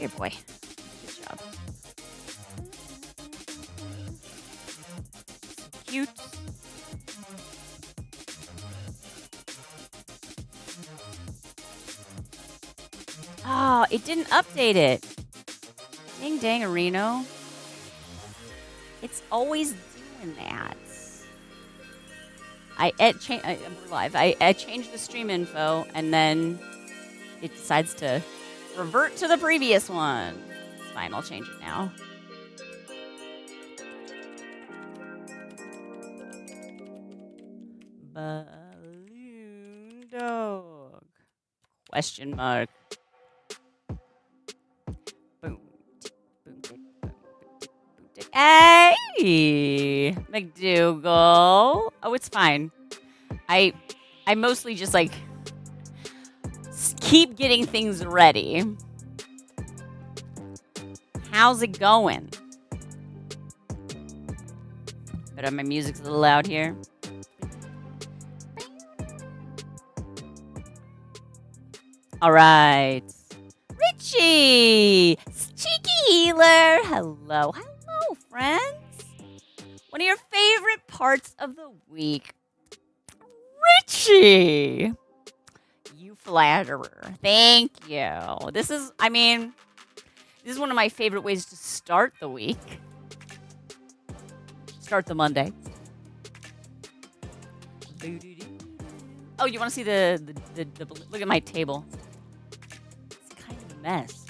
Here, boy. Good job. Cute. Oh, it didn't update it. Dang, Areno. It's always doing that. We're live. I changed the stream info, and then it decides to revert to the previous one. It's fine. I'll change it now. Balloon dog. Question mark. Boom. Boom. Hey, McDougal. Oh, it's fine. I mostly just like keep getting things ready. How's it going? But my music's a little loud here. All right. Richie! Cheeky Healer! Hello, friends. One of your favorite parts of the week. Richie! You flatterer. Thank you. This is one of my favorite ways to start the week. Start the Monday. Oh, you want to see the look at my table. It's kind of a mess.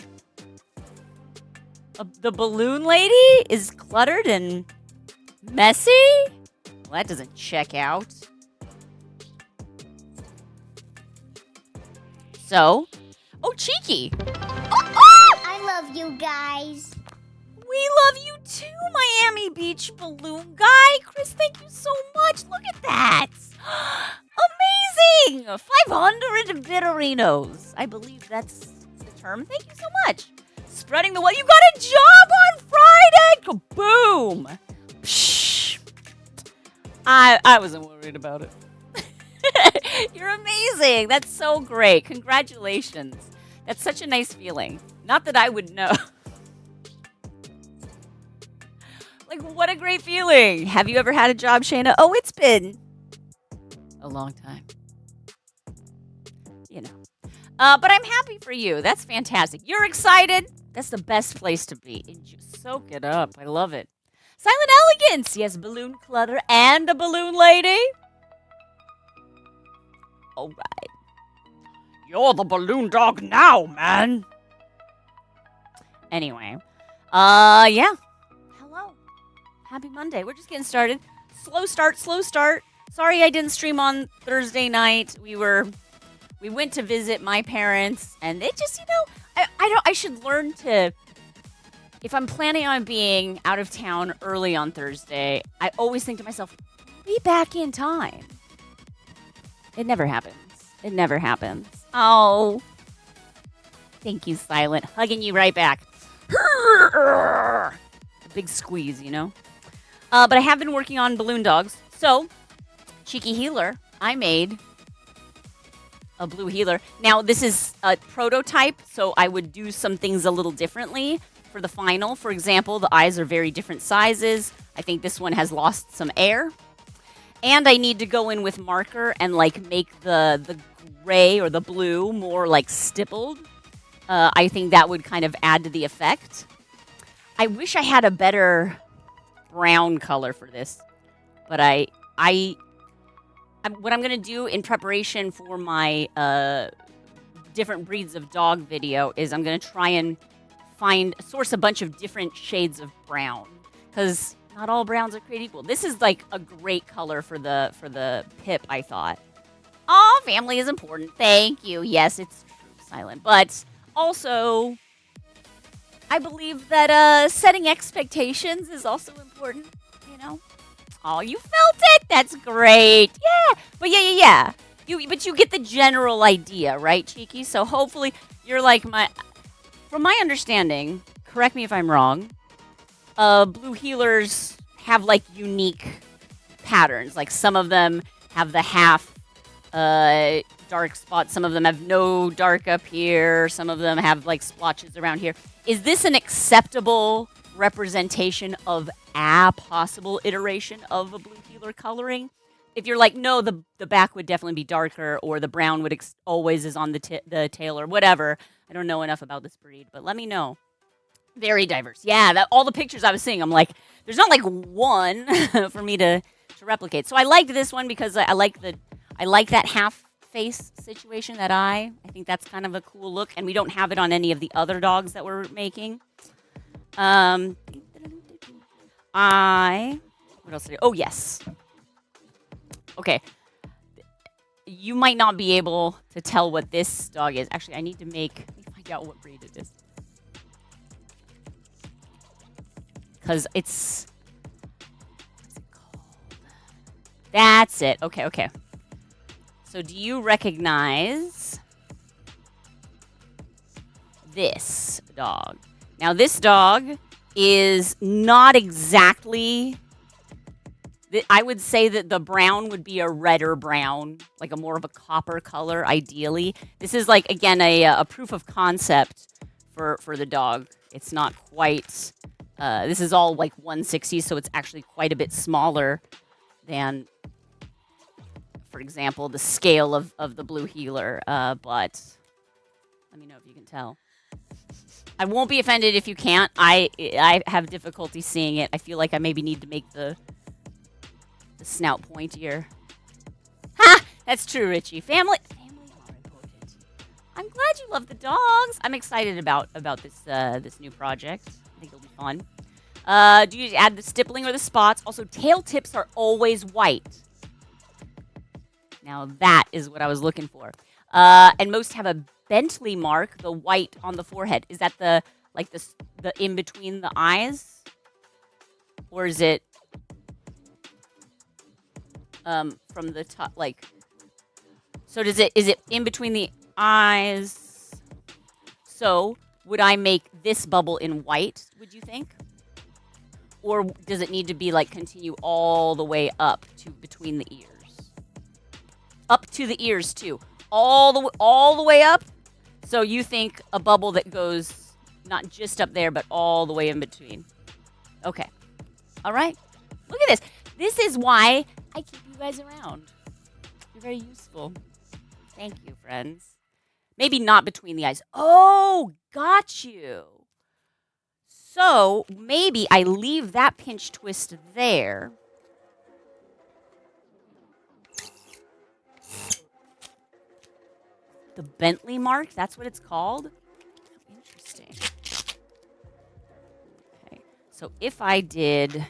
The balloon lady is cluttered and messy? Well, that doesn't check out. So, cheeky. I love you guys. We love you too, Miami Beach balloon guy. Chris, thank you so much. Look at that. Amazing. 500 Bitterinos. I believe that's the term. Thank you so much. Spreading the what? You got a job on Friday. Kaboom. Psh. I wasn't worried about it. You're amazing. That's so great. Congratulations. That's such a nice feeling. Not that I would know. Like, what a great feeling. Have you ever had a job, Shana? Oh, it's been a long time. You know. But I'm happy for you. That's fantastic. You're excited? That's the best place to be. And just soak it up. I love it. Silent Elegance. Yes, balloon clutter and a balloon lady. All right. You're the balloon dog now, man. Anyway. Yeah. Hello. Happy Monday. We're just getting started. Slow start. Sorry I didn't stream on Thursday night. We went to visit my parents, and it just, I should learn to, if I'm planning on being out of town early on Thursday, I always think to myself, be back in time. It never happens. Oh. Thank you, Silent. Hugging you right back. A big squeeze, But I have been working on balloon dogs. So, Cheeky Healer, I made a blue healer. Now, this is a prototype, so I would do some things a little differently for the final. For example, the eyes are very different sizes. I think this one has lost some air. And I need to go in with marker and make the gray or the blue more stippled. I think that would kind of add to the effect. I wish I had a better brown color for this, but what I'm going to do in preparation for my different breeds of dog video is I'm going to try and source a bunch of different shades of brown, because not all browns are created equal. This is a great color for the Pip, I thought. Oh, family is important. Thank you. Yes, it's true, Silent. But also, I believe that setting expectations is also important, Oh, you felt it? That's great. Yeah. But yeah. But you get the general idea, right, Cheeky? So hopefully you're from my understanding, correct me if I'm wrong, blue healers have unique patterns. Some of them have the half dark dark spots. Some of them have no dark up here. Some of them have like splotches around here. Is this an acceptable representation of a possible iteration of a blue heeler coloring? If you're like, no, the back would definitely be darker, or the brown would always is on the tail, or whatever. I don't know enough about this breed, but let me know. Very diverse. Yeah, all the pictures I was seeing, I'm like, there's not like one for me to replicate. So I liked this one because I like that half face situation, that eye. I think that's kind of a cool look, and we don't have it on any of the other dogs that we're making. What else did I? Oh, yes. Okay. You might not be able to tell what this dog is. Actually, I need to find out what breed it is. Because what's it called? That's it. Okay. So do you recognize this dog? Now, this dog is not exactly... I would say that the brown would be a redder brown, like a more of a copper color, ideally. This is like, again, a proof of concept for the dog. It's not quite... this is all like 160, so it's actually quite a bit smaller than, for example, the scale of the blue heeler. But let me know if you can tell. I won't be offended if you can't. I have difficulty seeing it. I feel like I maybe need to make the snout pointier. Ha! That's true, Richie. Family are important. I'm glad you love the dogs. I'm excited about this new project. I think it'll be fun. Do you add the stippling or the spots? Also, tail tips are always white. Now that is what I was looking for. And most have a Bentley mark, the white on the forehead. Is that the in between the eyes, or is it from the top? Like, so is it in between the eyes? So would I make this bubble in white? Would you think? Or does it need to be like continue all the way up to between the ears? Up to the ears too. All the way up? So you think a bubble that goes not just up there, but all the way in between. Okay. All right. Look at this. This is why I keep you guys around. You're very useful. Thank you, friends. Maybe not between the eyes. Oh, got you. So maybe I leave that pinch twist there. The Bentley mark, that's what it's called? Interesting. Okay, so if I did...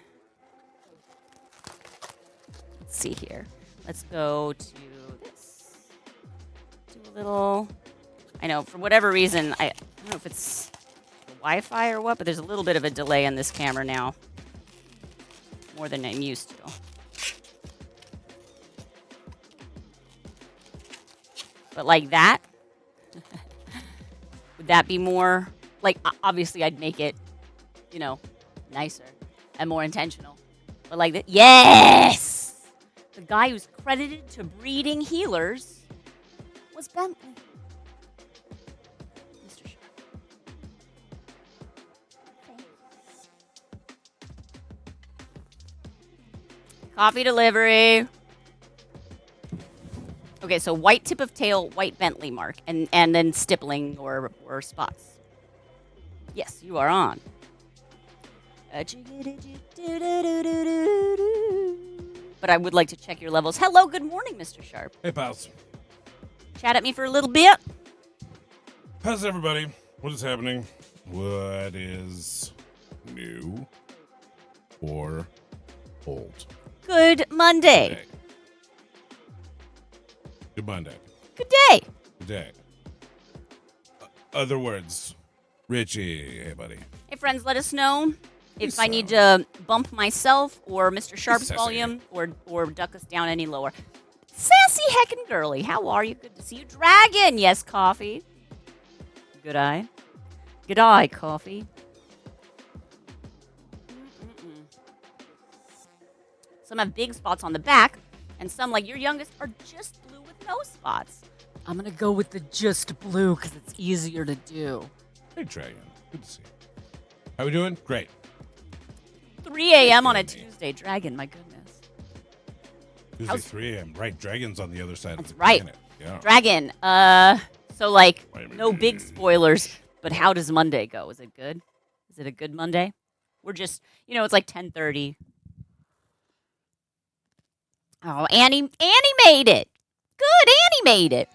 Let's see here. Let's go to this. Do a little... I know, for whatever reason, I don't know if it's the Wi-Fi or what, but there's a little bit of a delay on this camera now. More than I'm used to. But like that, would that be more, like, obviously I'd make it, nicer and more intentional. But like that, yes! The guy who's credited to breeding healers was Bentley. Mr. Sharp. Thanks. Coffee delivery. Okay, so white tip of tail, white Bentley mark, and then stippling or spots. Yes, you are on. But I would like to check your levels. Hello, good morning, Mr. Sharp. Hey, pals. Chat at me for a little bit. How's everybody? What is happening? What is new or old? Good Monday. Hey. Good Monday. Good day. Good day. Other words. Richie, hey, buddy. Hey, friends, let us know if I need to bump myself or Mr. Sharp's volume or duck us down any lower. Sassy heckin' girly, how are you? Good to see you. Dragon, yes, coffee. Good eye. Good eye, coffee. Some have big spots on the back, and some, like your youngest, are just blue with no spots. I'm gonna go with the just blue because it's easier to do. Hey, Dragon. Good to see you. How we doing? Great. 3 a.m. on a Tuesday. Dragon, my goodness. Tuesday, 3 a.m. Right, Dragon's on the other side That's of the right. planet. Yeah. Dragon, so like, no big spoilers, but how does Monday go? Is it good? Is it a good Monday? We're just, it's like 10:30. Oh, Annie made it. Good, Annie made it.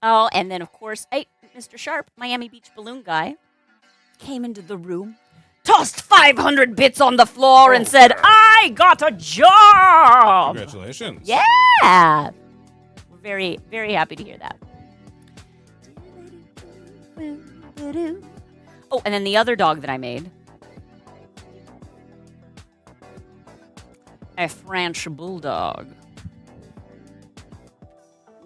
Oh, and then, of course, Mr. Sharp, Miami Beach balloon guy, came into the room, tossed 500 bits on the floor, and said, I got a job! Congratulations. Yeah! We're very, very happy to hear that. Oh, and then the other dog that I made, a French bulldog.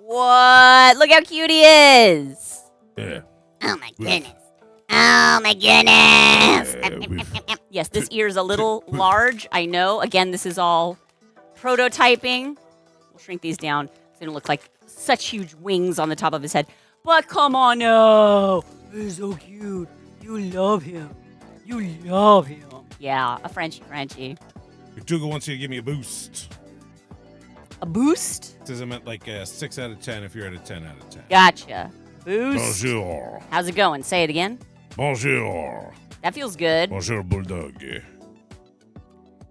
What? Look how cute he is. Yeah. Oh my goodness. Oh my goodness. Yes, this ear is a little large. I know. Again, this is all prototyping. We'll shrink these down. It's going to look like such huge wings on the top of his head. But come on now. He's so cute. You love him. You love him. Yeah, a Frenchie. Tuga wants you to give me a boost. A boost? Says I'm at like a 6 out of 10 if you're at a 10 out of 10. Gotcha. Boost. Bonjour. How's it going? Say it again. Bonjour. That feels good. Bonjour, bulldog.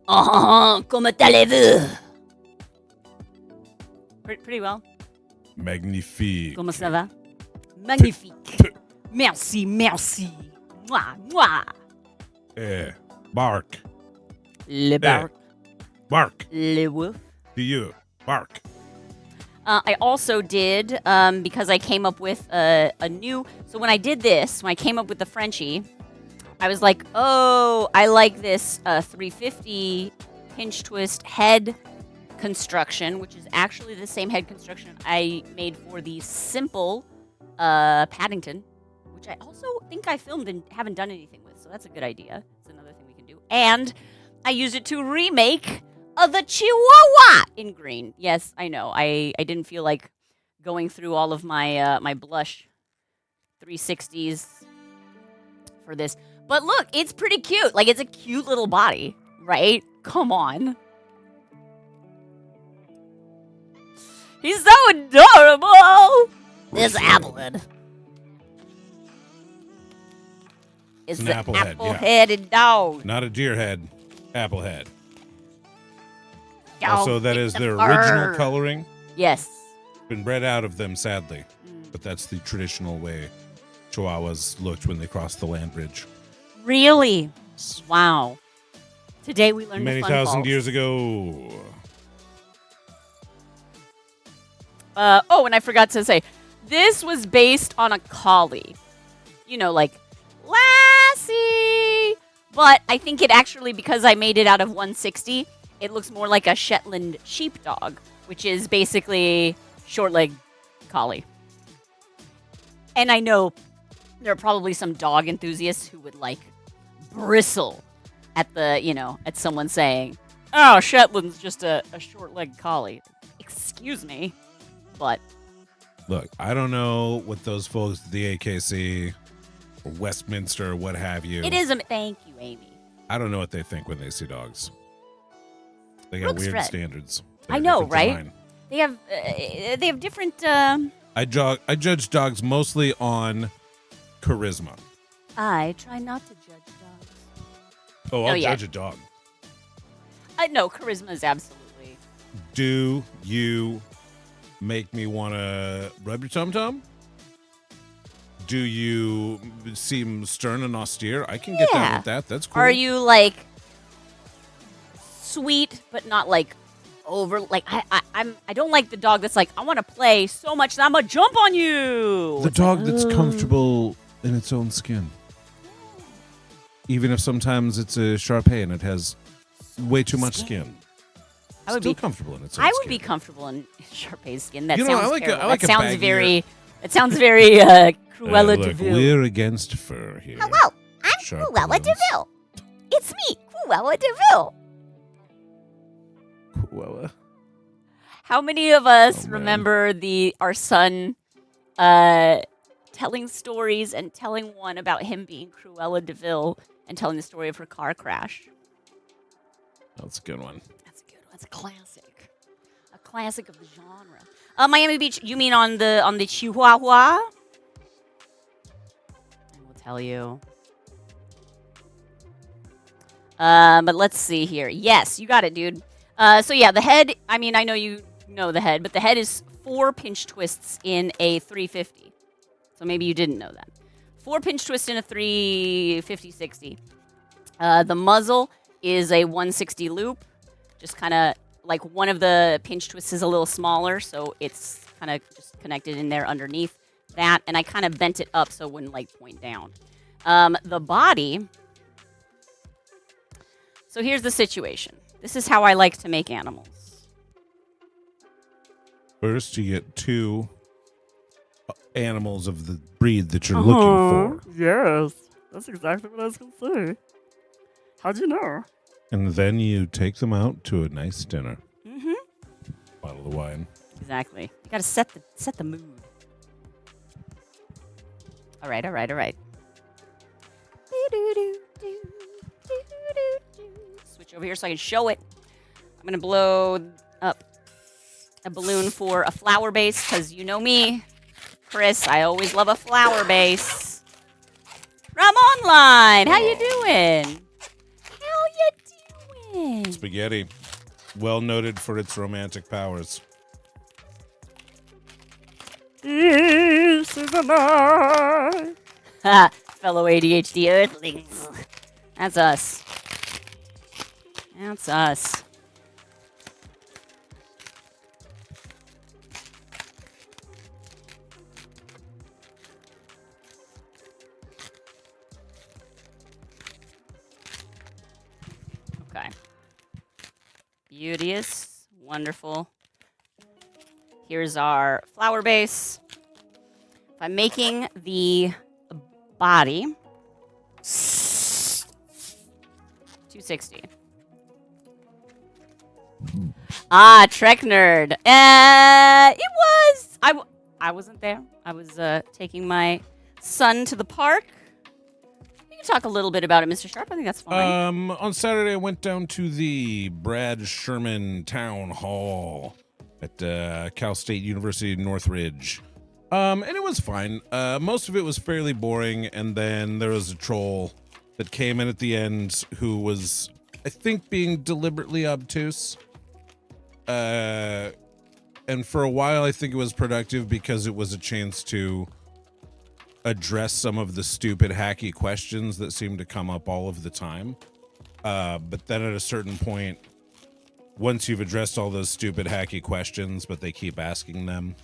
Comment allez-vous? Pretty well. Magnifique. Comment ça va? Magnifique. Merci. Mwah. Bark. Le bark. Bark. Le woof. To you. Bark. I also did, because I came up with a new... So when I did this, when I came up with the Frenchie, I was like, oh, I like this 350 pinch twist head construction, which is actually the same head construction I made for the simple Paddington, which I also think I filmed and haven't done anything with, so that's a good idea. It's another thing we can do. And I used it to remake the Chihuahua in green. Yes, I know. I didn't feel like going through all of my my blush 360s for this. But look, it's pretty cute. Like, it's a cute little body, right? Come on. He's so adorable. This Applehead. It's an the applehead, yeah. apple-headed dog. Not a deer head. Applehead. Dog Also, that with is the their fur. original coloring. Yes. Been bred out of them, sadly. But that's the traditional way Chihuahuas looked when they crossed the land bridge. Really? Wow. Today we learned Many the fun thousand facts. years ago. Oh, and I forgot to say, this was based on a collie. You know, like Lassie. But I think it actually, because I made it out of 160, it looks more like a Shetland sheepdog, which is basically short-legged collie. And I know there are probably some dog enthusiasts who would like bristle at the, at someone saying, oh, Shetland's just a short-legged collie. Excuse me, but... Look, I don't know what those folks at the AKC or Westminster or what have you. It is a... Thank you, Amy. I don't know what they think when they see dogs. They got Brooks weird Fred. standards. I They're know, different than right? mine. They have different... I judge dogs mostly on charisma. I try not to judge dogs. Oh, I'll yeah. judge a dog. No, charisma is absolutely... Do you make me want to rub your tum-tum? Do you seem stern and austere? I can get down with that. That's cool. Are you, like, sweet, but not, like, over... Like, I don't like the dog that's like, I want to play so much that I'm going to jump on you. The It's dog like, that's "Ugh." comfortable in its own skin. Even if sometimes it's a Shar-Pei and it has way too much skin. I would Still be comfortable in its own I skin. would be comfortable in Shar-Pei's skin. That You know, sounds I like a- terrible. I like that a sounds baggier- very... That sounds very Cruella de Look, Vil. we're against fur here. Hello, I'm Sharp Cruella de balloons. Vil. It's me, Cruella de Vil. Cruella. How many of us Oh, man. remember our son telling stories and telling one about him being Cruella de Vil and telling the story of her car crash. That's a good one. That's a good one. That's a classic. A classic of the genre. Miami Beach, you mean on the Chihuahua? I will tell you. But let's see here. Yes, you got it, dude. So yeah, the head, I mean, I know you know the head, but the head is 4 pinch twists in a 350. So maybe you didn't know that. 4 pinch twists in a 350/60. The muzzle is a 160 loop. Just kind of like one of the pinch twists is a little smaller, so it's kind of just connected in there underneath that. And I kind of bent it up so it wouldn't like point down. The body. So here's the situation. This is how I like to make animals. First, you get 2 animals of the breed that you're looking for. Yes, that's exactly what I was going to say. How'd you know? And then you take them out to a nice dinner. Mm-hmm. Bottle of wine. Exactly. You got to set the mood. All right. Switch over here so I can show it. I'm going to blow up a balloon for a flower base because you know me, Chris. I always love a flower base. From online. How you doing? Spaghetti. Well noted for its romantic powers. This is a night. Ha! Fellow ADHD Earthlings. That's us. That's us. Okay. Beauteous. Wonderful. Here's our flower base. If I'm making the body, 260. Trek nerd. It was. I wasn't there. I was taking my son to the park. You can talk a little bit about it, Mr. Sharp. I think that's fine. On Saturday, I went down to the Brad Sherman Town Hall at Cal State University Northridge. And it was fine. Most of it was fairly boring, and then there was a troll that came in at the end who was, I think, being deliberately obtuse. And for a while, I think it was productive because it was a chance to address some of the stupid, hacky questions that seem to come up all of the time. But then at a certain point, once you've addressed all those stupid, hacky questions, but they keep asking them,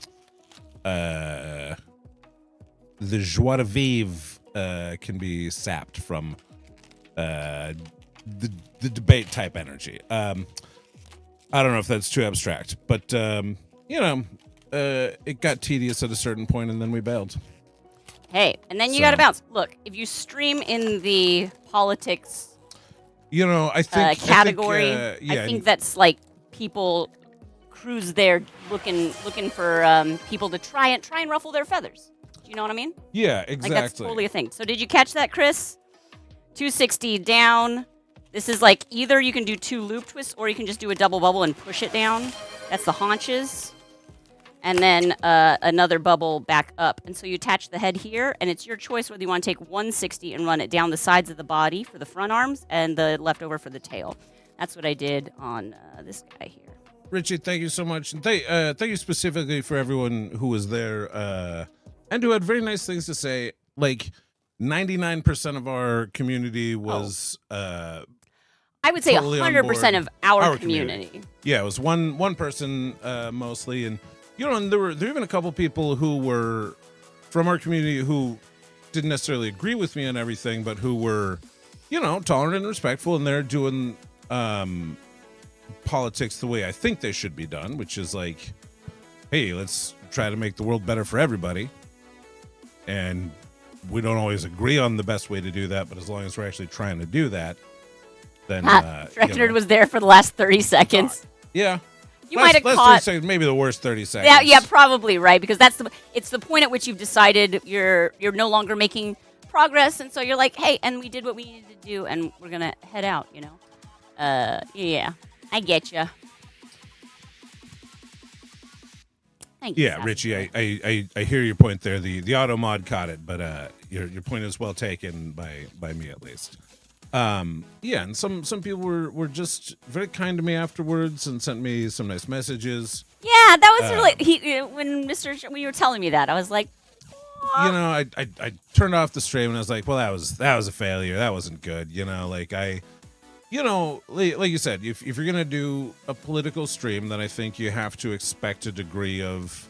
the joie de vivre can be sapped from the debate type energy. I don't know if that's too abstract, but it got tedious at a certain point, and then we bailed. Hey, and then you got to bounce. Look, if you stream in the politics, I think category, I think that's like people cruise there looking for people to try and ruffle their feathers. Do you know what I mean? Yeah, exactly. Like that's totally a thing. So did you catch that, Chris? 260 down. This is like either you can do 2 loop twists or you can just do a double bubble and push it down. That's the haunches. And then another bubble back up. And so you attach the head here, and it's your choice whether you want to take 160 and run it down the sides of the body for the front arms and the leftover for the tail. That's what I did on this guy here. Richie, thank you so much. And thank you specifically for everyone who was there and who had very nice things to say. Like 99% of our community was... I would say totally 100% of our community. Yeah, it was one person mostly, and and there were even a couple people who were from our community who didn't necessarily agree with me on everything, but who were, tolerant and respectful, and they're doing politics the way I think they should be done, which is like, hey, let's try to make the world better for everybody, and we don't always agree on the best way to do that, but as long as we're actually trying to do that. Then Trek Nerd was there for the last 30 seconds. Yeah. You might have last caught 30 seconds, maybe the worst 30 seconds. Yeah, probably right, because it's the point at which you've decided you're no longer making progress, and so you're like, hey, and we did what we needed to do, and we're gonna head out. Yeah, I get you. Thank you. Yeah, Richie, I hear your point there. The auto mod caught it, but your point is well taken by me at least. Yeah, and some people were just very kind to me afterwards and sent me some nice messages. Yeah, that was really when when you were telling me that, I was like, I turned off the stream and I was like, well, that was a failure. That wasn't good. Like you said, if you're gonna do a political stream, then I think you have to expect a degree of,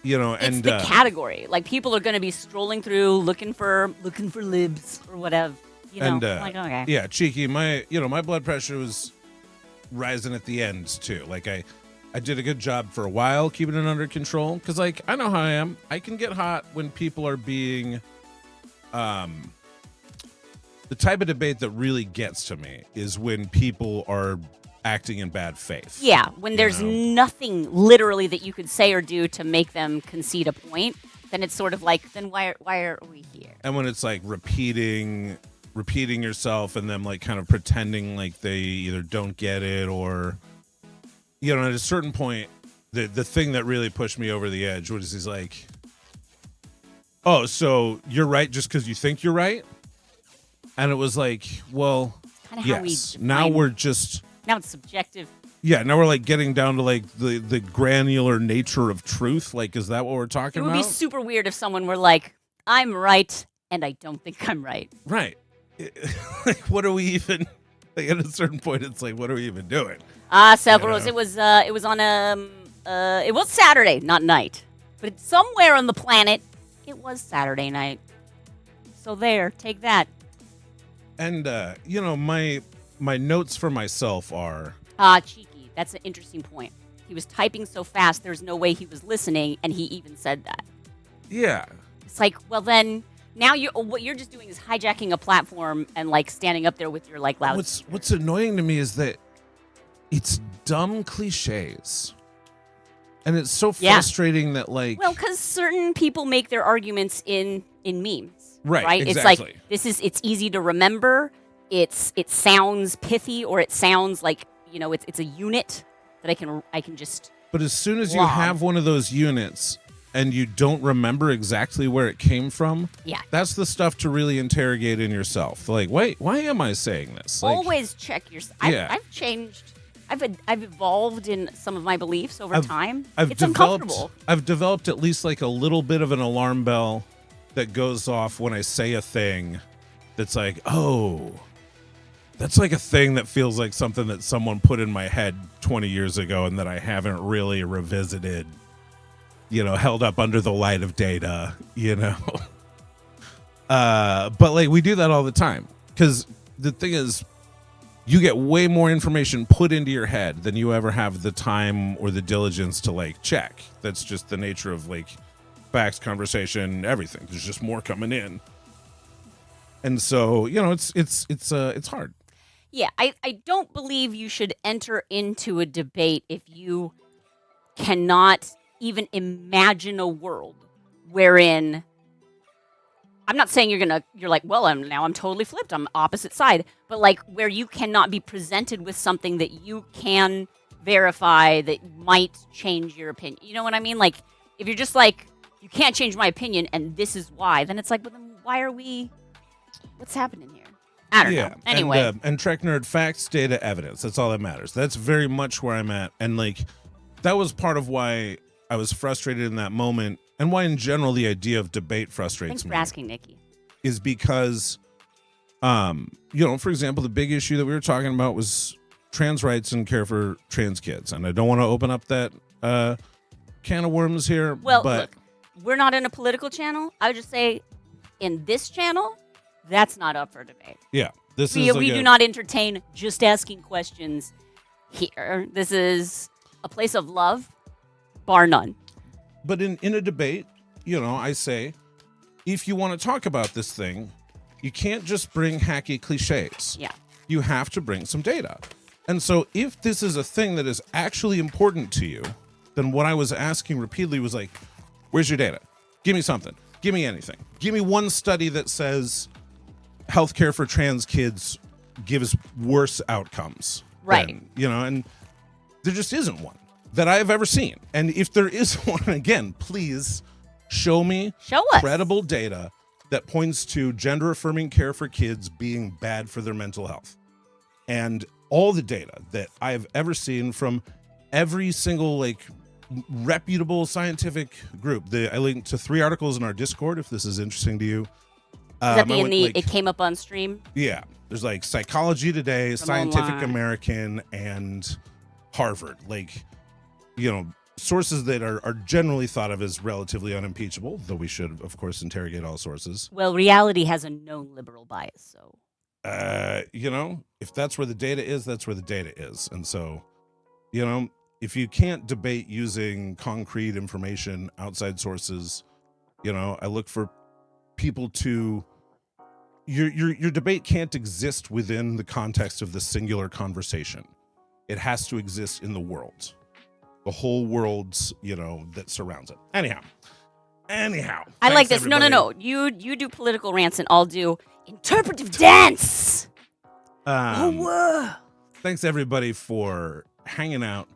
it's the category. Like people are gonna be strolling through looking for libs or whatever. Like, okay. Yeah, cheeky. My blood pressure was rising at the end too. Like I did a good job for a while keeping it under control because like I know how I am. I can get hot when people are being, the type of debate that really gets to me is when people are acting in bad faith. Yeah, when there's nothing literally that you could say or do to make them concede a point, then it's sort of like, then why are we here? And when it's like repeating yourself and them like kind of pretending like they either don't get it or at a certain point the thing that really pushed me over the edge was he's like, oh, so you're right just because you think you're right? And it was like, well, yes, now it's subjective. Yeah, now we're like getting down to like the granular nature of truth. Like, is that what we're talking about? It would be super weird if someone were like, I'm right and I don't think I'm right. Right. Like, what are we even? Like, at a certain point, it's like, what are we even doing? Cerberus. It was on it was Saturday, not night, but it's somewhere on the planet, it was Saturday night. So there, take that. And my notes for myself are cheeky. That's an interesting point. He was typing so fast, there's no way he was listening, and he even said that. Yeah. It's like, well, then. Now what you're just doing is hijacking a platform and like standing up there with your like loud. What's annoying to me is that it's dumb cliches, and it's so frustrating that like. Well, because certain people make their arguments in memes, right? Exactly. It's like it's easy to remember. It sounds pithy, or it sounds like it's a unit that I can just. But as soon as you have one of those units. And you don't remember exactly where it came from, that's the stuff to really interrogate in yourself. Like, wait, why am I saying this? Like, always check yourself. I've changed. I've evolved in some of my beliefs over time. It's uncomfortable. I've developed at least like a little bit of an alarm bell that goes off when I say a thing that's like, oh, that's like a thing that feels like something that someone put in my head 20 years ago and that I haven't really revisited. Held up under the light of data, But, like, we do that all the time. Because the thing is, you get way more information put into your head than you ever have the time or the diligence to, like, check. That's just the nature of, like, facts, conversation, everything. There's just more coming in. And so, it's hard. Yeah, I don't believe you should enter into a debate if you cannot even imagine a world wherein I'm not saying you're like, well, I'm totally flipped. I'm opposite side. But like where you cannot be presented with something that you can verify that might change your opinion. You know what I mean? Like if you're just like, you can't change my opinion and this is why, then it's like, well, then what's happening here? I don't know. Anyway. And Trek Nerd, facts, data, evidence. That's all that matters. That's very much where I'm at. And like, that was part of why I was frustrated in that moment, and why in general the idea of debate frustrates me. Thanks for asking, Nikki. Is because, for example, the big issue that we were talking about was trans rights and care for trans kids. And I don't want to open up that can of worms here. Well, but look, we're not in a political channel. I would just say in this channel, that's not up for debate. Yeah. We do not entertain just asking questions here. This is a place of love. Bar none. But in a debate, I say, if you want to talk about this thing, you can't just bring hacky cliches. Yeah. You have to bring some data. And so if this is a thing that is actually important to you, then what I was asking repeatedly was like, where's your data? Give me something. Give me anything. Give me one study that says healthcare for trans kids gives worse outcomes. Right. And there just isn't one that I have ever seen. And if there is one, again, please show me Show us. credible data that points to gender affirming care for kids being bad for their mental health. And all the data that I've ever seen from every single reputable scientific group. I linked to 3 articles in our Discord if this is interesting to you. Is that it came up on stream? Yeah. There's Psychology Today, From Scientific online. American, and Harvard. Sources that are generally thought of as relatively unimpeachable, though we should, of course, interrogate all sources. Well, reality has a known liberal bias, so. If that's where the data is, that's where the data is. And so, if you can't debate using concrete information, outside sources, I look for people to your debate can't exist within the context of the singular conversation. It has to exist in the world. The whole world's, that surrounds it. Anyhow. I like this. Everybody. No. You do political rants and I'll do interpretive dance. Whoa. Thanks everybody for hanging out.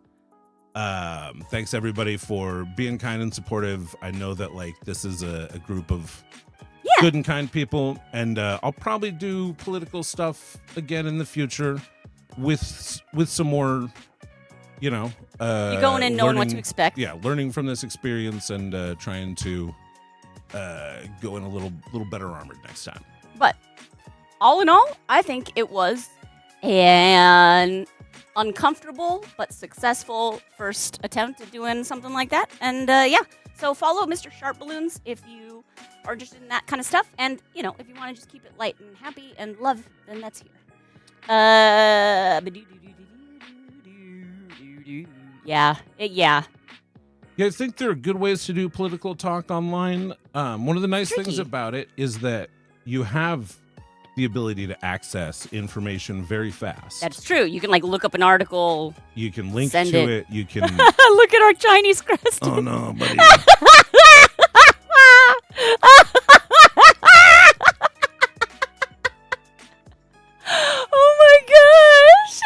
Thanks everybody for being kind and supportive. I know that this is a group of good and kind people, and I'll probably do political stuff again in the future with some more, You're going in knowing what to expect. Yeah, learning from this experience and trying to go in a little better armored next time. But all in all, I think it was an uncomfortable but successful first attempt at doing something like that. And so follow Mr. SharpBalloons if you are interested in that kind of stuff. And, if you want to just keep it light and happy and love, then that's here. Yeah. Yeah, I think there are good ways to do political talk online. One of the nice things about it is that you have the ability to access information very fast. That's true. You can look up an article. You can link send to it. You can. Look at our Chinese Crested. Oh no, buddy. Oh my gosh.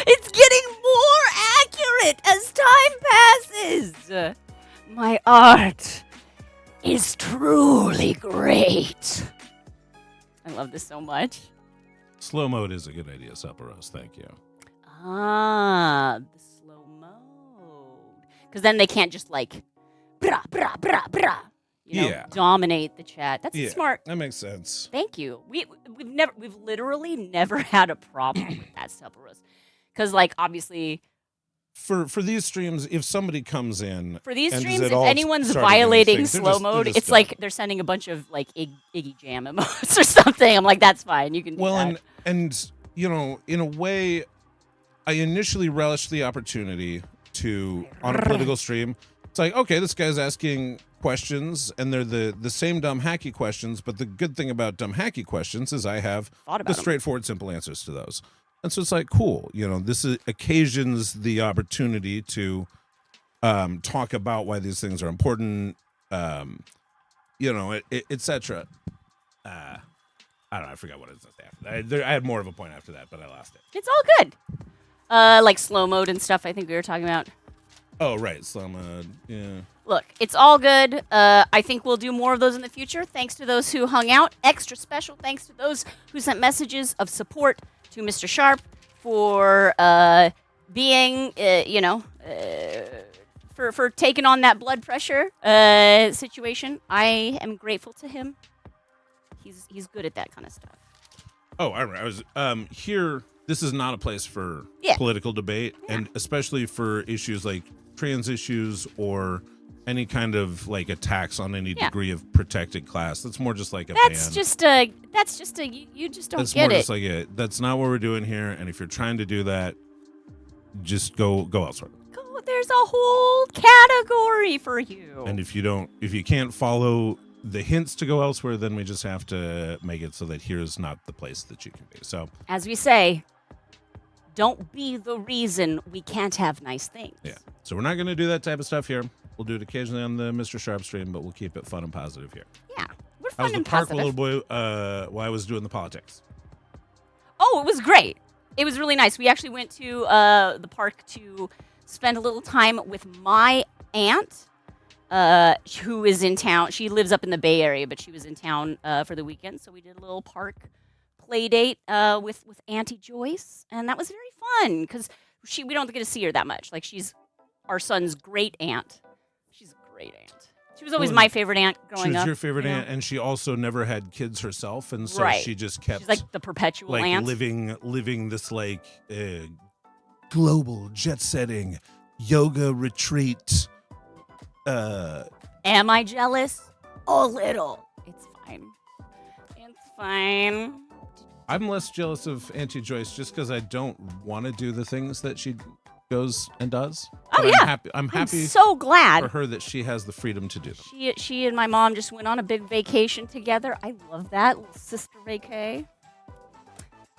It's getting more accurate as time passes. My art is truly great. I love this so much. Slow mode is a good idea, Supperos. Thank you. The slow mode. Because then they can't just brah, brah, brah, brah. Dominate the chat. That's smart. That makes sense. Thank you. We've literally never had a problem with that, Supperos. Because obviously For these streams, if somebody comes in for these and streams, is at if all anyone's starting violating anything, slow mode, it's like they're sending a bunch of Iggy Jam emotes or something. I'm like, that's fine. You can do that. and in a way, I initially relished the opportunity to on a political stream. It's like, okay, this guy's asking questions, and they're the same dumb hacky questions. But the good thing about dumb hacky questions is I have the straightforward, simple answers to those. And so it's cool. This occasions the opportunity to talk about why these things are important, etc. I don't know. I forgot what it was after. I had more of a point after that, but I lost it. It's all good. Slow mode and stuff. I think we were talking about. Oh, right. Slow mode. Yeah. Look, it's all good. I think we'll do more of those in the future. Thanks to those who hung out. Extra special thanks to those who sent messages of support to Mr. Sharp for being, for taking on that blood pressure situation. I am grateful to him. He's good at that kind of stuff. Oh, I was here. This is not a place for political debate, and especially for issues like trans issues or any kind of attacks on any degree of protected class. That's more just like a That's ban. just a you just don't That's get more it. just that's not what we're doing here. And if you're trying to do that, just go elsewhere. There's a whole category for you. And if you can't follow the hints to go elsewhere, then we just have to make it so that here's not the place that you can be. So, As we say, don't be the reason we can't have nice things. yeah. So we're not going to do that type of stuff here. We'll do it occasionally on the Mr. Sharp stream, but we'll keep it fun and positive here. Yeah, we're How's fun the and park positive. little boy while I was doing the politics? Oh, it was great. It was really nice. We actually went to the park to spend a little time with my aunt, who is in town. She lives up in the Bay Area, but she was in town for the weekend. So we did a little park play date with Auntie Joyce, and that was very fun because we don't get to see her that much. Like, she's our son's great aunt. She's a great aunt. She was always my favorite aunt growing up. She was your favorite you know? aunt, and she also never had kids herself, and so Right. she just kept She's like the perpetual like aunt. living this like global jet-setting yoga retreat. Am I jealous? A little. It's fine. It's fine. I'm less jealous of Auntie Joyce just because I don't want to do the things that she goes and does. Oh, But yeah. I'm happy so glad. for her that she has the freedom to do them. She and my mom just went on a big vacation together. I love that. Little sister vacay.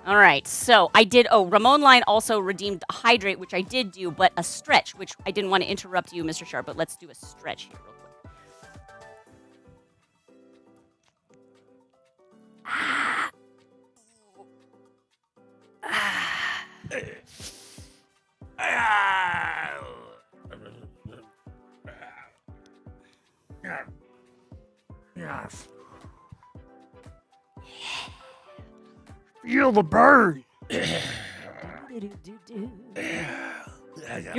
All right. So I did. Oh, Ramon Line also redeemed a hydrate, which I did do, but a stretch, which I didn't want to interrupt you, Mr. Sharp, but let's do a stretch here real quick. Yes. Feel the burn. You're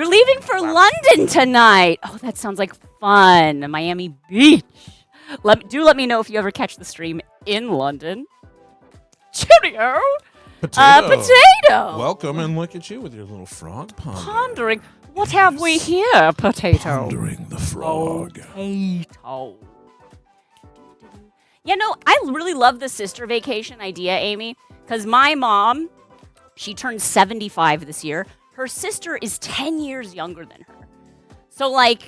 leaving for London tonight. Oh, that sounds like fun. Miami Beach. Let me know if you ever catch the stream in London. Cheerio. Potato. Welcome, and look at you with your little frog pond. Pondering. What have we here, Potato? Pondering the frog. Potato. You know, I really love the sister vacation idea, Amy, because my mom, she turned 75 this year. Her sister is 10 years younger than her. So, like,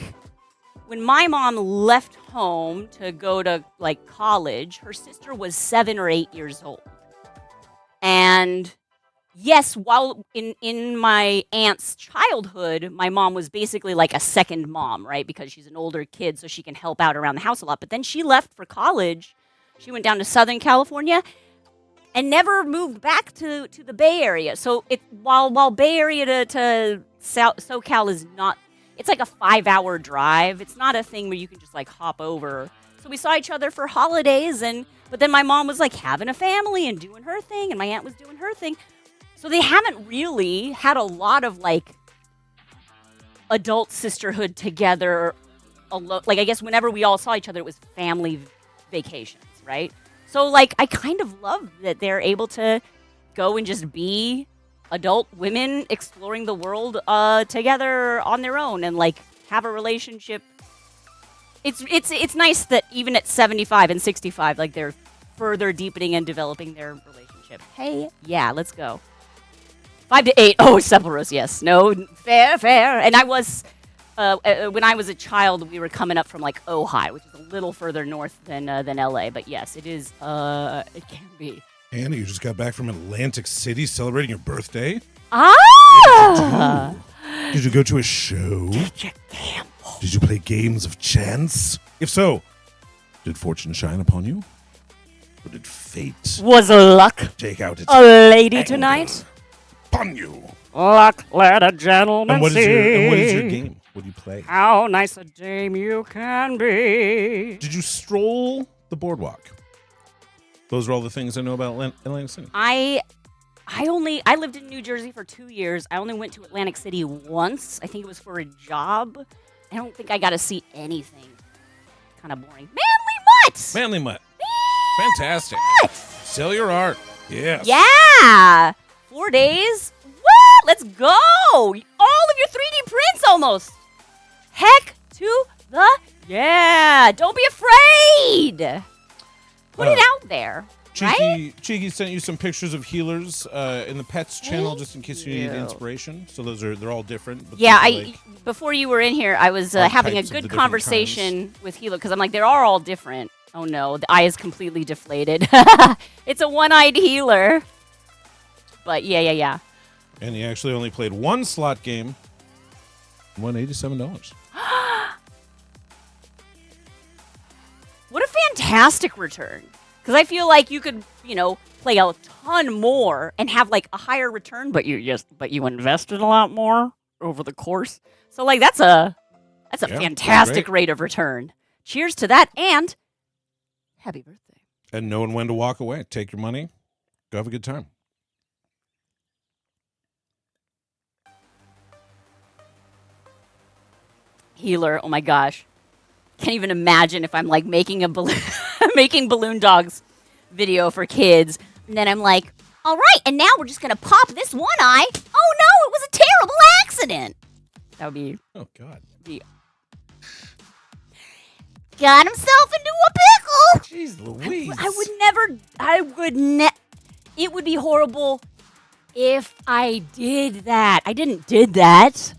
when my mom left home to go to, like, college, her sister was 7 or 8 years old. And yes, while in my aunt's childhood, my mom was basically like a second mom, right? Because she's an older kid, so she can help out around the house a lot. But then she left for college. She went down to Southern California and never moved back to the Bay Area. So while Bay Area to SoCal is not, it's like a 5-hour drive. It's not a thing where you can just like hop over. So we saw each other for holidays, but then my mom was like having a family and doing her thing, and my aunt was doing her thing. So they haven't really had a lot of like adult sisterhood together. Like, I guess whenever we all saw each other, it was family vacations, right? So like I kind of love that they're able to go and just be adult women exploring the world together on their own and like have a relationship. It's nice that even at 75 and 65, like they're further deepening and developing their relationship. Hey, yeah, let's go. 5 to 8. Oh, Sepulros, yes. No, fair. And I was, when I was a child, we were coming up from like Ojai, which is a little further north than LA. But yes, it is, it can be. Anna, you just got back from Atlantic City celebrating your birthday? Ah! Did you go to a show? Did you gamble? Did you play games of chance? If so, did fortune shine upon you? Or did fate Was luck take out its a lady anger tonight? upon you? Luck, let a gentleman And what see. is your game? What do you play? How nice a dame you can be. Did you stroll the boardwalk? Those are all the things I know about Atlantic City. I lived in New Jersey for 2 years. I only went to Atlantic City once. I think it was for a job. I don't think I got to see anything. Kind of boring. Manly Mutt! Manly Mutt. Fantastic. Sell your art. Yes. Yeah! 4 days? What? Let's go! All of your 3D prints almost. Heck to the yeah! Don't be afraid. Put it out there. Right? Cheeky sent you some pictures of healers in the pets channel just in case you need inspiration. So they're all different. But Yeah, those are like before you were in here, I was having a archetypes of the good different conversation with Hilo because I'm like, they are all different. Oh no, the eye is completely deflated. It's a one-eyed healer. But yeah. And he actually only played one slot game. Won $87. What a fantastic return. Because I feel like you could, play a ton more and have like a higher return, but you invested a lot more over the course. So like that's a fantastic great. rate of return. Cheers to that and happy birthday. And knowing when to walk away. Take your money. Go have a good time. Healer, oh my gosh. Can't even imagine if I'm like making a making balloon dogs video for kids. And then I'm like, all right, and now we're just going to pop this one eye. Oh no, it was a terrible accident. That would be... Oh, God. Got himself into a pickle. Jeez Louise. It would be horrible if I did that. I did that.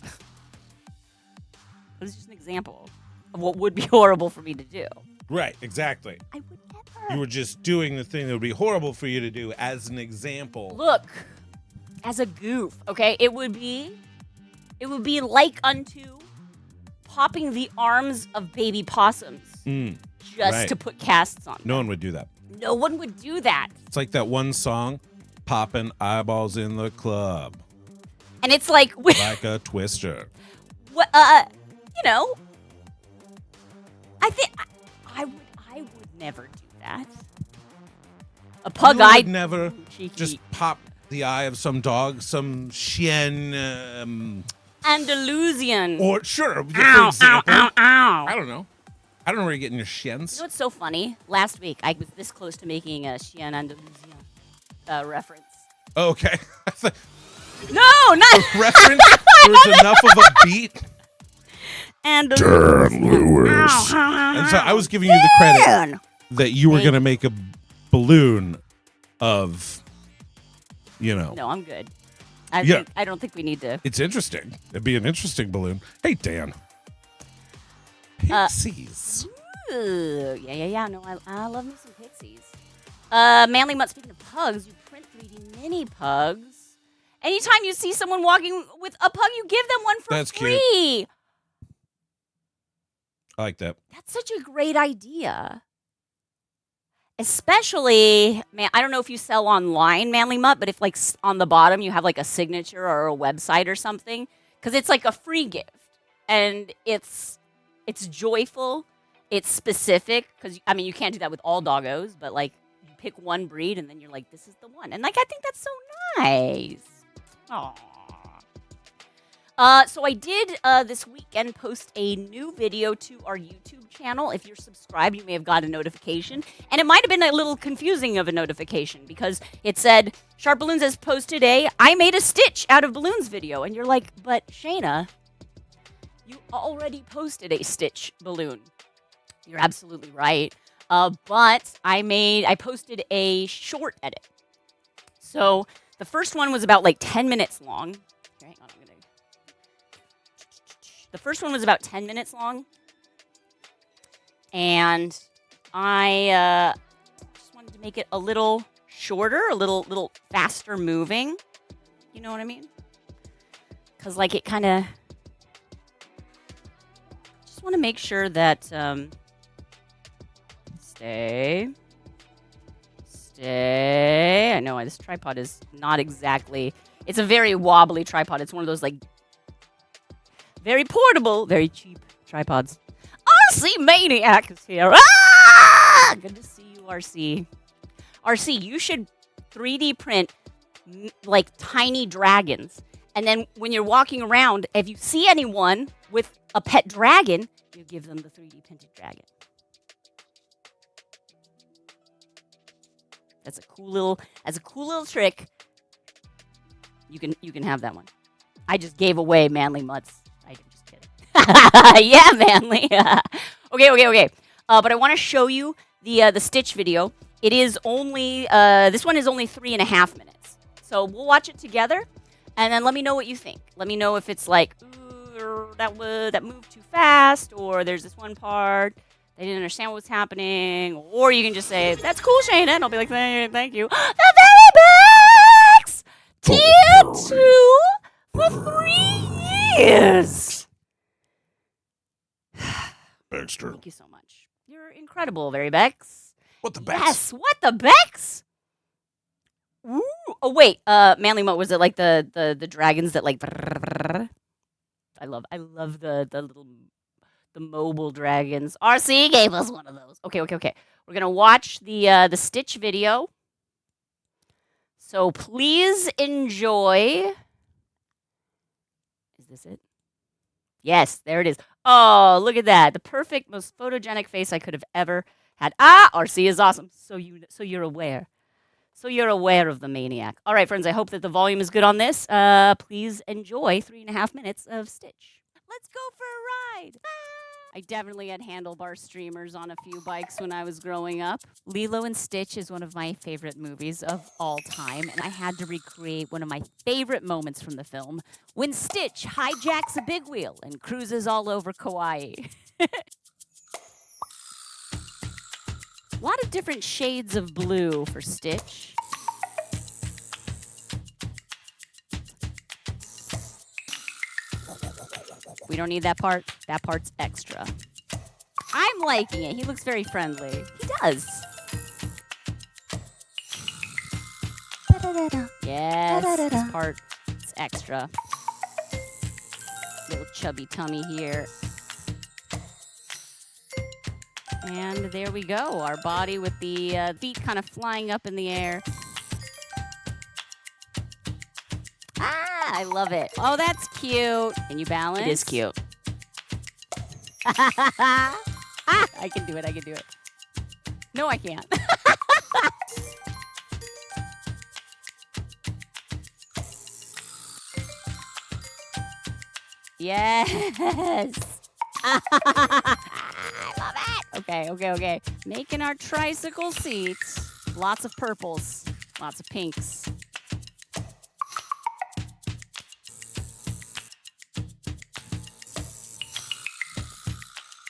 It was just an example of what would be horrible for me to do. Right, exactly. I would never. You were just doing the thing that would be horrible for you to do as an example. Look, as a goof, okay? It would be like unto popping the arms of baby possums just right. to put casts on. No one would do that. No one would do that. It's like that one song, Popping Eyeballs in the Club. And it's like... Like a twister. I think I would never do that. A pug-eyed... would never cheeky. just pop the eye of some dog, some chien... Andalusian. Or, sure, for Ow, example. ow, ow, ow. I don't know where you're getting your You shiens. know what's so funny? Last week, I was this close to making a chien Andalusian reference. Oh, okay. No, not... Reference? There's enough of a beat. Andalusian. Lewis. And so I was giving you the credit that you were going to make a balloon of, No, I'm good. I don't think we need to... It's interesting. It'd be an interesting balloon. Hey, Dan. Pixies. Ooh, yeah. No, I love me some pixies. Manly Mutt, speaking of pugs, you print 3D mini pugs. Anytime you see someone walking with a pug, you give them one for That's free. Cute. I like that. That's such a great idea. Especially, man, I don't know if you sell online, Manly Mutt, but if like on the bottom you have like a signature or a website or something, because it's like a free gift and it's joyful, it's specific. Because I mean, you can't do that with all doggos, but like you pick one breed and then you're like, this is the one, and like I think that's so nice. Aww. So I did this weekend post a new video to our YouTube channel. If you're subscribed, you may have got a notification. And it might have been a little confusing of a notification because it said, SharpBalloons has posted I made a Stitch out of balloons video. And you're like, but Shana, you already posted a Stitch balloon. You're absolutely right. But I posted a short edit. So the first one was about like 10 minutes long. Hang on, The first one was about 10 minutes long, and I just wanted to make it a little shorter, a little faster moving. You know what I mean? Because like it kind of just want to make sure that stay. I know this tripod is not exactly. It's a very wobbly tripod. It's one of those like. Very portable, very cheap tripods. RC Maniac is here. Ah! Good to see you, RC. RC, you should 3D print like tiny dragons. And then when you're walking around, if you see anyone with a pet dragon, you give them the 3D printed dragon. That's a cool little trick. You can have that one. I just gave away Manly Mutts. I'm just kidding. Yeah, Manly. Okay. But I want to show you the Stitch video. It is only this one is only 3.5 minutes. So we'll watch it together, and then let me know what you think. Let me know if it's like, ooh, that moved too fast, or there's this one part they didn't understand what was happening. Or you can just say, that's cool, Shana. And I'll be like, thank you. The very backs! Tier 2 for 3 years. Baxter. Thank you so much. You're incredible, Very Bex. What the Bex? Yes, what the Bex? Ooh. Oh wait, Manly Mo, was it like the dragons that like? I love the little the mobile dragons. RC gave us one of those. Okay. We're gonna watch the Stitch video. So please enjoy. Is this it? Yes, there it is. Oh, look at that. The perfect, most photogenic face I could have ever had. RC is awesome. So you're aware. So you're aware of the maniac. All right, friends, I hope that the volume is good on this. Please enjoy 3.5 minutes of Stitch. Let's go for a ride. I definitely had handlebar streamers on a few bikes when I was growing up. Lilo and Stitch is one of my favorite movies of all time, and I had to recreate one of my favorite moments from the film when Stitch hijacks a big wheel and cruises all over Kauai. A lot of different shades of blue for Stitch. We don't need that part. That part's extra. I'm liking it. He looks very friendly. He does. Yes, this part is extra. Little chubby tummy here. And there we go. Our body with the feet kind of flying up in the air. I love it. Oh, that's cute. Can you balance? It is cute. I can do it. No, I can't. Yes. I love it. Okay. Making our tricycle seats. Lots of purples. Lots of pinks.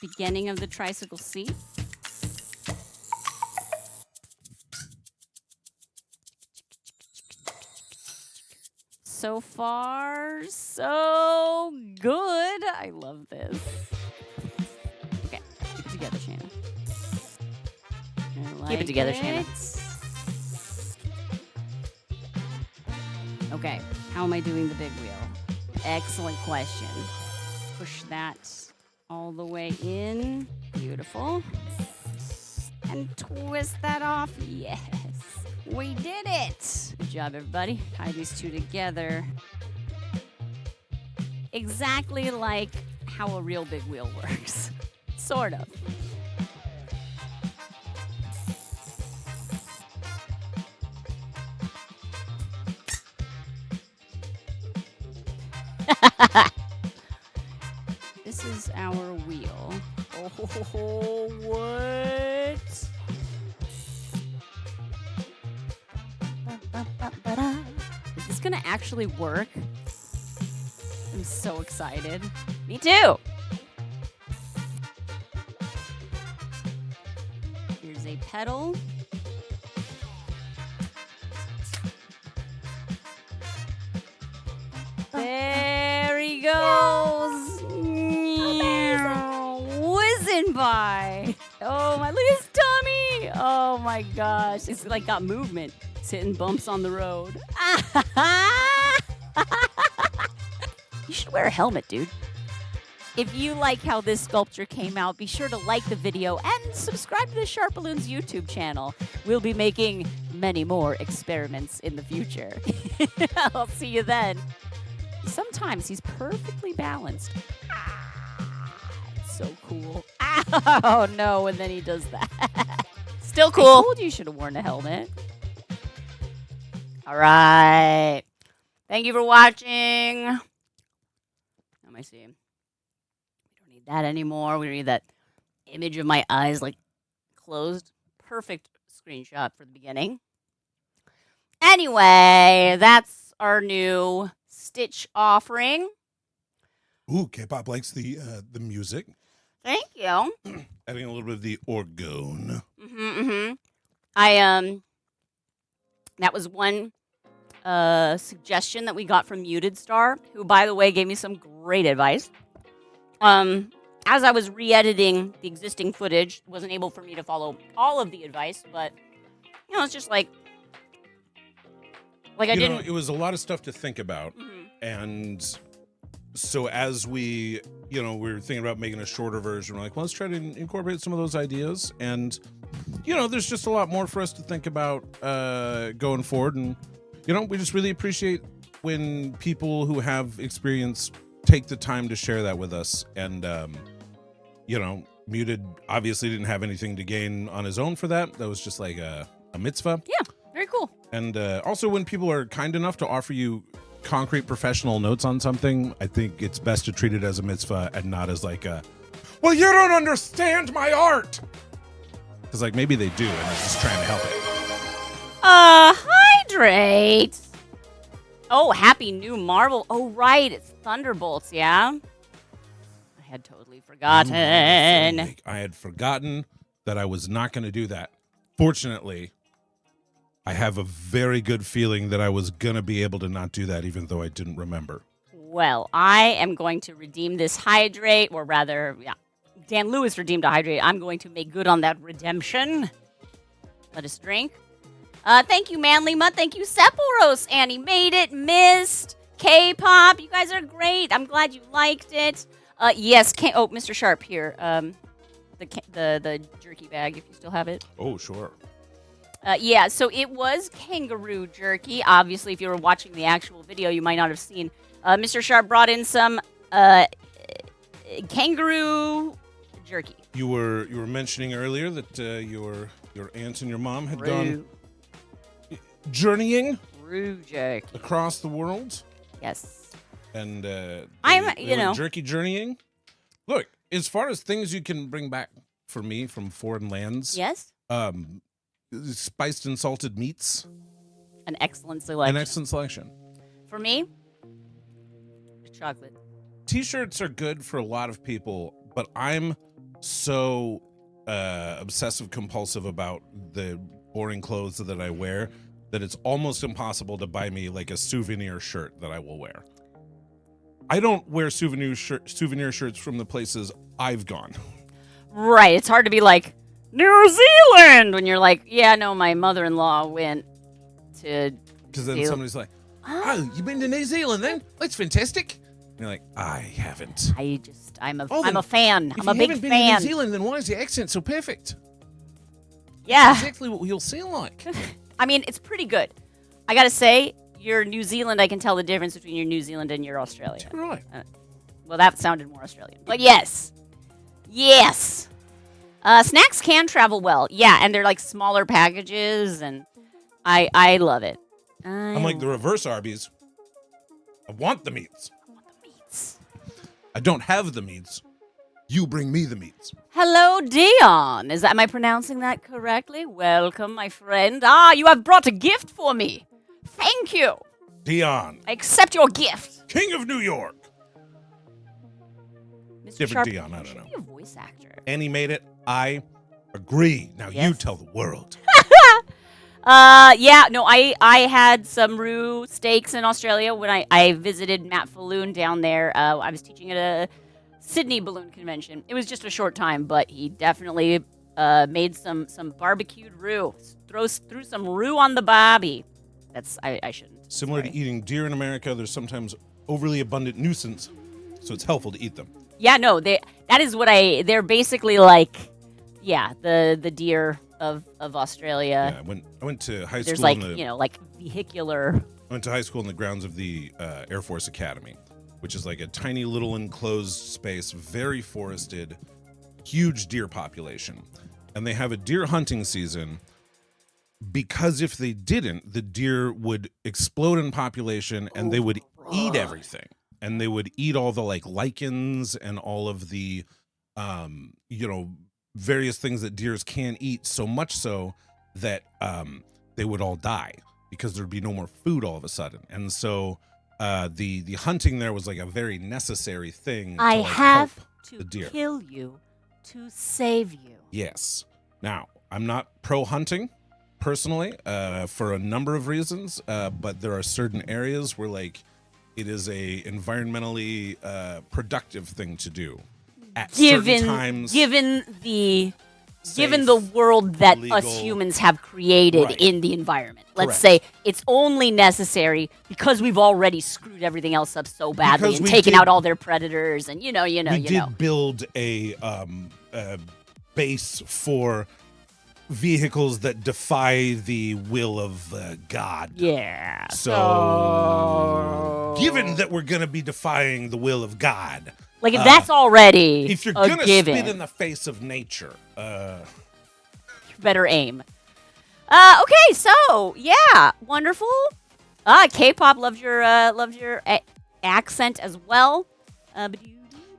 Beginning of the tricycle seat. So far, so good. I love this. Okay, keep it together, Shana. Keep it together, Shana. Okay, how am I doing the big wheel? Excellent question. Push that all the way in. Beautiful. And twist that off. Yes. We did it. Good job, everybody. Tie these two together. Exactly like how a real big wheel works. Sort of. This is our wheel. Oh, what? Is this gonna actually work? I'm so excited. Me too. Here's a pedal. There he goes. Whizzing by. Oh my, look at his tummy. Oh my gosh. It's like got movement. It's hitting bumps on the road. You should wear a helmet, dude. If you like how this sculpture came out, be sure to like the video and subscribe to the SharpBalloons YouTube channel. We'll be making many more experiments in the future. I'll see you then. Sometimes he's perfectly balanced. It's so cool. Oh no, and then he does that. Still cool. I told you should have worn a helmet. All right. Thank you for watching. How am I seeing? We don't need that anymore. We don't need that image of my eyes like closed. Perfect screenshot for the beginning. Anyway, that's our new Stitch offering. Ooh, K-pop likes the music. Thank you. Adding a little bit of the orgone. That was one suggestion that we got from Muted Star, who, by the way, gave me some great advice. As I was re-editing the existing footage, wasn't able for me to follow all of the advice, but it's just like I didn't. It was a lot of stuff to think about, and so as we were thinking about making a shorter version, we're like, well, let's try to incorporate some of those ideas, and there's just a lot more for us to think about going forward, and we just really appreciate when people who have experience take the time to share that with us. And Muted obviously didn't have anything to gain on his own for that. That was just like a mitzvah. Yeah, very cool. And also, when people are kind enough to offer you concrete professional notes on something, I think it's best to treat it as a mitzvah and not as like well, you don't understand my art, because like maybe they do and they're just trying to help it. Hydrate. Oh, happy new Marvel. Oh, right, it's Thunderbolts. Yeah, I had totally forgotten. I had forgotten that I was not going to do that. Fortunately, I have a very good feeling that I was going to be able to not do that, even though I didn't remember. Well, I am going to redeem this hydrate, or rather, Dan Lewis redeemed a hydrate. I'm going to make good on that redemption. Let us drink. Thank you, Manly Mutt. Thank you, Sepulros. Annie made it. Mist. K-pop. You guys are great. I'm glad you liked it. Yes. Mr. Sharp here. The jerky bag, if you still have it. Oh, sure. So it was kangaroo jerky. Obviously, if you were watching the actual video, you might not have seen. Mr. Sharp brought in some kangaroo jerky. You were mentioning earlier that your aunt and your mom had gone journeying across the world. Yes. And they I'm went jerky journeying. Look, as far as things you can bring back for me from foreign lands. Yes. Spiced and salted meats. An excellent selection. An excellent selection. For me, chocolate. T-shirts are good for a lot of people, but I'm so obsessive compulsive about the boring clothes that I wear that it's almost impossible to buy me like a souvenir shirt that I will wear. I don't wear souvenir shirts from the places I've gone. Right. It's hard to be like, New Zealand, when you're like, yeah, no, my mother-in-law went to... Because then somebody's like, oh, you've been to New Zealand then? That's fantastic. And you're like, I haven't. I'm a fan. I'm a big fan. If you haven't been to New Zealand, then why is your accent so perfect? Yeah. That's exactly what you'll sound like. I mean, it's pretty good. I got to say, your New Zealand, I can tell the difference between your New Zealand and your Australia. Right. Well, that sounded more Australian. But yes. Yes. Snacks can travel well. Yeah, and they're like smaller packages, and I love it. I'm like the reverse Arby's. I want the meats. I don't have the meats. You bring me the meats. Hello, Dion. Am I pronouncing that correctly? Welcome, my friend. You have brought a gift for me. Thank you. Dion. I accept your gift. King of New York. Mr. Different Sharp, Dion, I don't know. Be a voice actor. Annie made it. I agree. Now you tell the world. I had some roux steaks in Australia when I visited Matt Falloon down there. I was teaching at a Sydney balloon convention. It was just a short time, but he definitely made some barbecued roux. Threw some roux on the barbie. I shouldn't. Similar to eating deer in America, there's sometimes overly abundant nuisance, so it's helpful to eat them. Yeah, no, that is what they're basically like, the deer of Australia. Yeah, I went to high school. There's like vehicular. I went to high school in the grounds of the Air Force Academy, which is like a tiny little enclosed space, very forested, huge deer population. And they have a deer hunting season because if they didn't, the deer would explode in population and they would eat everything. And they would eat all the like lichens and all of the, various things that deers can eat, so much so that they would all die because there'd be no more food all of a sudden. And so the hunting there was like a very necessary thing. I have to the deer. kill you to save you. Yes. Now, I'm not pro hunting personally for a number of reasons, but there are certain areas where like it is a environmentally productive thing to do at certain times. Given the safe, world that legal. us humans have created Right. in the environment. Let's Correct. say it's only necessary because we've already screwed everything else up so badly Because and we taken did- out all their predators and you know. we did build a base for vehicles that defy the will of God. Yeah. So, given that we're going to be defying the will of God, like if that's already if you're a going to given, spit in the face of nature, better aim. Okay, so yeah, wonderful. K-pop loves your accent as well.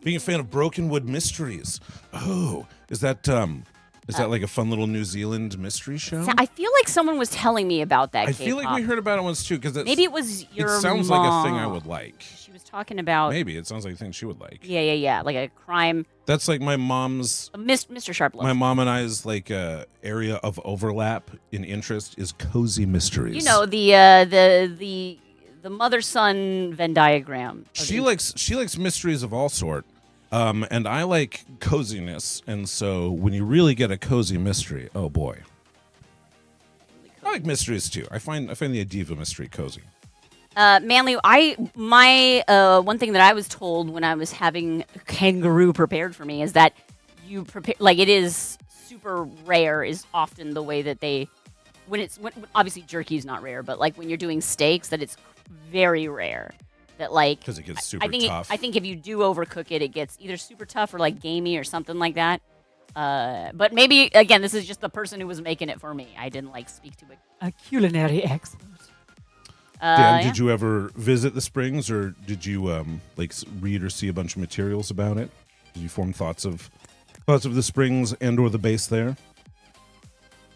being a fan of Brokenwood Mysteries. Oh, is that like a fun little New Zealand mystery show? I feel like someone was telling me about that. I feel like we heard about it once too, because maybe it was your It sounds mom. like a thing I would like. She was talking about. Maybe it sounds like a thing she would like. Yeah, like a crime. That's like my mom's. Mr. SharpBalloons. My mom and I's like area of overlap in interest is cozy mysteries. You know the mother-son Venn diagram. She likes mysteries of all sort, and I like coziness. And so when you really get a cozy mystery, oh boy, I like mysteries too. I find the idea of a mystery cozy. Manly, my one thing that I was told when I was having kangaroo prepared for me is that you prepare like it is super rare is often the way that they when obviously jerky is not rare, but like when you're doing steaks that it's very rare that like Because it gets super I think tough. I think if you do overcook it, it gets either super tough or like gamey or something like that. But maybe again, this is just the person who was making it for me. I didn't like speak to a culinary expert. Dan, did you ever visit the Springs, or did you read or see a bunch of materials about it? Did you form thoughts of the Springs and/or the base there?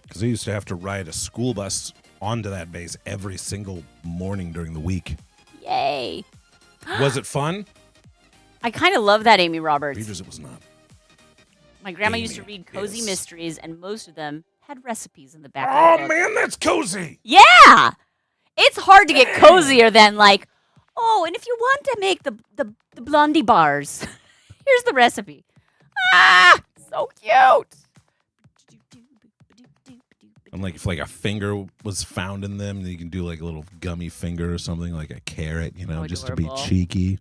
Because I used to have to ride a school bus onto that base every single morning during the week. Yay! Was it fun? I kind of love that, Amy Roberts. Readers, it was not. My grandma used to Amy, read cozy yes. mysteries, and most of them had recipes in the back. Oh of the book. man, that's cozy. Yeah, it's hard to get cozier than like, oh, and if you want to make the blondie bars, here's the recipe. Ah, so cute. And like if like a finger was found in them, then you can do like a little gummy finger or something, like a carrot, Oh, just to be adorable. cheeky.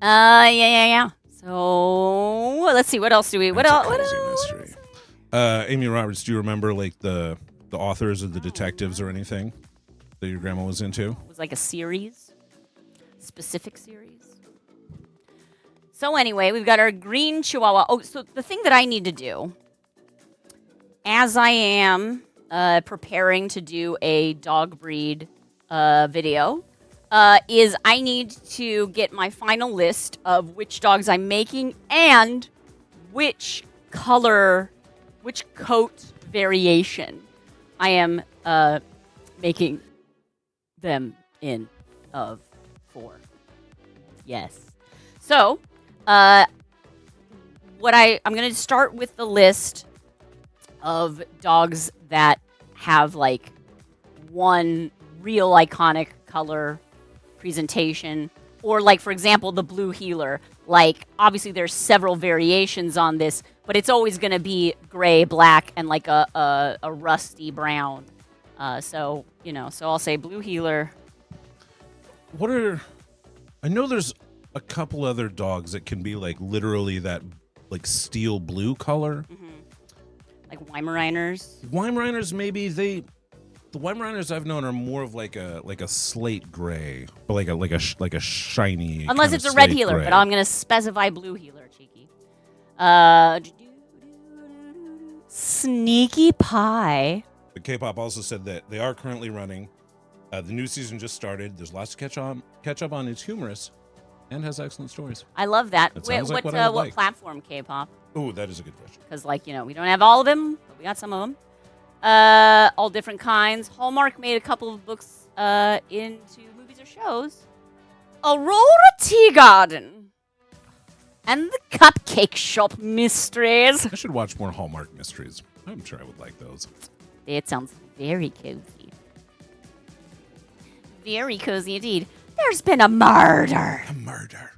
Yeah. So let's see. What else do we? What That's else? a cozy mystery. Amy Roberts, do you remember like the authors or the detectives or anything that your grandma was into? It was like a series, specific series. So anyway, we've got our green Chihuahua. Oh, so the thing that I need to do, as I am preparing to do a dog breed video, is I need to get my final list of which dogs I'm making and which color, which coat variation I am making them in of 4. Yes. So, I'm going to start with the list of dogs that have like one real iconic color presentation, or like for example the blue heeler. Like obviously there's several variations on this, but it's always going to be gray, black, and like a rusty brown. So I'll say blue heeler. I know there's a couple other dogs that can be like literally that like steel blue color. Like Weimaraners. Weimaraners, maybe the Weimaraners I've known are more of like a slate gray, or like a shiny. Unless kind it's of a red slate heeler, gray. but I'm going to specify blue heeler, cheeky. Sneaky Pie. The K-pop also said that they are currently running. The new season just started. There's lots to catch up on. It's humorous and has excellent stories. I love that. That sounds like what I would what like. platform K-pop? Oh, that is a good question. Because we don't have all of them, but we got some of them. All different kinds. Hallmark made a couple of books into movies or shows. Aurora Tea Garden. And the Cupcake Shop Mysteries. I should watch more Hallmark mysteries. I'm sure I would like those. It sounds very cozy. Very cozy indeed. There's been a murder. A murder.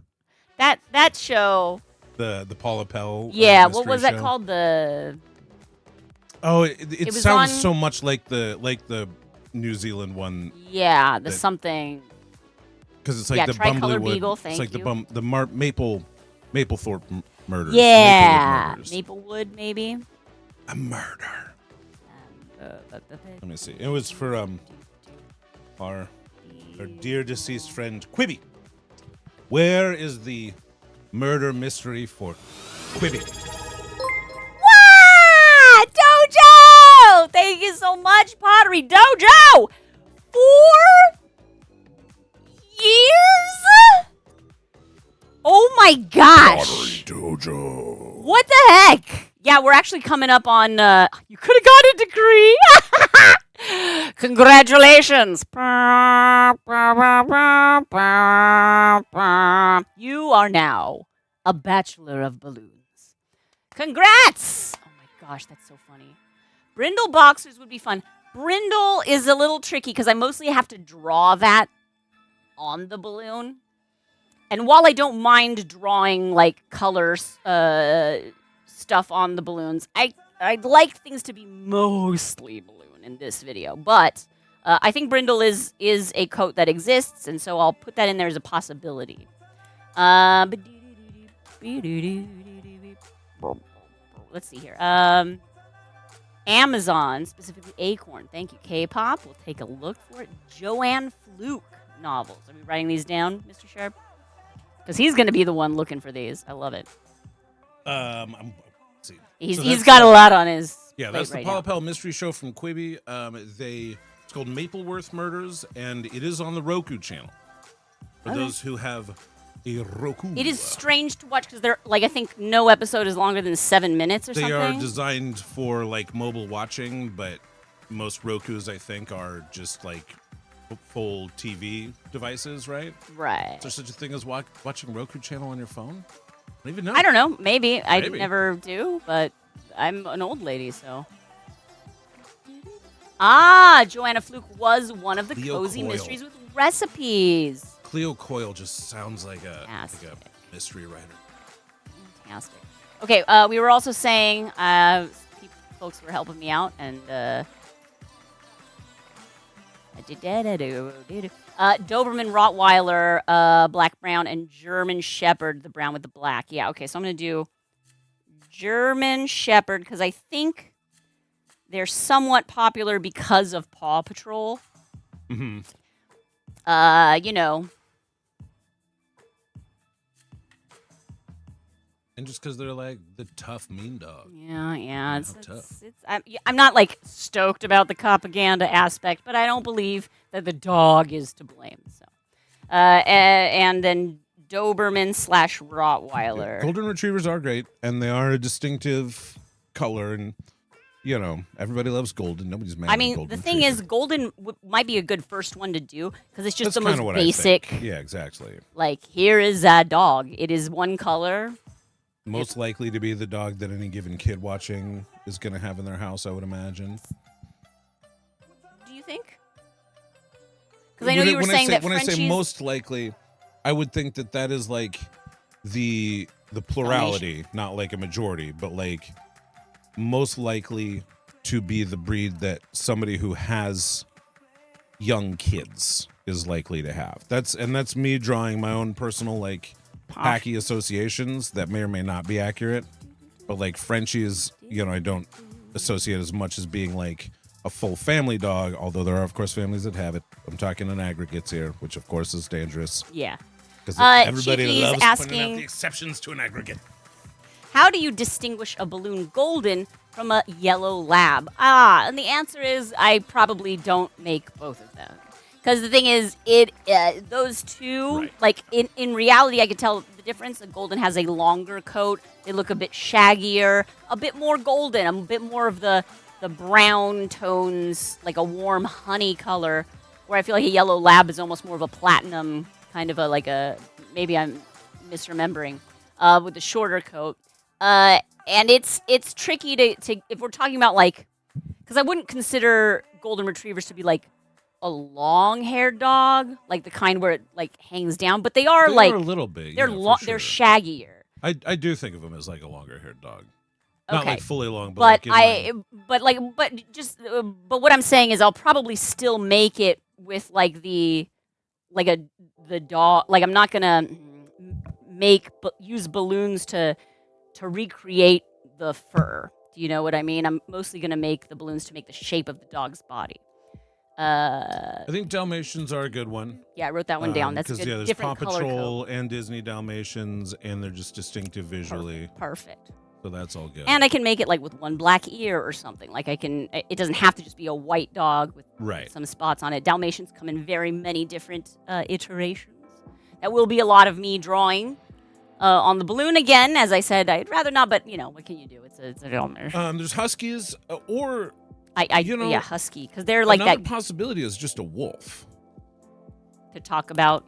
That show. The Paula Pell. Yeah, what mystery was that show. called? The Oh, it was sounds on- so much like the New Zealand one the that- something. because it's like Yeah, the Tricolor Bumblewood. Beagle, it's thank like you. the Maplethorpe murders. Yeah, Maplewood murders. Maplewood maybe. A murder. Let me see. It was for our dear deceased friend Quibi. Where is the murder mystery for Quibi? Wow! Dojo! Thank you so much, Pottery Dojo! 4 years? Oh my gosh! Dojo. What the heck? Yeah, we're actually coming up on, you could have got a degree! Congratulations! You are now a Bachelor of Balloons. Congrats! Oh my gosh, that's so funny. Brindle boxers would be fun. Brindle is a little tricky because I mostly have to draw that on the balloon. And while I don't mind drawing like colors, stuff on the balloons, I'd like things to be mostly balloon in this video. But I think Brindle is a coat that exists, and so I'll put that in there as a possibility. Let's see here. Amazon, specifically Acorn. Thank you, K-pop. We'll take a look for it. Joanne Fluke novels. Are we writing these down, Mr. Sharp? Because he's going to be the one looking for these. I love it. Let's see. He's got a lot on his Yeah, plate that's the right Paula now. Pell mystery show from Quibi. It's called Mapleworth Murders, and it is on the Roku channel. For Okay. those who have a Roku. It is strange to watch because they're like I think no episode is longer than 7 minutes or They something. are designed for like mobile watching, but most Rokus I think are just like full TV devices, right? Right. Is there such a thing as watching Roku channel on your phone? I don't even know. I don't know. Maybe. I Maybe. never do, but I'm an old lady, so. Ah, Joanna Fluke was one of the Leo cozy Coyle. mysteries with recipes. Cleo Coyle just sounds like a Fantastic. mystery writer. Fantastic. Okay, we were also saying, folks were helping me out, and Doberman Rottweiler, black brown, and German Shepherd, the brown with the black. Yeah, okay, so I'm going to do German Shepherd because I think they're somewhat popular because of Paw Patrol. Mm-hmm. You know. And just because they're like the tough, mean dog. Yeah. How tough. I'm not like stoked about the propaganda aspect, but I don't believe that the dog is to blame. So, and then Doberman / Rottweiler. Golden Retrievers are great, and they are a distinctive color, and you know everybody loves golden. Nobody's mad. I at mean, golden the thing Retriever. is, golden might be a good first one to do because it's just That's the kinda most what I basic. think. Yeah, exactly. Like, here is a dog. It is one color. Most likely to be the dog that any given kid watching is going to have in their house, I would imagine. Do you think? Because I know you were saying that when I say Frenchies. most likely, I would think that is like the plurality, not like a majority, but like most likely to be the breed that somebody who has young kids is likely to have. That's me drawing my own personal like hacky associations that may or may not be accurate. But like Frenchies, you know, I don't associate as much as being like a full family dog, although there are of course families that have it. I'm talking in aggregates here, which of course is dangerous Yeah. because everybody Chiefy's loves pointing out asking- the exceptions to an aggregate. How do you distinguish a balloon golden from a yellow lab? And the answer is I probably don't make both of them. Because the thing is, those two, Right. like in reality, I could tell the difference. A golden has a longer coat. They look a bit shaggier, a bit more golden, a bit more of the brown tones, like a warm honey color. Where I feel like a yellow lab is almost more of a platinum kind of maybe I'm misremembering. with the shorter coat. And it's tricky to if we're talking about like, because I wouldn't consider golden retrievers to be like a long-haired dog, like the kind where it like hangs down, but they are They like are a little big. they're yeah, for they're sure. shaggier. I do think of them as like a longer-haired dog. Not Okay. like fully long, But like but what I'm saying is I'll probably still make it with like the dog. Like I'm not gonna use balloons to recreate the fur. Do you know what I mean? I'm mostly gonna make the balloons to make the shape of the dog's body. I think Dalmatians are a good one. Yeah, I wrote that one down. That's a 'cause, good yeah, there's different Paw color Patrol code. and Disney Dalmatians, and they're just distinctive visually. Perfect. So that's all good. And I can make it like with one black ear or something. Like it doesn't have to just be a white dog with right. some spots on it. Dalmatians come in very many different iterations. That will be a lot of me drawing on the balloon again. As I said, I'd rather not, but what can you do? It's a Dalmatian. There's Huskies, or yeah, husky, because they're like another that possibility is just a wolf. to talk about.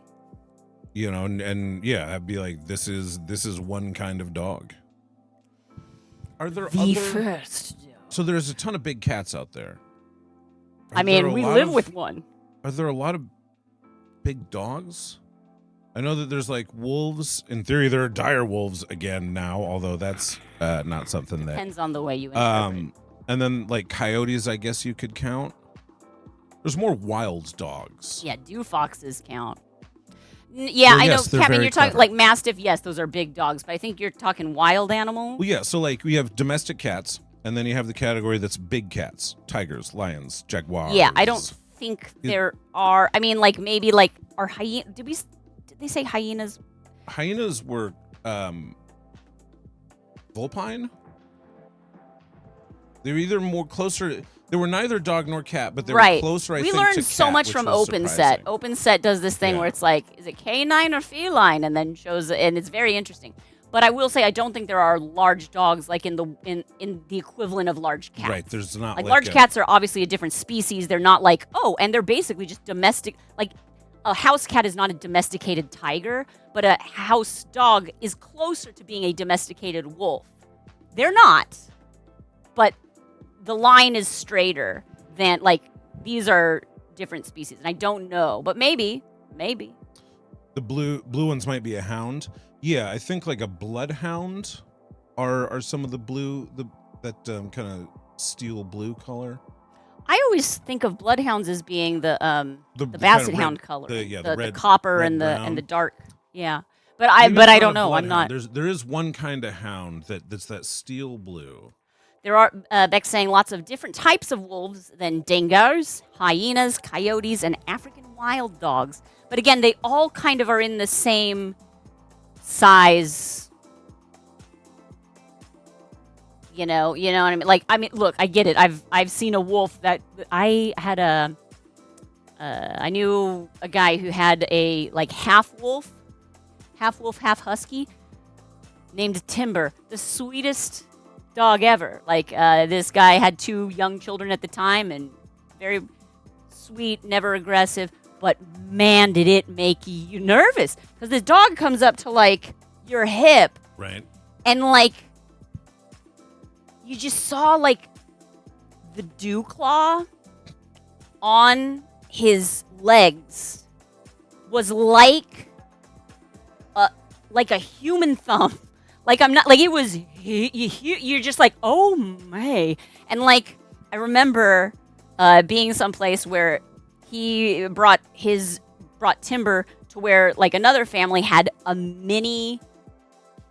And yeah, I'd be like, this is one kind of dog. Are there The other? first. So there's a ton of big cats out there. I mean, we live with one. Are there a lot of big dogs? I know that there's like wolves. In theory, there are dire wolves again now, although that's not something that. Depends on the way you interpret. And then like coyotes, I guess you could count. There's more wild dogs. Yeah, do foxes count? Yeah, Well, I yes, know, they're Kevin. very You're talking clever. like mastiff. Yes, those are big dogs, but I think you're talking wild animals. Well, yeah. So like we have domestic cats, and then you have the category that's big cats: tigers, lions, jaguars. Yeah, I don't think there are. I mean, like maybe like are hyenas? Did they say hyenas? Hyenas were vulpine. They were either more closer. They were neither dog nor cat, but they were closer. I we think learned to so cat, much which from was Open surprising. Set. Open Set does this thing Yeah. where it's like, is it canine or feline, and then shows, and it's very interesting. But I will say, I don't think there are large dogs like in the equivalent of large cats. Right, there's not like like large a- cats are obviously a different species. They're not like and they're basically just domestic. Like a house cat is not a domesticated tiger, but a house dog is closer to being a domesticated wolf. They're not, but the line is straighter than like these are different species, and I don't know, but maybe. The blue ones might be a hound. Yeah, I think like a bloodhound are some of the blue that kind of steel blue color. I always think of bloodhounds as being the kind of basset red- hound color, the red, copper red, and brown. the dark. Yeah, but I Maybe it's I not don't a know. I'm not. bloodhound. There is one kind of hound that's that steel blue. There are Beck's saying lots of different types of wolves than dingoes, hyenas, coyotes, and African wild dogs. But again, they all kind of are in the same size. You know what I mean? Like, I mean, look, I get it. I've seen a wolf that I had I knew a guy who had a like half wolf, half husky, named Timber, the sweetest dog ever. Like this guy had 2 young children at the time, and very sweet, never aggressive. But man, did it make you nervous, because this dog comes up to like your hip, Right. and like you just saw like the dew claw on his legs was like a human thumb. Like I'm not like it was. You're just like, oh my, and like I remember being someplace where he brought Timber to where like another family had a mini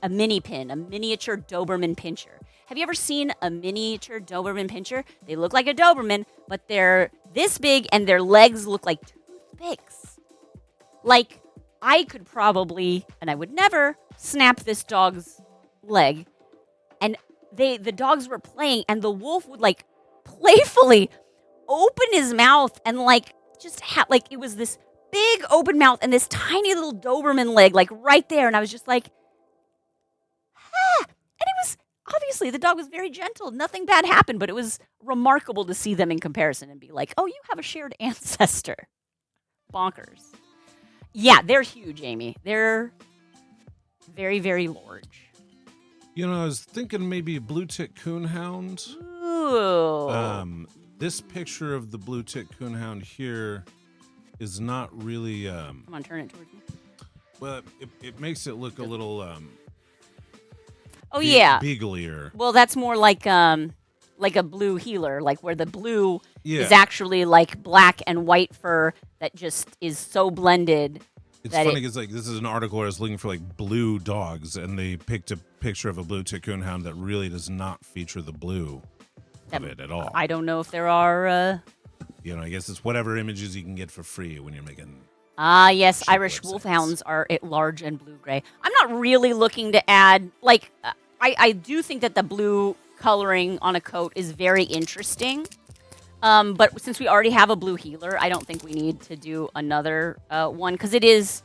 pin, a miniature Doberman Pinscher. Have you ever seen a miniature Doberman Pinscher? They look like a Doberman, but they're this big and their legs look like toothpicks. Like I could probably, and I would never, snap this dog's leg. And the dogs were playing, and the wolf would like playfully open his mouth and like just like it was this big open mouth and this tiny little Doberman leg like right there, and I was just like, and it was obviously the dog was very gentle, nothing bad happened, but it was remarkable to see them in comparison and be like, oh, you have a shared ancestor. Bonkers. Yeah, they're huge, Amy. They're Very, very large. You know, I was thinking maybe a blue tick coonhound. Ooh. This picture of the blue tick coonhound here is not really. Come on, turn it towards me. Well, it makes it look a little. Oh yeah. Beaglier. Well, that's more like a blue heeler, like where the blue Yeah. is actually like black and white fur that just is so blended. It's that funny because like this is an article where I was looking for like blue dogs, and they picked a picture of a blue tick coonhound that really does not feature the blue of it at all. I don't know if there are. You know, I guess it's whatever images you can get for free when you're making. Yes, cheap Irish websites. wolfhounds are large and blue gray. I'm not really looking to add like I do think that the blue coloring on a coat is very interesting. But since we already have a blue heeler, I don't think we need to do another one because it's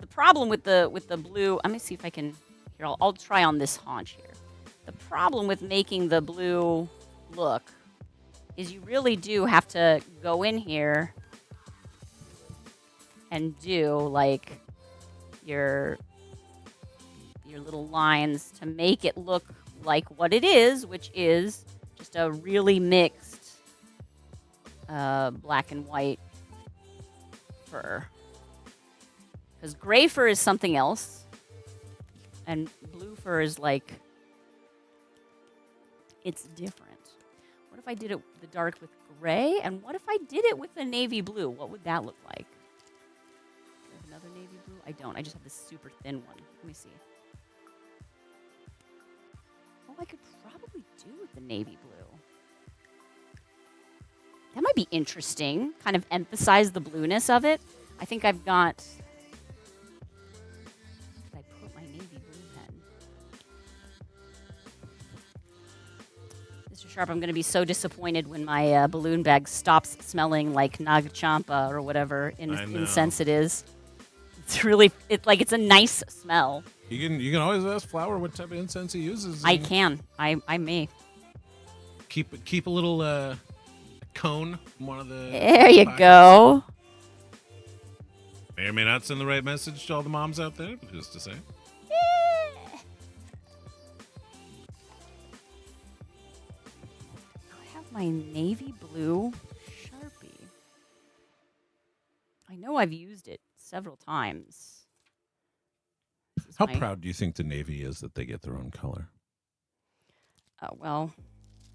the problem with the blue. Let me see if I can. Here, I'll try on this haunch here. The problem with making the blue look is you really do have to go in here and do like your little lines to make it look like what it is, which is just a really mixed black and white fur. Because gray fur is something else, and blue fur is like, it's different. What if I did it the dark with gray, and what if I did it with a navy blue? What would that look like? Do I have another navy blue? I don't. I just have this super thin one. Let me see. Oh, I could probably do with the navy blue. That might be interesting. Kind of emphasize the blueness of it. I think I've got. Did I put my navy blue pen? Mr. Sharp, I'm going to be so disappointed when my balloon bag stops smelling like Nag Champa or whatever incense it is. It's really, it's a nice smell. You can always ask Flower what type of incense he uses. I can. I may. Keep a little cone in one of the. There you pockets. go. May or may not send the right message to all the moms out there, but just to say. I have my navy blue Sharpie. I know I've used it several times. How proud do you think the Navy is that they get their own color? Well,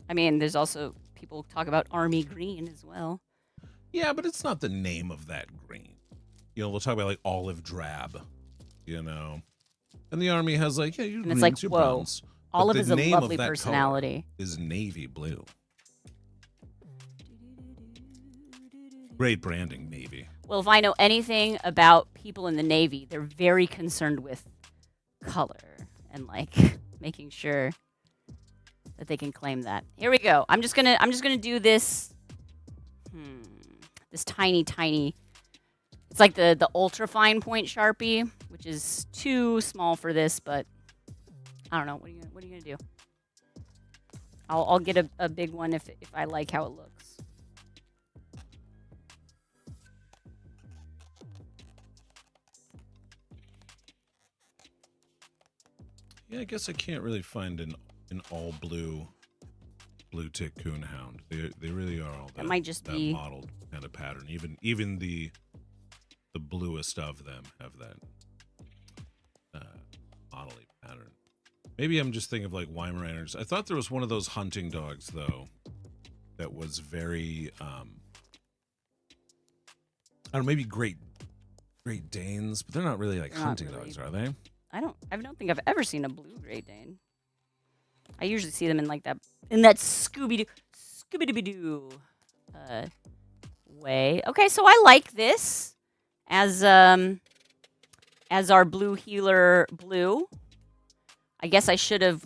I mean, there's also people talk about army green as well. Yeah, but it's not the name of that green. You know, we'll talk about like olive drab, you know. And the Army has like, yeah, your And it's greens, like, your whoa, browns. olive But is the a name of lovely that personality. color is navy blue. Great branding, Navy. Well, if I know anything about people in the Navy, they're very concerned with color and like making sure that they can claim that. Here we go. I'm just gonna do this. This tiny. It's like the ultra fine point Sharpie, which is too small for this, but I don't know. What are you gonna do? I'll get a big one if I like how it looks. Yeah, I guess I can't really find an all blue tick coonhound. They really are all that might just that be modeled kind of pattern. Even the bluest of them have that modelly pattern. Maybe I'm just thinking of like Weimaraners. I thought there was one of those hunting dogs though that was very I don't know, maybe Great Danes, but they're not really like hunting dogs, are they? I don't think I've ever seen a blue Great Dane. I usually see them in that Scooby-Doo way. Okay, so I like this as our blue healer blue. I guess I should have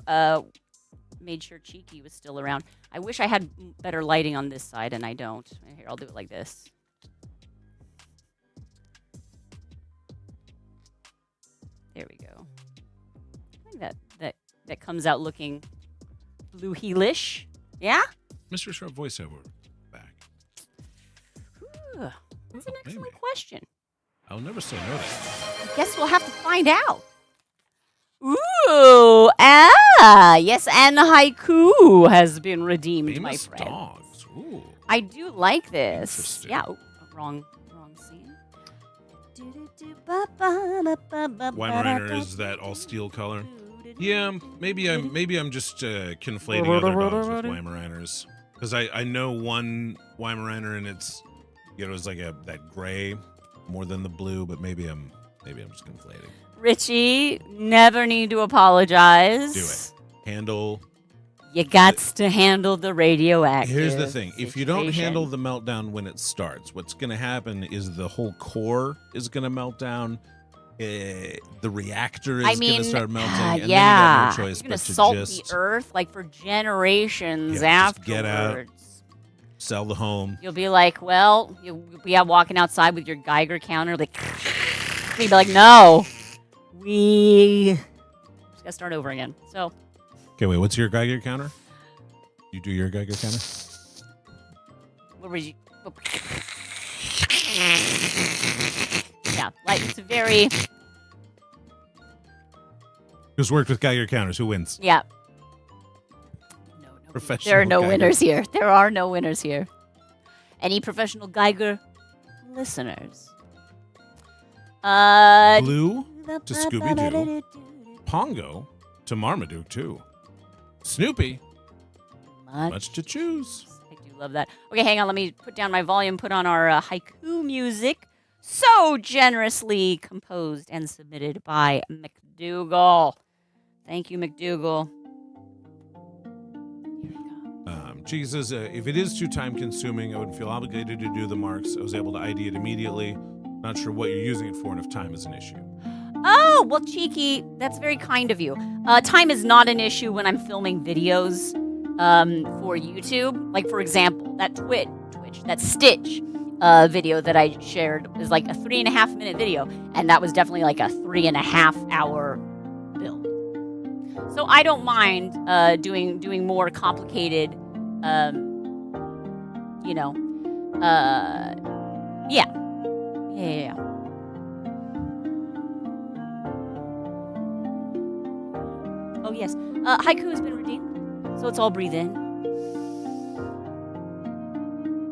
made sure Cheeky was still around. I wish I had better lighting on this side, and I don't. Here, I'll do it like this. There we go. I think that comes out looking blue heelish. Yeah? Mr. Sharp voiceover back. Ooh, that's an excellent maybe. question. I'll never say no to that. I guess we'll have to find out. Ooh, yes, and haiku has been redeemed, my Famous friend. dogs. Ooh. I do like this. Interesting. Yeah, wrong scene. Weimaraner is that all steel color. Yeah, maybe I'm just conflating other dogs with Weimaraners, because I know one Weimaraner and it's like that gray more than the blue, but maybe I'm just conflating. Richie, never need to apologize. Do it. Handle. You got to handle the radioactive. Here's the thing: if you don't situation. handle the meltdown when it starts, what's going to happen is the whole core is going to melt down. The reactor is going to start melting, and then you got no choice you're but to to salt just the earth like for generations Yeah, just afterwards. get out. sell the home. You'll be like, well, you'll be out walking outside with your Geiger counter, like, you'll be like, no, we just gotta start over again. So. Okay, wait, what's your Geiger counter? You do your Geiger counter? What were you? Yeah, like it's very. Who's worked with Geiger counters? Who wins? Yeah. No. Professional There are no Geiger. winners here. There are no winners here. Any professional Geiger listeners? Blue to Scooby-Doo. Pongo to Marmaduke, too. Snoopy, much to choose. I do love that. Okay, hang on. Let me put down my volume, put on our haiku music. So generously composed and submitted by McDougal. Thank you, McDougal. Here we go. Cheeky says, if it is too time-consuming, I would feel obligated to do the marks. I was able to ID it immediately. Not sure what you're using it for and if time is an issue. Oh, well, Cheeky, that's very kind of you. Time is not an issue when I'm filming videos for YouTube. Like, for example, that that Stitch video that I shared is like a 3.5-minute video, and that was definitely like a 3.5-hour build. So I don't mind doing more complicated, yeah. Oh, yes. Haiku has been redeemed. So let's all breathe in.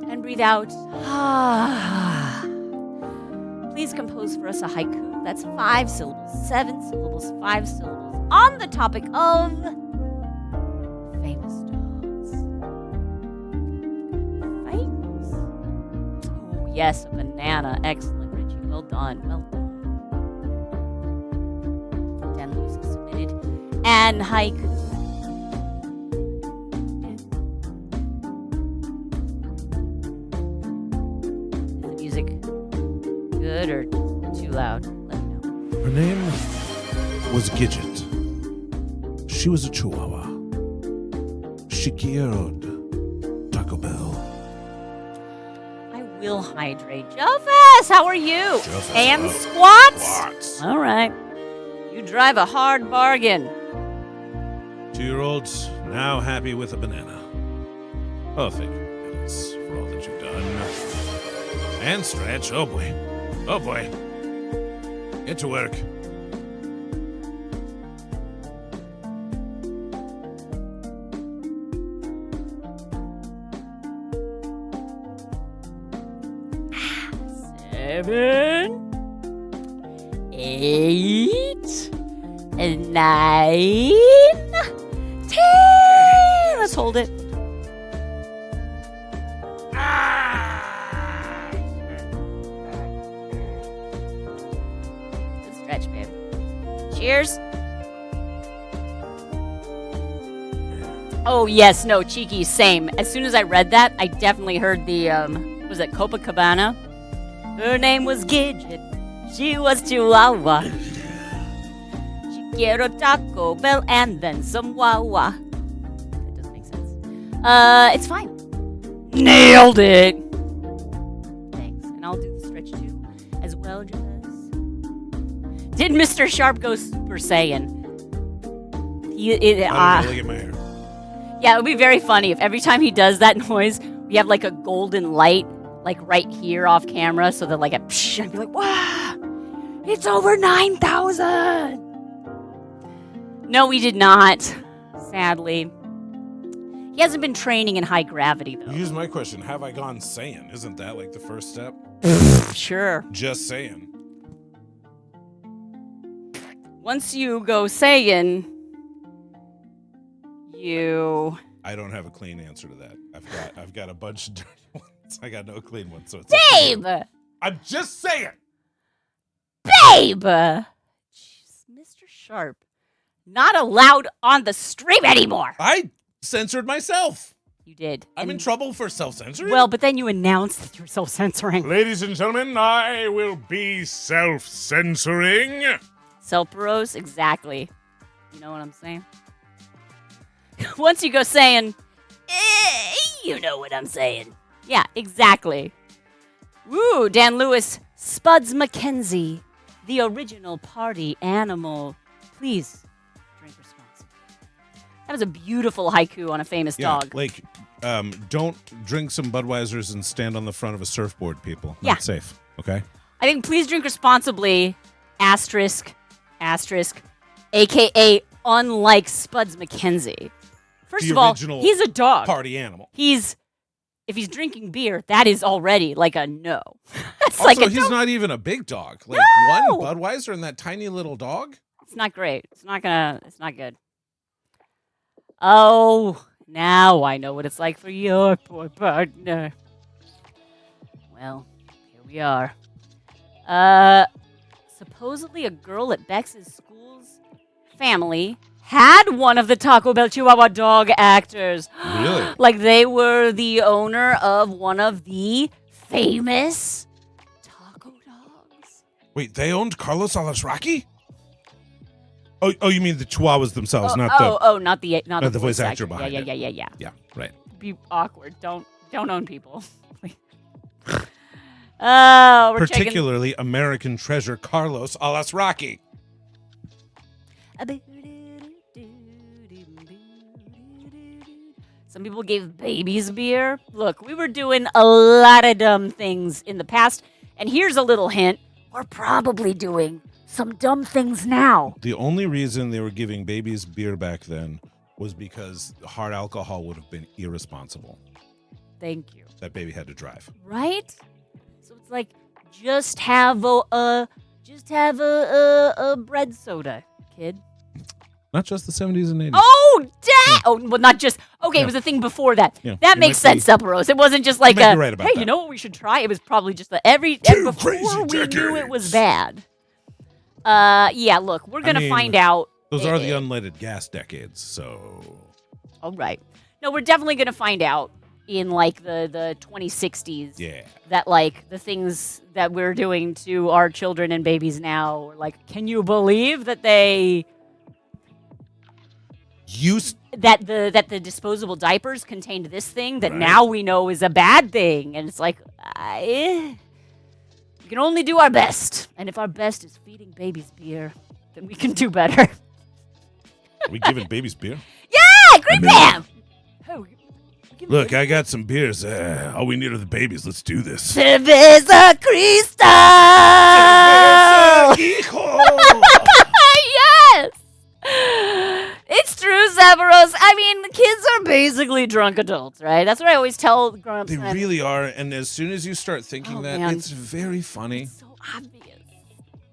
And breathe out. Please compose for us a haiku. That's 5 syllables, 7 syllables, 5 syllables. On the topic of famous dogs. Famous. Oh, yes, a banana. Excellent, Richie. Well done. Well done. Dan Lewis has submitted. And haiku. Is the music good or too loud? Let me know. Her name was Gidget. She was a Chihuahua. She quiero Taco Bell. I will hydrate. Jofus, how are you? Jofus, And hello. squats? All right. You drive a hard bargain. 2-year-olds now happy with a banana. Oh, thank you, goodness, for all that you've done. And stretch. Oh, boy. Oh, boy. Get to work. Seven, 8, 9, 10. Let's hold it. Good stretch, babe. Cheers. Oh, yes, no, Cheeky, same. As soon as I read that, I definitely heard the, was it Copacabana? Her name was Gidget. She was Chihuahua. She quiero Taco Bell and then some Wawa. That doesn't make sense. It's fine. Nailed it. Thanks. And I'll do the stretch too, as well, Jess. Did Mr. Sharp go Super Saiyan? I'm really get my hair. Yeah, it would be very funny if every time he does that noise, we have like a golden light, like right here off camera, so that like a psh, I'd be like, wow, it's over 9,000. No, we did not. Sadly. He hasn't been training in high gravity, though. Here's my question. Have I gone Saiyan? Isn't that like the first step? Sure. Just saying. Once you go Saiyan, you... I don't have a clean answer to that. I've got a bunch of dirty ones. I got no clean ones. So it's Babe! I'm just saying. Babe! Jeez, Mr. Sharp. Not allowed on the stream anymore. I censored myself. You did. I'm in trouble for self-censoring. Well, but then you announced that you're self-censoring. Ladies and gentlemen, I will be self-censoring. Self-bros? Exactly. You know what I'm saying? Once you go saying, you know what I'm saying. Yeah, exactly. Woo, Dan Lewis, Spuds McKenzie, the original party animal. Please drink responsibly. That was a beautiful haiku on a famous dog. Like, don't drink some Budweisers and stand on the front of a surfboard, people. Yeah. Not safe, okay? I think please drink responsibly, asterisk, a.k.a. unlike Spuds McKenzie. First of all, original he's a dog. Party animal. If he's drinking beer, that is already like a no. It's Also, like a he's not even a big dog. Like No! one Budweiser and that tiny little dog. It's not great. It's not good. Oh, now I know what it's like for your poor partner. Well, here we are. Supposedly a girl at Bex's school's family had one of the Taco Bell Chihuahua dog actors. Really? Like they were the owner of one of the famous taco dogs. Wait, they owned Carlos Alasraki? Oh, you mean the Chihuahuas themselves, not the voice actor behind it. Yeah. Yeah, right. Be awkward. Don't own people. Oh, we're Particularly American treasure Carlos Alasraki. Some people gave babies beer. Look, we were doing a lot of dumb things in the past, and here's a little hint. We're probably doing some dumb things now. The only reason they were giving babies beer back then was because hard alcohol would have been irresponsible. Thank you. That baby had to drive. Right? So it's like just have a bread soda, kid. Not just the 70s and 80s. Oh, dang! Yeah. Oh, well, not just. Okay, Yeah. it was a thing before that. Yeah. That You makes might be- sense, Supperose. It wasn't just like might be right about hey, that. you know what we should try? It was probably just Two before crazy we knew it was decades. bad. Yeah, look, we're going to mean, find out. Those are the unleaded gas decades, so... All right. No, we're definitely going to find out in like the 2060s. Yeah. That like the things that we're doing to our children and babies now, are like, can you believe that they that the disposable diapers contained this thing that Right. now we know is a bad thing? And it's like, we can only do our best, and if our best is feeding babies beer, then we can do better. Are we giving babies beer? Yeah, great man. Oh, Look, I got some beers. All we need are the babies. Let's do this. Cerveza Cristal. Yes. It's true, Severos. I mean, the kids are basically drunk adults, right? That's what I always tell grown-ups. They really are, and as soon as you start thinking that, man. it's very funny. It's so obvious.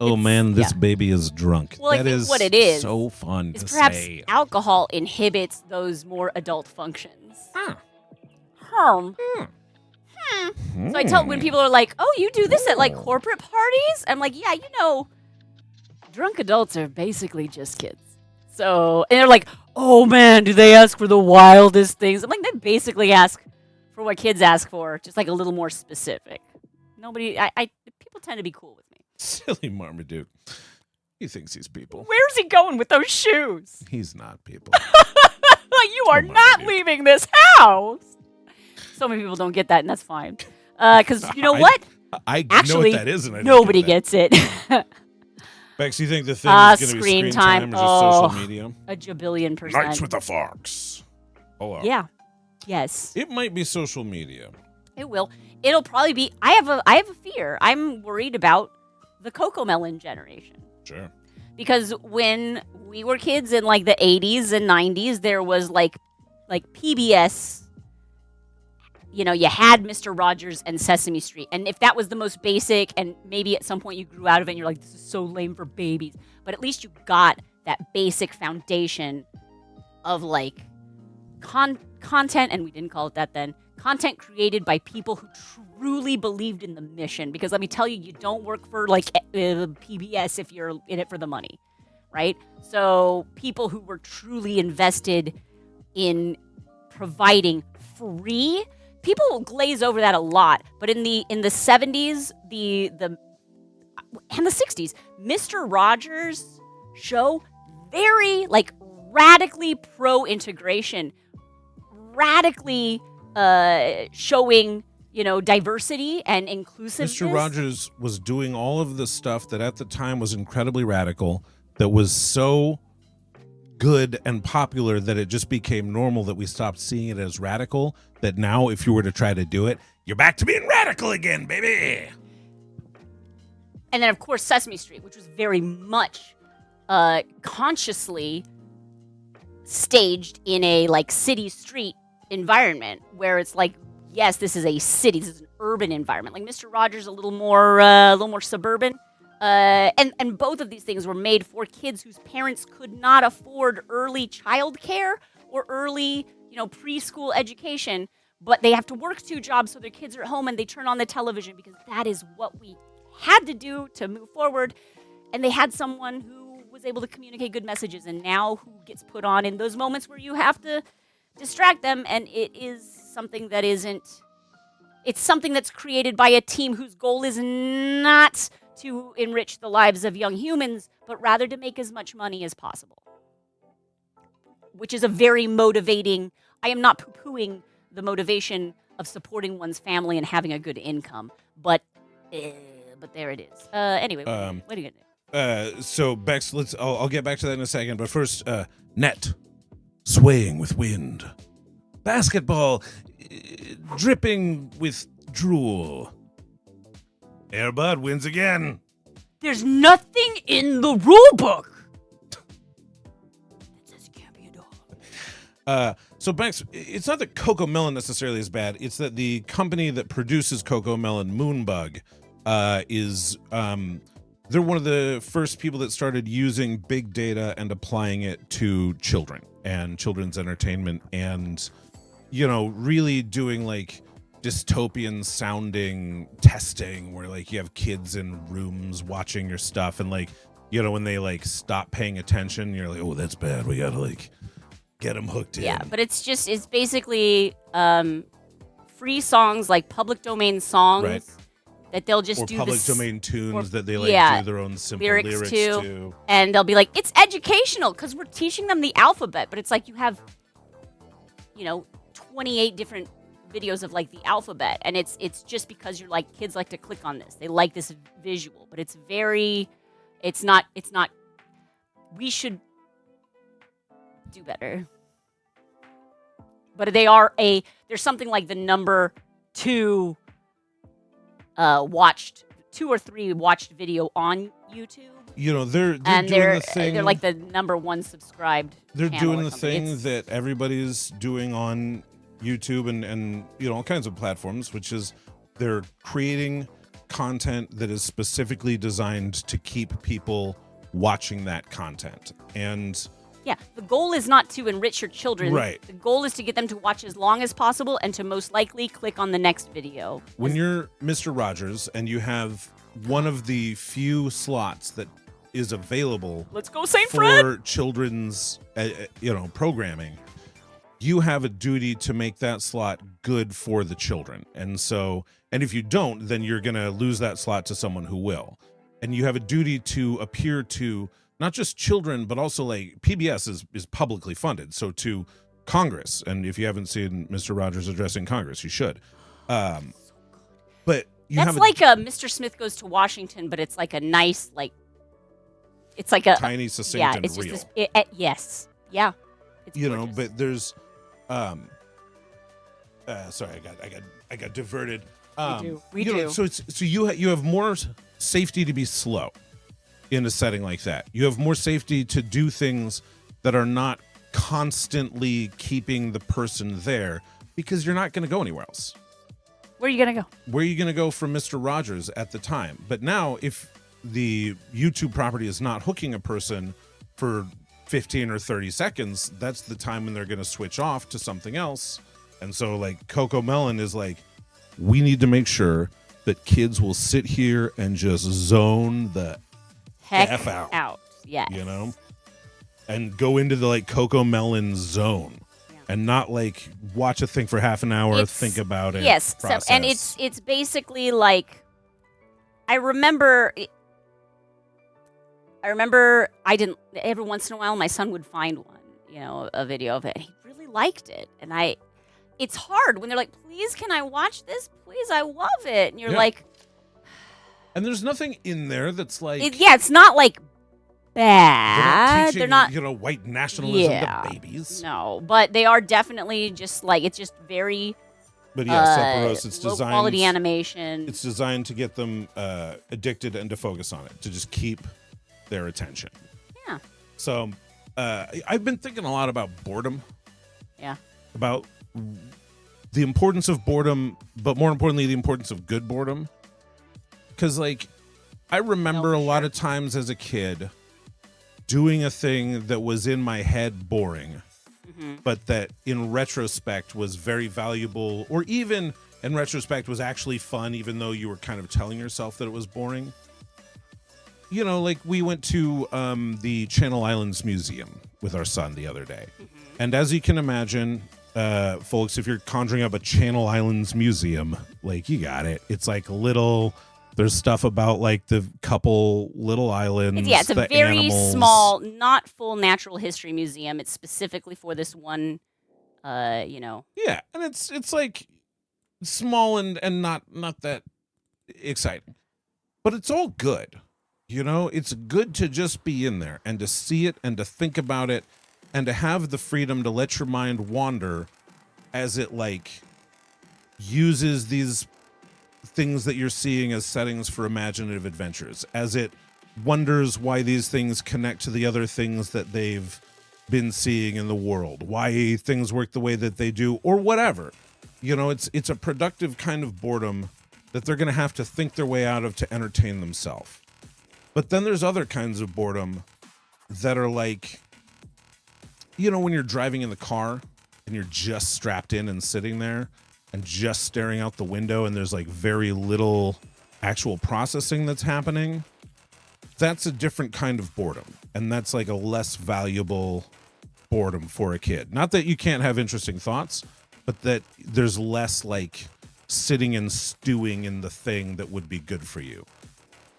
Oh man, this yeah. baby is drunk. Well, I that think is what it is so fun Is to perhaps say. alcohol inhibits those more adult functions. Huh. So I tell when people are like, "Oh, you do this at like corporate parties?" I'm like, "Yeah, drunk adults are basically just kids." So, and they're like, "Oh man, do they ask for the wildest things?" I'm like, they basically ask for what kids ask for, just like a little more specific. People tend to be cool with me. Silly Marmaduke. He thinks he's people. Where's he going with those shoes? He's not people. You are not leaving this house. So many people don't get that, and that's fine. Because you know what? I Actually, know what that is, and I don't nobody get gets it. Bex, you think the thing is going to be screen screen time or just time. social media? A jabillion %. Nights with the Fox. Hold on. Yeah. Yes. It might be social media. It will. It'll probably be. I have a fear. I'm worried about the Cocomelon generation. Sure. Because when we were kids in like the 80s and 90s, there was like PBS. You know, you had Mr. Rogers and Sesame Street. And if that was the most basic, and maybe at some point you grew out of it and you're like, this is so lame for babies. But at least you got that basic foundation of like content, and we didn't call it that then, content created by people who truly believed in the mission. Because let me tell you, you don't work for like PBS if you're in it for the money, right? So people who were truly invested in providing free. People glaze over that a lot, but in the 70s, and the 60s, Mr. Rogers show very like radically pro-integration, radically showing, you know, diversity and inclusiveness. Mr. Rogers was doing all of the stuff that at the time was incredibly radical, that was so good and popular that it just became normal, that we stopped seeing it as radical, that now if you were to try to do it, you're back to being radical again, baby. And then, of course, Sesame Street, which was very much consciously staged in a like city street environment, where it's like, yes, this is a city, this is an urban environment. Like Mr. Rogers, a little more suburban. And both of these things were made for kids whose parents could not afford early childcare or early, you know, preschool education, but they have to work 2 jobs so their kids are at home and they turn on the television because that is what we had to do to move forward. And they had someone who was able to communicate good messages, and now who gets put on in those moments where you have to distract them, and it is something that isn't, it's something that's created by a team whose goal is not to enrich the lives of young humans, but rather to make as much money as possible. Which is a very motivating, I am not poo-pooing the motivation of supporting one's family and having a good income, but there it is. Anyway, what are you gonna do? So Bex, I'll get back to that in a second, but first, net swaying with wind, basketball dripping with drool. Airbud wins again. There's nothing in the rule book that says you can't be a dog. So Bex, it's not that Coco Melon necessarily is bad. It's that the company that produces Coco Melon, Moonbug, is they're one of the first people that started using big data and applying it to children and children's entertainment, and, you know, really doing like dystopian sounding testing where like you have kids in rooms watching your stuff, and like, you know, when they like stop paying attention, you're like, oh, that's bad, we gotta like get them hooked in. Yeah, but it's basically free songs, like public domain songs, right, that they'll just or do public this, domain tunes or, that they like yeah, do their own simple lyrics to, and they'll be like, it's educational because we're teaching them the alphabet, but it's like you have, you know, 28 different videos of like the alphabet, and it's just because you're like, kids like to click on this, they like this visual, but it's not we should do better. But there's something like the number 2 watched 2 or 3 watched video on YouTube. You know, they're doing the thing. They're like the number 1 subscribed. They're doing the thing that everybody's doing on YouTube and you know, all kinds of platforms, which is they're creating content that is specifically designed to keep people watching that content. And yeah, the goal is not to enrich your children. Right. The goal is to get them to watch as long as possible and to most likely click on the next video. When you're Mr. Rogers and you have one of the few slots that is available, let's go St. for Fred, children's programming, you have a duty to make that slot good for the children. And if you don't, then you're going to lose that slot to someone who will. And you have a duty to appear to not just children, but also like PBS is publicly funded. So to Congress, and if you haven't seen Mr. Rogers addressing Congress, you should. But that's like a Mr. Smith Goes to Washington, but it's like a nice, like, it's like a tiny, succinct, and it's real. Just yes, yeah. It's gorgeous. But there's, sorry, I got diverted. We do. So you have more safety to be slow. in a setting like that. You have more safety to do things that are not constantly keeping the person there because you're not going to go anywhere else. Where are you going to go? Where are you going to go from Mr. Rogers at the time? But now, if the YouTube property is not hooking a person for 15 or 30 seconds, that's the time when they're going to switch off to something else. And so, like, Coco Melon is like, we need to make sure that kids will sit here and just zone the Heck F out. Yes. You know? And go into the, like, Coco Melon zone. And not like watch a thing for half an hour, think about it. Yes, process. and it's basically like I remember I didn't every once in a while my son would find one, a video of it. And he really liked it, and it's hard when they're like, "Please, can I watch this? Please, I love it." And you're like, and there's nothing in there that's like, it's not like bad. They're not white nationalism to babies. No, but they are definitely just like it's just very. But yeah, Sephiroth, it's low designed quality animation. It's designed to get them addicted and to focus on it, to just keep their attention. Yeah. So I've been thinking a lot about boredom. Yeah. About the importance of boredom, but more importantly, the importance of good boredom. Because, like, I remember a lot of times as a kid doing a thing that was in my head boring, but that in retrospect was very valuable, or even in retrospect was actually fun, even though you were kind of telling yourself that it was boring. Like we went to the Channel Islands Museum with our son the other day. And as you can imagine, folks, if you're conjuring up a Channel Islands Museum, like, you got it. It's like there's stuff about like the couple little islands. It's a very animals. small, not full natural history museum. It's specifically for this one, Yeah, and it's like small and not that exciting, but it's all good. It's good to just be in there and to see it and to think about it and to have the freedom to let your mind wander as it like uses these things that you're seeing as settings for imaginative adventures, as it wonders why these things connect to the other things that they've been seeing in the world, why things work the way that they do, or whatever. It's a productive kind of boredom that they're going to have to think their way out of to entertain themselves. But then there's other kinds of boredom that are like, when you're driving in the car and you're just strapped in and sitting there and just staring out the window and there's like very little actual processing that's happening. That's a different kind of boredom. And that's like a less valuable boredom for a kid. Not that you can't have interesting thoughts, but that there's less like sitting and stewing in the thing that would be good for you.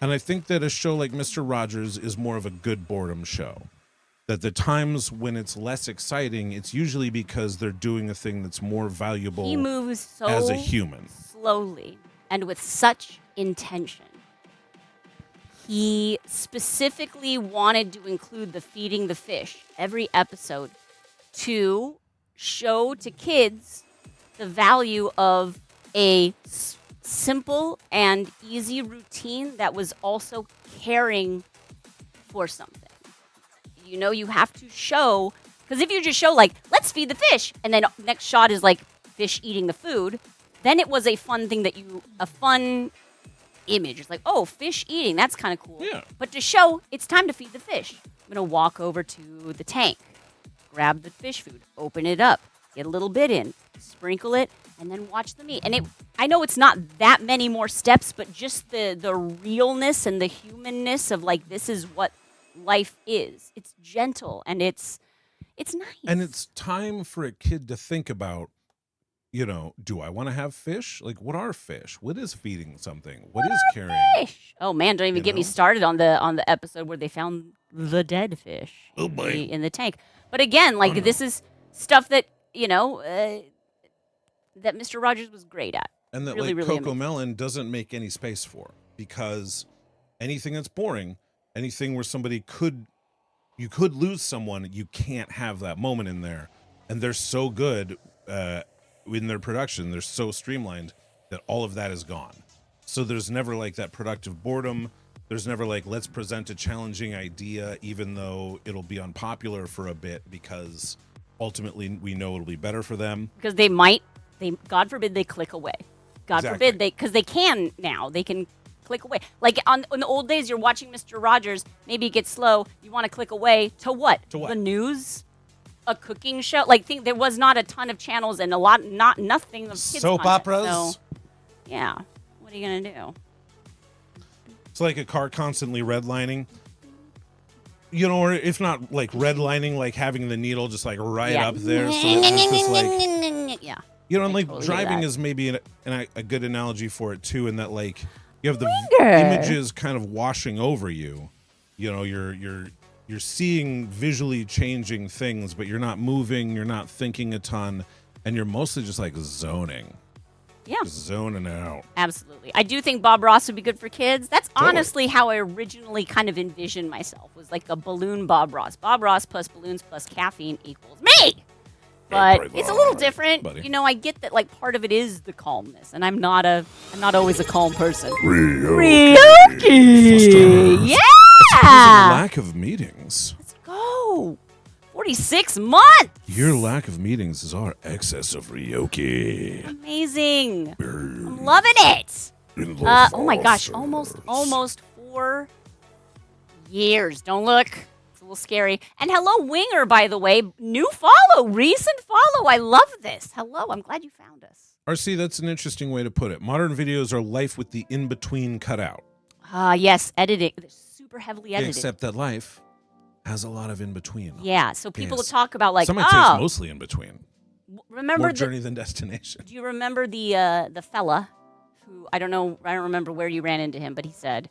And I think that a show like Mr. Rogers is more of a good boredom show. That the times when it's less exciting, it's usually because they're doing a thing that's more valuable. He moves so as a human, slowly and with such intention. He specifically wanted to include the feeding the fish every episode to show to kids the value of a simple and easy routine that was also caring for something. You have to show, because if you just show like, let's feed the fish, and then next shot is like fish eating the food, then it was a fun thing a fun image. It's like, oh, fish eating, that's kind of cool. Yeah. But to show, it's time to feed the fish. I'm going to walk over to the tank, grab the fish food, open it up, get a little bit in, sprinkle it, and then watch them eat. And I know it's not that many more steps, but just the realness and the humanness of like, this is what life is. It's gentle and it's nice. And it's time for a kid to think about, do I want to have fish? Like, what are fish? What is feeding something? What is carrying? Fish? Oh man, don't even get me started on the episode where they found the dead fish in the tank. But again, like this is stuff that, that Mr. Rogers was great at. And that really, like really Coco Melon doesn't make any space for, because anything that's boring, anything where you could lose someone, you can't have that moment in there. And they're so good in their production, they're so streamlined that all of that is gone. So there's never like that productive boredom. There's never like, let's present a challenging idea, even though it'll be unpopular for a bit, because ultimately we know it'll be better for them. Because God forbid they click away. God forbid because they can now. They can click away. Like in the old days, you're watching Mr. Rogers, maybe it gets slow. You want to click away to what? To what? The news? A cooking show? Like, there was not a ton of channels and nothing of kids Soap content, operas? So, yeah. What are you going to do? It's like a car constantly redlining. You know, or if not like redlining, like having the needle just like right up there. So it's just like, yeah. you know, and like totally driving that. is maybe a good analogy for it too, in that like you have the images kind of washing over you. You know, you're seeing visually changing things, but you're not moving, you're not thinking a ton, and you're mostly just like zoning. Yeah. Just zoning out. Absolutely. I do think Bob Ross would be good for kids. That's Totally. honestly how I originally kind of envisioned myself, was like a balloon Bob Ross. Bob Ross plus balloons plus caffeine equals me. But it's a little different. buddy. You know, I get that like part of it is the calmness, and I'm not always a calm person. Ryoki! Because of the Yeah! lack of meetings. Let's go. 46 months. Your lack of meetings is our excess of Ryoki. Amazing. I'm loving it. Oh my gosh, almost 4 years. Don't look. It's a little scary. And hello, Winger, by the way. New follow, recent follow. I love this. Hello, I'm glad you found us. RC, that's an interesting way to put it. Modern videos are life with the in-between cut out. Yes, editing. They're super heavily edited. Except that life has a lot of in-between. Yeah, so people Yes. talk about like, Some might say it's mostly in between. remember More journey than destination. Do you remember the fella who, I don't remember where you ran into him, but he said,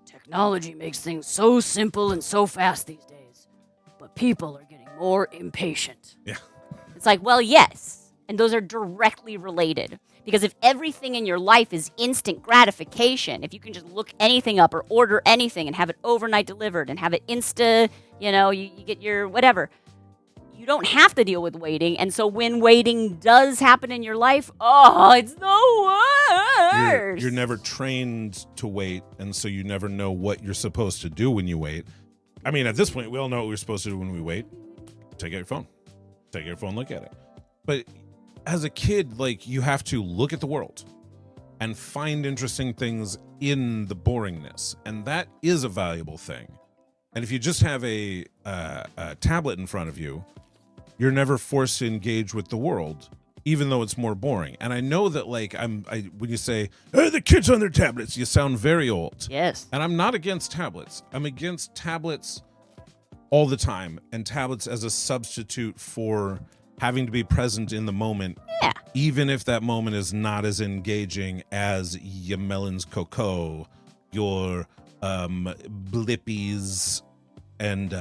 technology makes things so simple and so fast these days, but people are getting more impatient. Yeah. It's like, well, yes, and those are directly related. Because if everything in your life is instant gratification, if you can just look anything up or order anything and have it overnight delivered and have it you get your whatever, you don't have to deal with waiting. And so when waiting does happen in your life, it's the worst. You're never trained to wait, and so you never know what you're supposed to do when you wait. I mean, at this point, we all know what we're supposed to do when we wait. Take out your phone. Take out your phone, look at it. But as a kid, like, you have to look at the world and find interesting things in the boringness, and that is a valuable thing. And if you just have a tablet in front of you, you're never forced to engage with the world, even though it's more boring. And I know that, like, when you say, "Hey, the kids on their tablets," you sound very old. Yes. And I'm not against tablets. I'm against tablets all the time, and tablets as a substitute for having to be present in the moment, Yeah. even if that moment is not as engaging as your Melon's Cocoa, your Blippies, and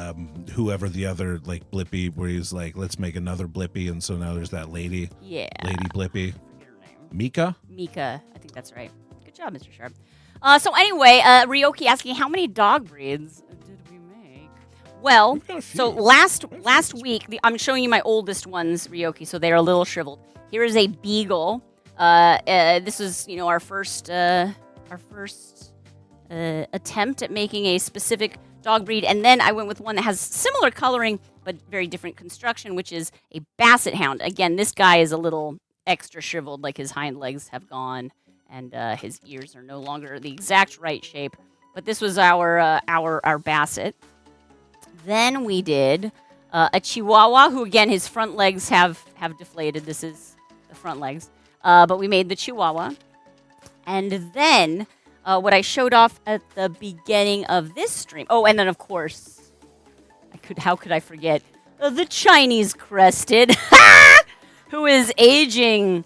whoever the other, like, Blippy, where he's like, let's make another Blippy, and so now there's that lady Blippy. Forget her name. Mika? Mika, I think that's right. Good job, Mr. Sharp. So anyway, Ryoki asking, how many dog breeds did we make? Well, We've got a few. so last week, I'm showing you my oldest ones, Ryoki, so they're a little shriveled. Here is a beagle. This is, our first attempt at making a specific dog breed, and then I went with one that has similar coloring but very different construction, which is a basset hound. Again, this guy is a little extra shriveled, like his hind legs have gone, and his ears are no longer the exact right shape. But this was our basset. Then we did a Chihuahua, who again his front legs have deflated. This is the front legs, but we made the Chihuahua, and then what I showed off at the beginning of this stream. Oh, and then of course, how could I forget the Chinese Crested, who is aging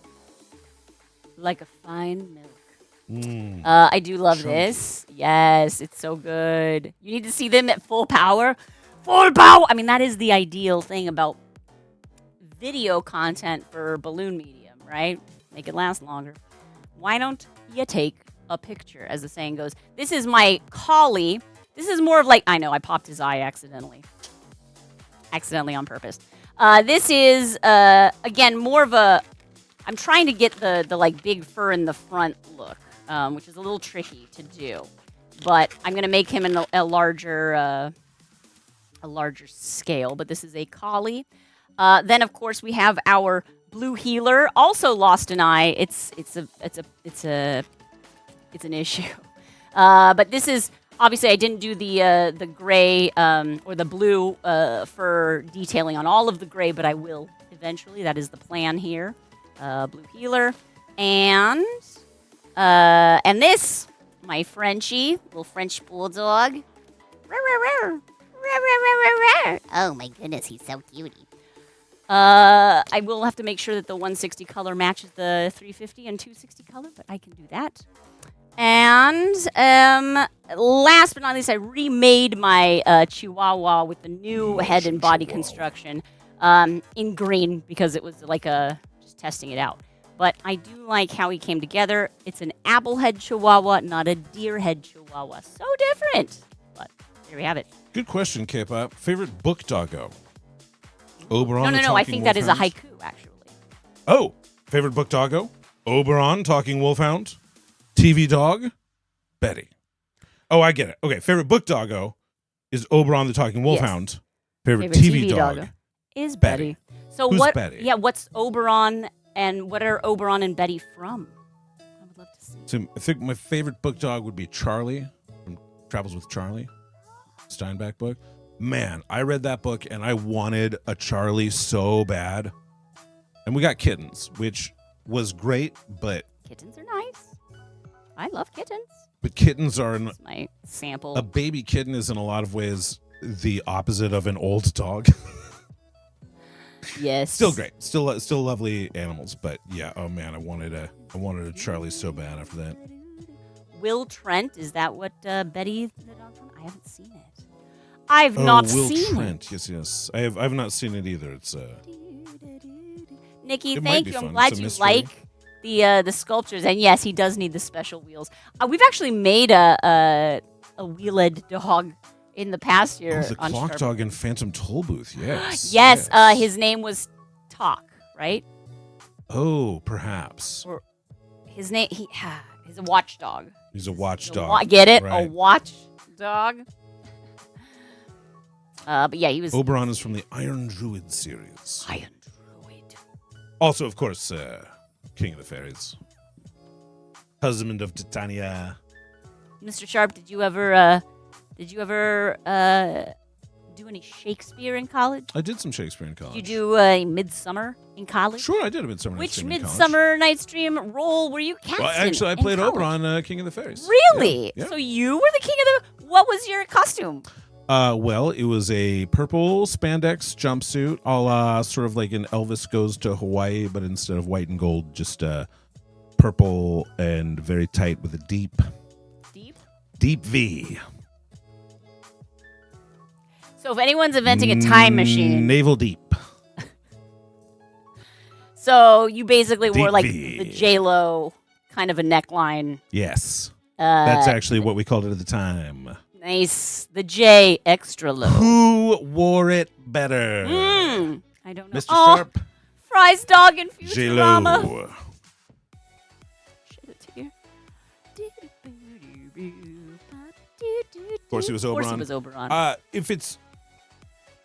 like a fine milk. I do love this. Yes, it's so good. You need to see them at full power. Full power! I mean, that is the ideal thing about video content for balloon medium, right? Make it last longer. Why don't you take a picture, as the saying goes? This is my collie. This is more of like, I know, I popped his eye accidentally on purpose. This is, again, more of a, I'm trying to get the like big fur in the front look, which is a little tricky to do. but I'm gonna make him in a larger scale. But this is a collie. Then of course we have our blue heeler, also lost an eye. It's an issue. But this is obviously I didn't do the gray or the blue for detailing on all of the gray, but I will eventually. That is the plan here. Blue heeler and this my Frenchie, little French bulldog. Oh my goodness, he's so cutie. I will have to make sure that the 160 color matches the 350 and 260 color, but I can do that. And last but not least, I remade my Chihuahua with the new head and body construction in green because it was like just testing it out. But I do like how he came together. It's an applehead Chihuahua, not a deer head Chihuahua. So different. But there we have it. Good question, K-pop. Favorite book doggo? Oberon. No. I think that is a haiku, actually. Oh, favorite book doggo? Oberon, talking wolfhound. TV dog, Betty. Oh, I get it. Okay, favorite book doggo is Oberon, the talking wolfhound. Yes. Favorite TV dog doggo is Betty. So Who's what? Betty? Yeah, what's Oberon and what are Oberon and Betty from? I would love to see. So I think my favorite book dog would be Charlie from Travels with Charlie, Steinbeck book. Man, I read that book and I wanted a Charlie so bad. And we got kittens, which was great, but Kittens are nice. I love kittens. But kittens are That's my sample. a baby kitten is in a lot of ways the opposite of an old dog. Yes. Still great, still lovely animals, but yeah. Oh man, I wanted a Charlie so bad after that. Will Trent, is that what Betty the dog's from? I haven't seen it. I've not Will seen Trent. Yes. I've not seen it either. It's Nikki, It might thank be you. I'm fun. glad It's a you mystery. like the sculptures, and yes, he does need the special wheels. We've actually made a wheeled dog in the past year. the on clock Sharp- dog in Phantom Tollbooth. Yes. Yes, his name was Talk, right? Oh, perhaps Or his name he's a watchdog. he's a watchdog. Get it? Right. A watchdog. But yeah, he was Oberon is from the Iron Druid series. Iron Druid. Also, of course, King of the Fairies, husband of Titania. Mr. Sharp, did you ever do any Shakespeare in college? I did some Shakespeare in college. Did you do a Midsummer in college? Sure, I did a Midsummer Night's Which Dream in college. Midsummer Night's Dream role were you cast Well, in? actually, I in played college? Oberon, King of the Fairies. Really? Yeah. So you were the king of the. What was your costume? Well, it was a purple spandex jumpsuit, a la sort of like an Elvis Goes to Hawaii, but instead of white and gold, just purple and very tight with a deep V. So if anyone's inventing a time machine, Navel deep. so you basically wore Deep like V. the J-Lo kind of a neckline. Yes. That's Uh, actually what we called it at the time. Nice. The J extra low. Who wore it better? I don't know. Mr. Oh, Sharp? Fry's dog in Futurama. J-Lo. Shit, it's here. Of course, he was Oberon. Of course, he was Oberon.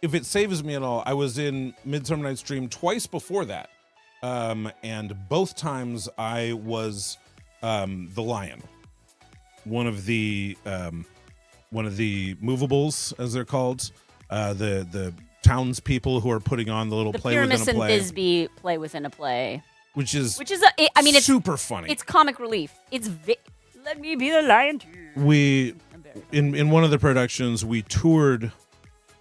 If it saves me at all, I was in Midsummer Night's Dream twice before that, and both times I was the lion, one of the movables, as they're called, the townspeople who are putting on the little the play Pyramus within a and play, Bisbee play within a play, which is I mean, it's super funny. It's comic relief. It's let me be the lion too. We in one of the productions we toured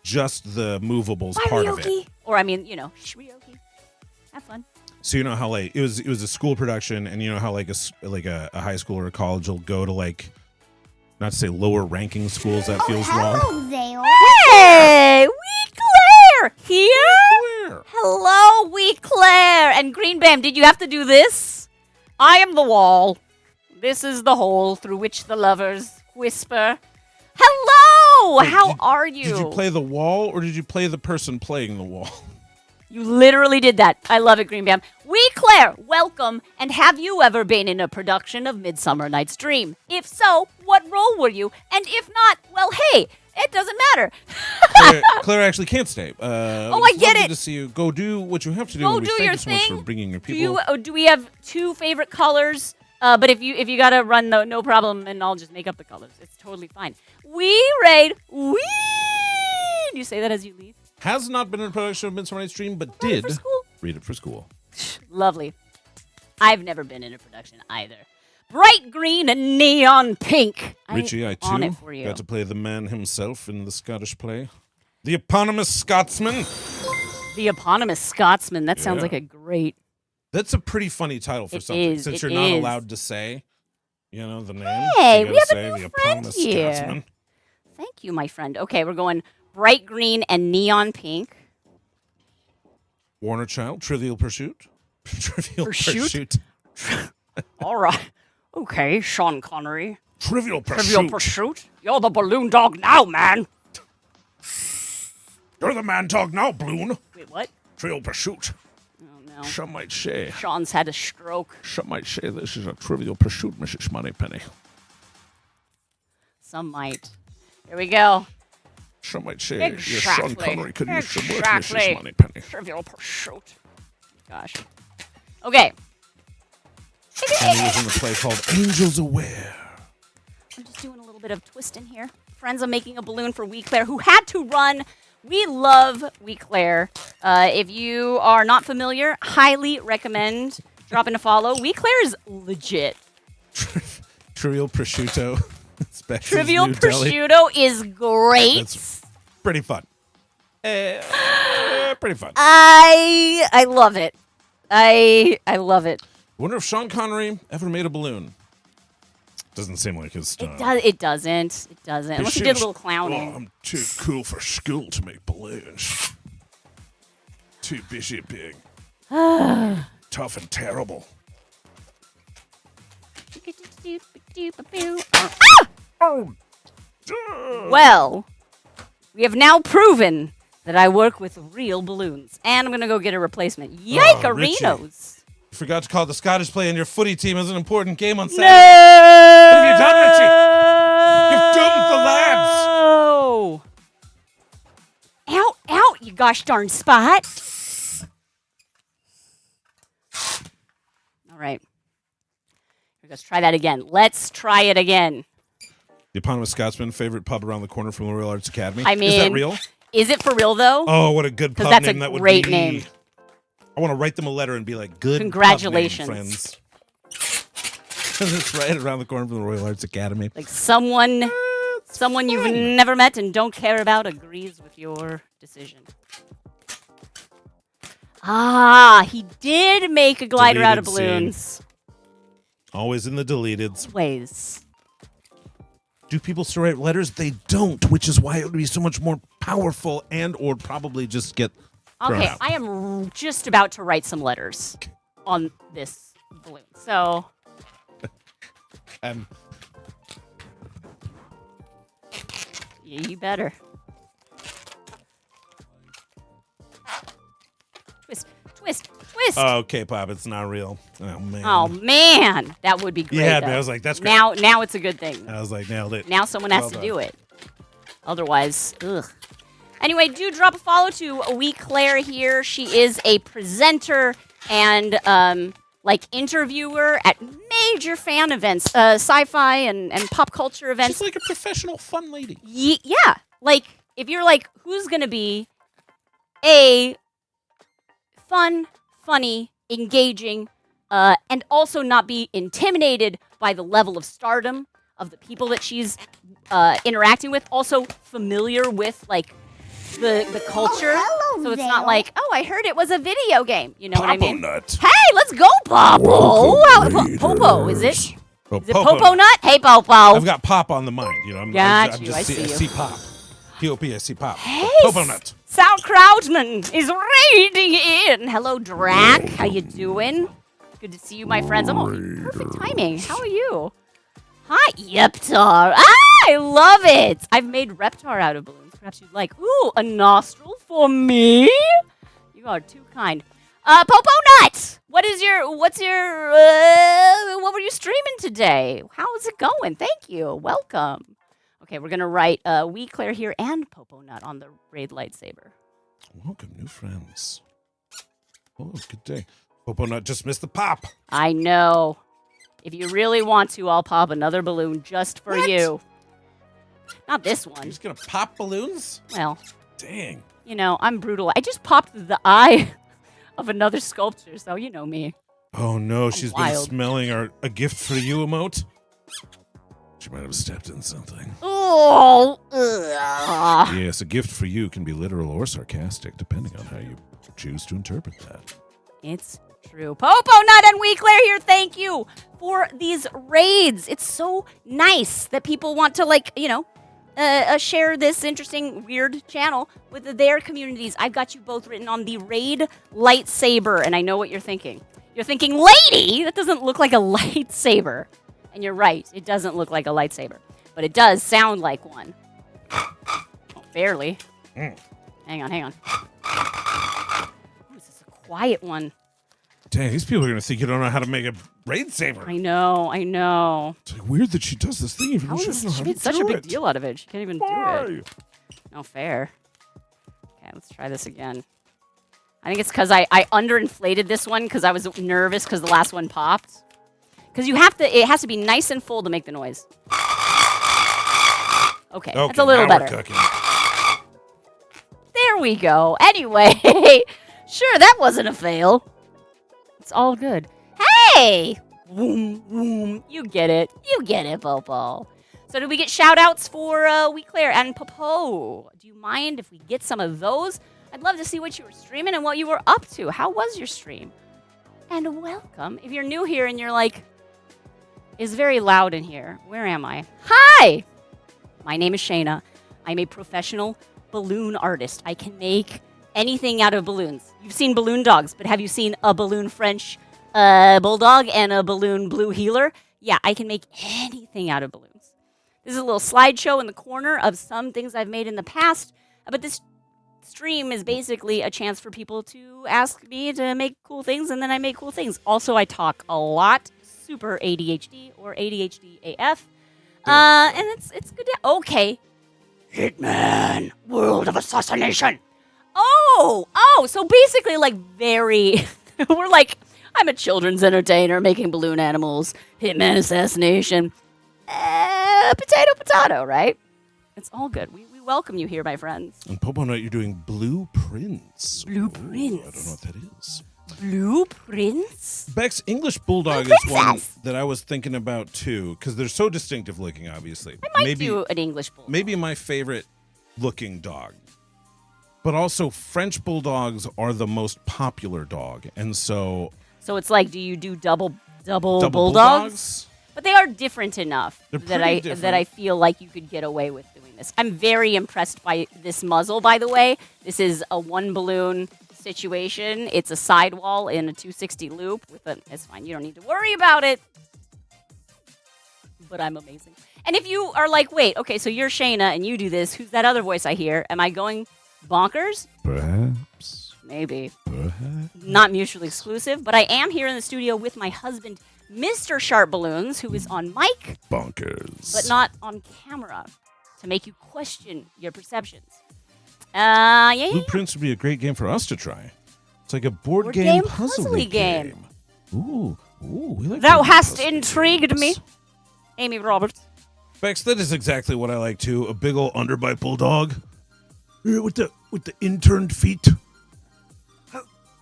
just the movables part of it. Or I mean, Shirioki. Have fun. So you know how like it was a school production, and you know how like a high school or a college will go to like, not to say lower ranking schools, that feels wrong. Hello there. Hey, we Claire here. Where? Hello, we Claire. And Green Bam, did you have to do this? I am the wall. This is the hole through which the lovers whisper. Hello, Wait, how are you? Did you play the wall or did you play the person playing the wall? You literally did that. I love it, Green Bam. We, Claire, welcome. And have you ever been in a production of Midsummer Night's Dream? If so, what role were you? And if not, well, hey, it doesn't matter. Claire actually can't stay. I get it. To see you. Go do what you have to do. Go We do thank your you so much thing. for bringing your people. Do we have 2 favorite colors? But if you gotta run, no problem, and I'll just make up the colors. It's totally fine. We raid. We. Do you say that as you leave? Has not been in a production of Midsummer Night's Dream, but Read it did for school. read it for school. Lovely. I've never been in a production either. Bright green and neon pink. Richie, I on too it for you. got to play the man himself in the Scottish play. The eponymous Scotsman. The eponymous Scotsman. That sounds Yeah. like a great. That's a pretty funny title for It something, is, since it you're not is. allowed to say, the name. Hey, You we gotta have a say new the friend eponymous here. Scotsman. Thank you, my friend. Okay, we're going bright green and neon pink. Warner Child, Trivial Pursuit. Trivial Pursuit? All right. Okay, Sean Connery. Trivial Pursuit. Trivial Pursuit. You're the balloon dog now, man. You're the man dog now, Bloon. Wait, what? Trivial Pursuit. Oh no. Some might say. Sean's had a stroke. Some might say this is a Trivial Pursuit, Mrs. Moneypenny. Some might. Here we go. Some might say your Exactly. Sean Connery could use some work, Exactly. Mrs. Moneypenny. Trivial Pursuit. Gosh. Okay. And he was in a play called Angels Aware. I'm just doing a little bit of twisting here. Friends, I'm making a balloon for Wee Claire, who had to run. We love Wee Claire. If you are not familiar, highly recommend dropping a follow. Wee Claire is legit. Trivial Prosciutto. Specials Trivial New Delhi. Prosciutto is great. That's pretty fun. Pretty fun. I love it. I love it. Wonder if Sean Connery ever made a balloon. Doesn't seem like his style. It doesn't. It doesn't. Unless he did a little clowning. Oh, I'm too cool for school to make balloons. Too busy being tough and terrible. Oh. Well, we have now proven that I work with real balloons. And I'm going to go get a replacement. Yikerinos! You forgot to call the Scottish play in your footy team as an important game on No! Saturday. What have you done, Richie? You've doomed the lads. Oh! Out, out, you gosh darn spot. All right. Let's try that again. Let's try it again. The eponymous Scotsman, favorite pub around the corner from the Royal Arts Academy. I mean, is that real? Is it for real, though? Oh, what a good pub that's a name that would be. great name. I want to write them a letter and be like, good Congratulations. pub name, friends. Because it's right around the corner from the Royal Arts Academy. Like someone you've never met and don't care about agrees with your decision. Ah, he did make a glider out of Deleted balloons. Always in the deleteds. Always. Do people still write letters? They don't, which is why it would be so much more powerful and or probably just get thrown Okay, out. I am just about to write some letters on this balloon. So, yeah, you better. Twist, twist, twist. Okay, Pop, it's not real. Oh, man. Oh man, that would be great. Yeah, though. man, I was like, that's great. Now it's a good thing. I was like, nailed it. Now someone has Well to done. do it. Otherwise, ugh. Anyway, do drop a follow to Wee Claire here. She is a presenter and interviewer at major fan events, sci-fi and pop culture events. She's like a professional fun lady. Yeah, like if you're like, who's gonna be a fun, funny, engaging, and also not be intimidated by the level of stardom of the people that she's interacting with. Also familiar with like the culture, hello so it's there. not like, oh, I heard it was a video game. You know what I mean? Nut. Hey, let's go, Popo. Popo, is it? Is it Popo Nut? Hey, Popo. I've got Pop on the mind. You know, I'm Got you, just I see you. see Pop. P-O-P, I see Pop. Hey, Popo Nut. Sauerkrautman is raiding in. Hello, Drac. How you doing? Good to see you, my friends. Perfect timing. How are you? Hi, Yeptar. I love it. I've made Reptar out of balloons. Perhaps you'd like. Ooh, a nostril for me? You You are too kind. Popo Nut! What were you streaming today? How's it going? Thank you. Welcome. Okay, we're gonna write We Claire here and Popo Nut on the raid lightsaber. Welcome, new friends. Oh, good day. Popo Nut just missed the pop. I know. If you really want to, I'll pop another balloon just for you. Not this one. You're just gonna pop balloons? Well, dang. You know, I'm brutal. I just popped the eye of another sculpture, so you know me. Oh no, she's been wild. smelling a gift for you emote. She might have stepped in something. Oh, ugh. Yes, a gift for you can be literal or sarcastic, depending on how you choose to interpret that. It's true. Popo Nut and We Claire here. Thank you for these raids. It's so nice that people want to, like, you know, share this interesting, weird channel with their communities. I've got you both written on the raid lightsaber, and I know what you're thinking. You're thinking, lady, that doesn't look like a lightsaber. And you're right, it doesn't look like a lightsaber, but it does sound like one. Oh, barely. Hang on. Oh, this is a quiet one. Dang, these people are going to think you don't know how to make a raid saber. I know. It's like weird that she does this thing. How is she made such a big deal out of it? She can't even do it. No fair. Okay, let's try this again. I think it's because I underinflated this one because I was nervous because the last one popped. Because it has to be nice and full to make the noise. Okay, that's a little better. There we go. Anyway, sure, that wasn't a fail. It's all good. Hey! Woom, woom. You get it. You get it, Popo. So did we get shout-outs for We Claire and Popo? Do you mind if we get some of those? I'd love to see what you were streaming and what you were up to. How was your stream? And welcome. If you're new here and you're like, it's very loud in here. Where am I? Hi! My name is Shana. I'm a professional balloon artist. I can make anything out of balloons. You've seen balloon dogs, but have you seen a balloon French bulldog and a balloon blue heeler? Yeah, I can make anything out of balloons. This is a little slideshow in the corner of some things I've made in the past, but this stream is basically a chance for people to ask me to make cool things, and then I make cool things. Also, I talk a lot. Super ADHD or ADHD AF. And it's good to... Okay. Hitman, World of Assassination. Oh, so basically like very... we're like, I'm a children's entertainer making balloon animals. Hitman Assassination. Potato, right? It's all good. We welcome you here, my friends. And Popo Nut, you're doing blueprints. Blueprints. I don't know what that is. Blueprints? Bex, English Bulldog is one that I was thinking about too, because they're so distinctive looking, obviously. I might do an English Bulldog. Maybe my favorite looking dog. But also, French Bulldogs are the most popular dog. And so... So it's like, do you do double Bulldogs? But they are different enough that I feel like you could get away with doing this. I'm very impressed by this muzzle, by the way. This is a one balloon situation. It's a sidewall in a 260 loop. It's fine. You don't need to worry about it. But I'm amazing. And if you are like, wait, okay, so you're Shana and you do this. Who's that other voice I hear? Am I going bonkers? Perhaps. Maybe. Perhaps. Not mutually exclusive, but I am here in the studio with my husband, Mr. SharpBalloons, who is on mic. Bonkers. But not on camera, to make you question your perceptions. Yeah. Blueprints would be a great game for us to try. It's like a board game puzzle game. Ooh, we like Thou those hast puzzle intrigued games. me, Amy Roberts. Bex, that is exactly what I like too. A big ol' underbite bulldog. With the interned feet.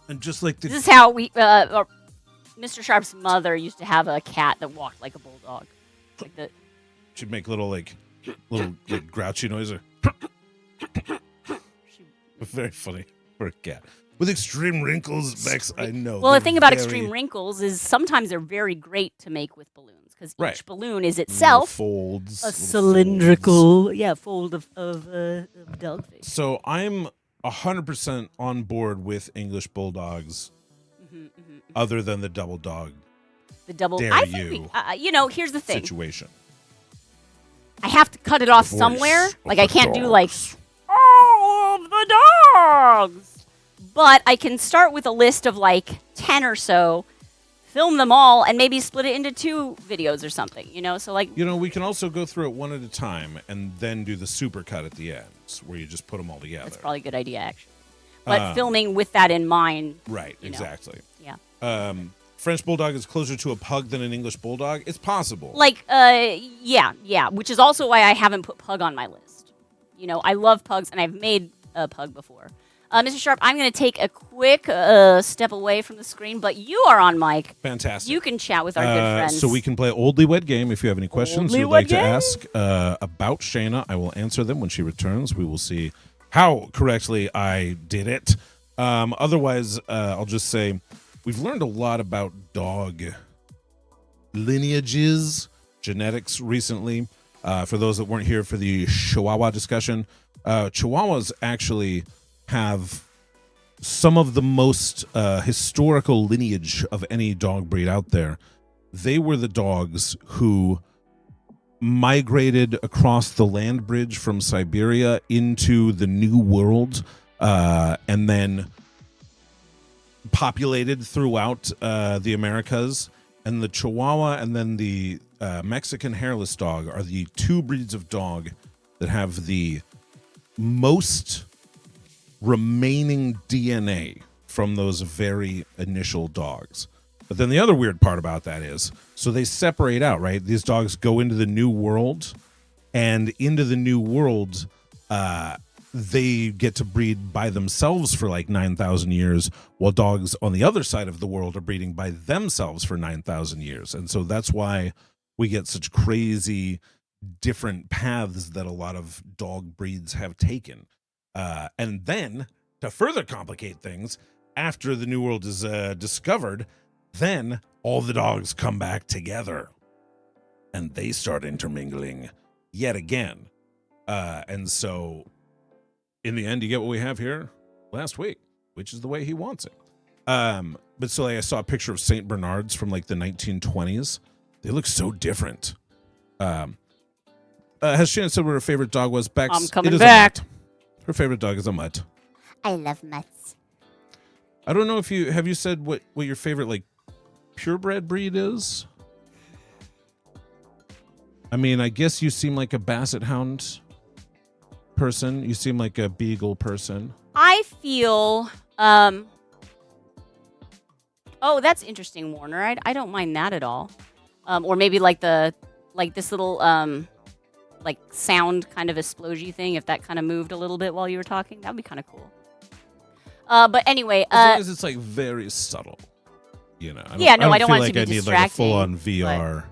And just like This is how we Mr. Sharp's mother used to have a cat that walked like a bulldog. She'd make little grouchy noises. Very funny for a cat. With extreme wrinkles, Bex, I know. Well, the thing about extreme wrinkles is sometimes they're very great to make with balloons because each balloon is itself folds, a cylindrical fold of dog face. So I'm 100% on board with English Bulldogs, other than the double dog. The double. Dare I you? think here's the thing. Situation. I have to cut it off Voice somewhere. of Like the I can't do dogs. like all of the dogs. But I can start with a list of like 10 or so, film them all, and maybe split it into 2 videos or something, So like, We can also go through it one at a time and then do the super cut at the end, where you just put them all together. that's probably a good idea, actually. But filming with that in mind. Right, exactly. Yeah. French Bulldog is closer to a pug than an English Bulldog. It's possible. Like, yeah, which is also why I haven't put pug on my list. I love pugs, and I've made a pug before. Mr. Sharp, I'm going to take a quick step away from the screen, but you are on mic. Fantastic. You can chat with our good friends. So we can play Oldly Wed Game. If you have any questions you'd like to ask about Shana, I will answer them when she returns. We will see how correctly I did it. Otherwise, I'll just say we've learned a lot about dog lineages, genetics recently. For those that weren't here for the Chihuahua discussion, Chihuahuas actually have some of the most historical lineage of any dog breed out there. They were the dogs who migrated across the land bridge from Siberia into the New World, and then populated throughout the Americas. And the Chihuahua and then the Mexican hairless dog are the 2 breeds of dog that have the most remaining DNA from those very initial dogs. But then the other weird part about that is, so they separate out, right? These dogs go into the New World, and into the New World, they get to breed by themselves for like 9,000 years, while dogs on the other side of the world are breeding by themselves for 9,000 years. And so that's why we get such crazy different paths that a lot of dog breeds have taken. And then, to further complicate things, after the New World is discovered, then all the dogs come back together and they start intermingling yet again. And so in the end, you get what we have here last week, which is the way he wants it. But so like, I saw a picture of St. Bernards from like the 1920s. They look so different. Has Shannon said what her favorite dog was? Bex, I'm coming back. Her favorite dog is a mutt. I love mutts. I don't know if you said what your favorite like purebred breed is. I mean, I guess you seem like a basset hound person. You seem like a beagle person. I feel, oh, that's interesting, Warner. I don't mind that at all. Or maybe like this little, like sound kind of explosion thing, if that kind of moved a little bit while you were talking, that'd be kind of cool. But anyway, as long as it's like very subtle, I don't want like it to be I need distracting. like a full-on VR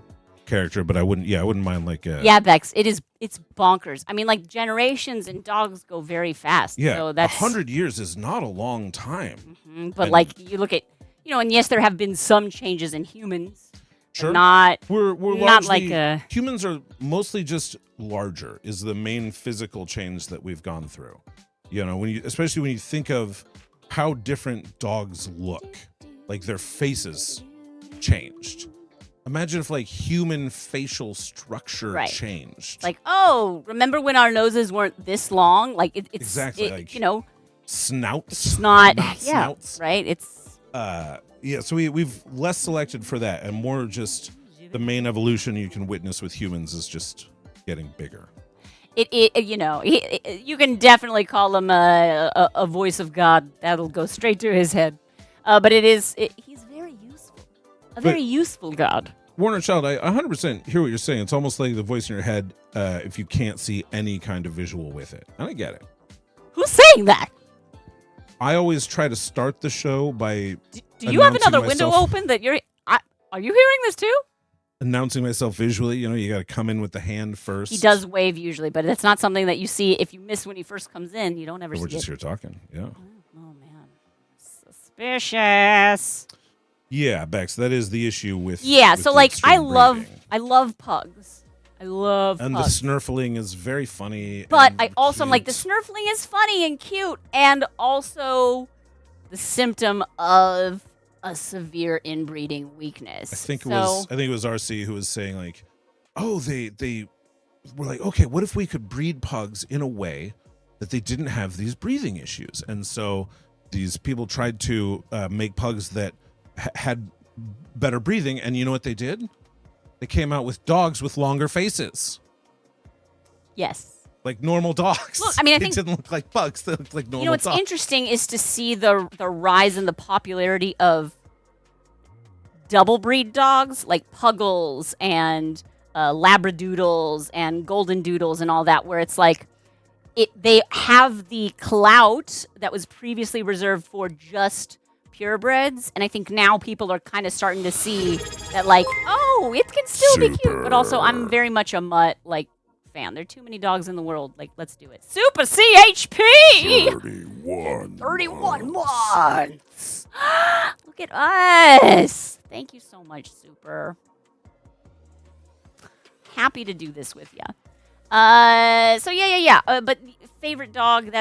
character, but I wouldn't mind like a Bex, it's bonkers. I mean, like generations and dogs go very fast. So that's 100 years is not a long time. Mm-hmm. But like you look at, and yes, there have been some changes in humans. Sure. Not we're not largely, like humans are mostly just larger is the main physical change that we've gone through. Especially when you think of how different dogs look, like their faces changed. Imagine if like human facial structure changed. Like, oh, remember when our noses weren't this long? Like it's exactly snouts. It's not snouts. Right. It's So we've less selected for that, and more just the main evolution you can witness with humans is just getting bigger. You can definitely call him a voice of God. That'll go straight to his head. But he's very useful. A very useful God. Warner Child, I 100% hear what you're saying. It's almost like the voice in your head if you can't see any kind of visual with it. And I get it. Who's saying that? I always try to start the show by Do you have another window open that you're... are you hearing this too? Announcing myself visually. You got to come in with the hand first. He does wave usually, but it's not something that you see. If you miss when he first comes in, you don't ever see it. We're just here talking. Yeah. Oh, man. Suspicious. Yeah, Bex, that is the issue with... Yeah, with so the like, I extreme love breeding. And pugs. the snurfling is very funny. But and I also am like, the cute. snurfling is funny and cute, and also the symptom of a severe inbreeding weakness. I think it was RC who was saying like, oh, they were like, okay, what if we could breed pugs in a way that they didn't have these breathing issues? And so these people tried to make pugs that had better breathing, and you know what they did? They came out with dogs with longer faces, Yes. like normal dogs. Look, I mean, I they think- didn't look like pugs; they looked like normal You know, what's dogs. interesting is to see the rise in the popularity of double breed dogs like puggles and labradoodles and golden doodles and all that, where it's like they have the clout that was previously reserved for just purebreds, and I think now people are kind of starting to see that, like, oh, it can still be cute. But also, I'm very much a mutt fan. There are too many dogs in the world. Like, let's do it. Super CHP. 31 months. Look at us. Thank you so much, Super. Happy to do this with you. So yeah. But favorite dog,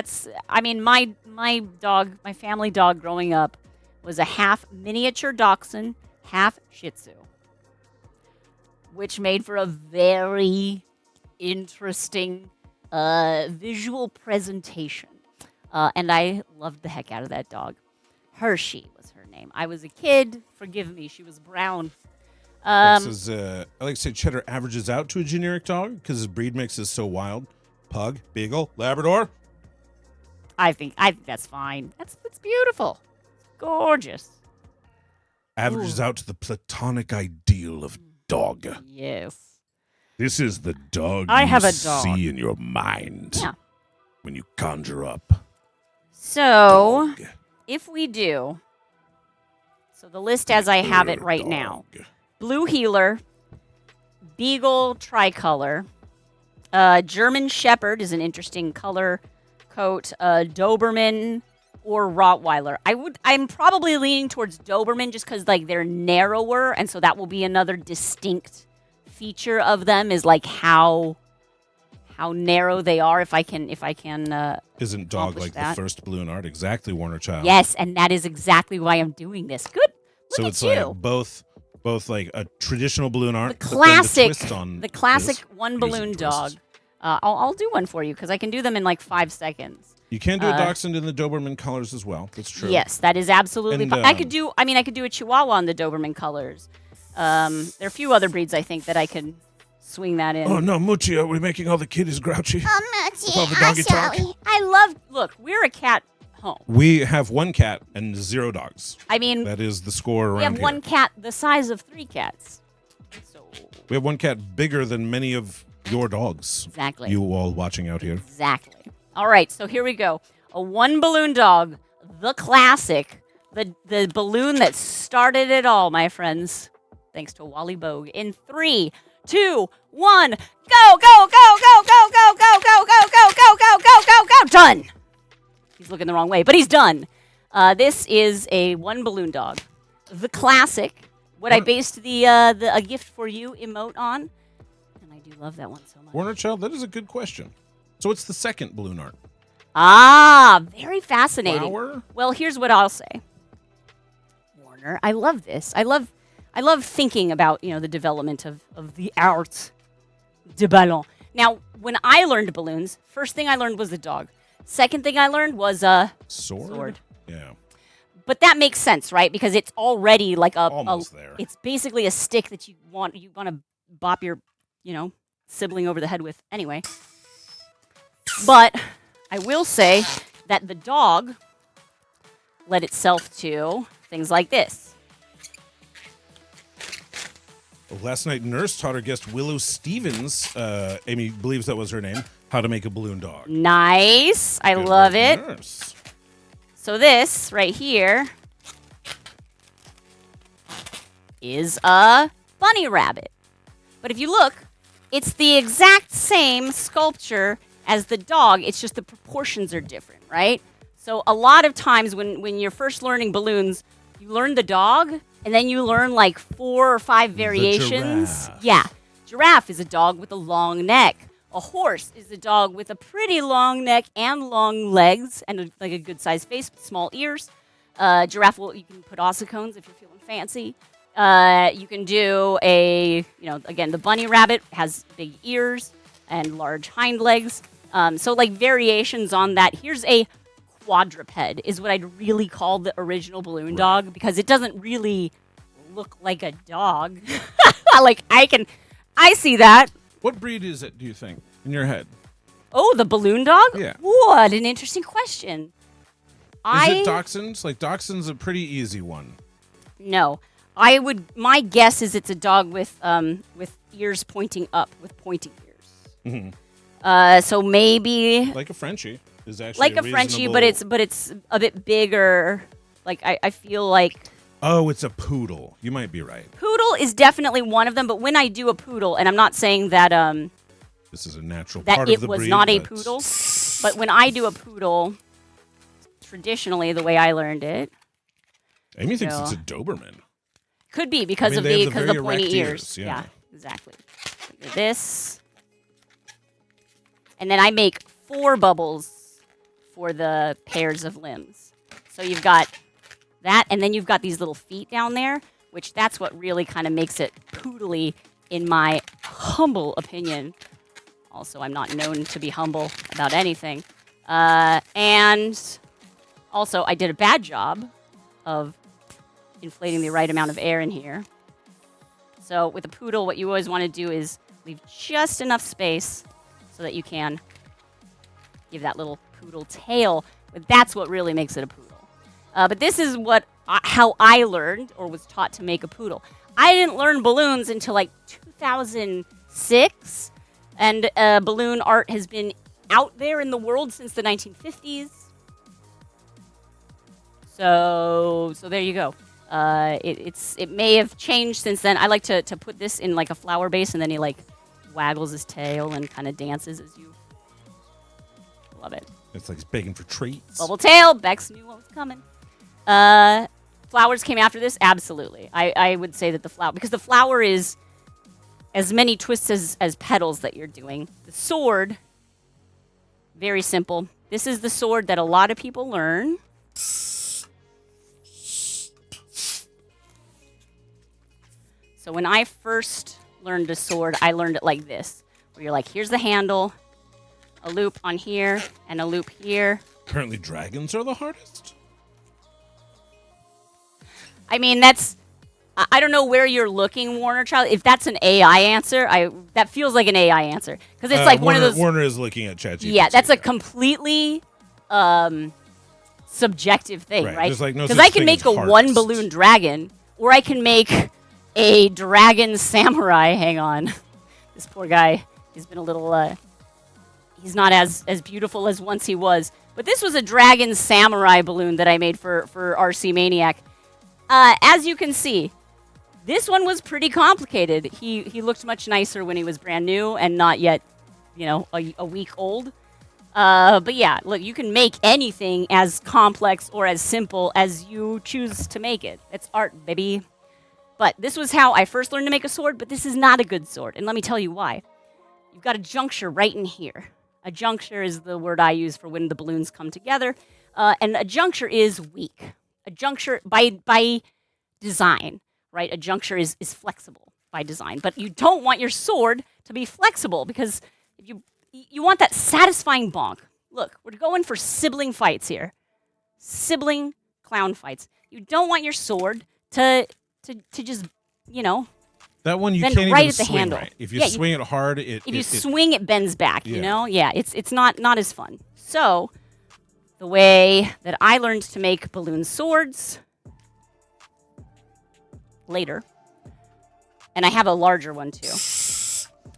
my dog, my family dog growing up was a half miniature dachshund, half Shih Tzu, which made for a very interesting visual presentation. And I loved the heck out of that dog. Hershey was her name. I was a kid. Forgive me. She was brown. This is, I like to say Cheddar averages out to a generic dog because his breed mix is so wild. Pug, Beagle, Labrador. I think that's fine. That's beautiful. Gorgeous. Averages out to the platonic ideal of dog. Yes. This is the dog I you have a dog. see in your mind Yeah. when you conjure up So, dog. if we do, so the list as I have it right now: Dog. Blue Heeler, Beagle Tricolor, German Shepherd is an interesting color coat, Doberman or Rottweiler. I'm probably leaning towards Doberman just because they're narrower, and so that will be another distinct feature of them is how narrow they are. If I can Isn't dog accomplish like that. the first balloon art? Exactly, Warner Child. Yes, and that is exactly why I'm doing this. Good. Look So at it's you. like both like a traditional balloon art, The but then classic, twist on the classic this, one using balloon twists. dog. I'll do one for you because I can do them in 5 seconds. You can do a dachshund in the Doberman colors as well. That's true. Yes, that is absolutely. And, I could do a Chihuahua on the Doberman colors. There are a few other breeds I think that I could swing that in. Oh no, Moochie, are we making all the kitties grouchy? With all the I'm doggy talk? sorry. I love. Look, we're a cat home. We have 1 cat and 0 dogs. I mean, That is the score around we have here. 1 cat the size of 3 cats. So We have 1 cat bigger than many of your dogs. exactly. You all watching out here. Exactly. All right, so here we go. A one balloon dog, the classic, the balloon that started it all, my friends. Thanks to Wally Bogue. In 3, 2, 1, go, go, go, go, go, go, go, go, go, go, go, go, go, go, go. Done. He's looking the wrong way, but he's done. This is a one balloon dog, the classic. What I based the a gift for you emote on, and I do love that one so much. Warner Child, that is a good question. So it's the second balloon art. Ah, very fascinating. Flower? Well, here's what I'll say. Warner, I love this. I love thinking about, the development of the art de ballon. Now, when I learned balloons, first thing I learned was the dog. Second thing I learned was a sword. Yeah. But that makes sense, right? Because it's already like Almost there. It's basically a stick that you want to bop your, sibling over the head with anyway. But I will say that the dog led itself to things like this. Last night, Nurse taught her guest Willow Stevens, Amy believes that was her name, how to make a balloon dog. Nice. I Good love work, it. Nurse. So this right here is a bunny rabbit. But if you look, it's the exact same sculpture as the dog. It's just the proportions are different, right? So a lot of times when you're first learning balloons, you learn the dog, and then you learn 4 or 5 variations. giraffe. Yeah. Giraffe is a dog with a long neck. A horse is a dog with a pretty long neck and long legs and a good sized face with small ears. Giraffe, you can put ossicones if you're feeling fancy. You can do again, the bunny rabbit has big ears and large hind legs. So variations on that. Here's a quadruped is what I'd really call the original balloon dog, because it doesn't really look like a dog. Like, I see that. What breed is it, do you think, in your head? Oh, the balloon dog? Yeah. What an interesting question. Is it Dachshund? Like, Dachshund's a pretty easy one. No. My guess is it's a dog with ears pointing up, with pointy ears. So maybe like a Frenchie is actually like a Frenchie, but it's a bit bigger. Like, I feel like oh, it's a poodle. You might be right. poodle is definitely one of them. But when I do a poodle, and I'm not saying that this is a natural that part it of the was breed, not a but- poodle, but when I do a poodle, traditionally the way I learned it, Amy thinks So- it's a Doberman. could be because I mean, of they the have the very pointy erect ears. ears, yeah. Exactly. This, and then I make 4 bubbles for the pairs of limbs. So you've got that, and then you've got these little feet down there, which that's what really kind of makes it poodly, in my humble opinion. Also, I'm not known to be humble about anything. And also, I did a bad job of inflating the right amount of air in here. So with a poodle, what you always want to do is leave just enough space so that you can give that little poodle tail. But that's what really makes it a poodle. But this is how I learned, or was taught to make a poodle. I didn't learn balloons until like 2006, and balloon art has been out there in the world since the 1950s. So there you go. It may have changed since then. I like to put this in like a flower base, and then he like waggles his tail and kind of dances as you. Love it. It's like he's begging for treats. Bubble tail. Bex knew what was coming. Flowers came after this. Absolutely. I would say that the flower, because the flower is as many twists as petals that you're doing. The sword, very simple. This is the sword that a lot of people learn. So when I first learned a sword, I learned it like this, where you're like, here's the handle, a loop on here, and a loop here. Apparently dragons are the hardest. I mean, I don't know where you're looking, Warner Child. If that's an AI answer, that feels like an AI answer. Because it's like one of those... Warner is looking at ChatGPT. Yeah, that's a completely subjective thing, Right, right? there's like no Because such I can thing make as a hardest. one-balloon dragon, or I can make a dragon samurai. Hang on. This poor guy, he's been a little... he's not as beautiful as once he was. But this was a dragon samurai balloon that I made for RC Maniac. As you can see, this one was pretty complicated. He looked much nicer when he was brand new and not yet, a week old. But yeah, look, you can make anything as complex or as simple as you choose to make it. It's art, baby. But this was how I first learned to make a sword, but this is not a good sword. And let me tell you why. You've got a juncture right in here. A juncture is the word I use for when the balloons come together. And a juncture is weak. A juncture, by design, right? A juncture is flexible by design. But you don't want your sword to be flexible, because if you want that satisfying bonk. Look, we're going for sibling fights here. Sibling clown fights. You don't want your sword to just, That one you bend can't right even at the swing handle. right. If you Yeah, swing it hard, if you swing, it bends back, Yeah. Yeah, it's not as fun. So, the way that I learned to make balloon swords later, and I have a larger one too.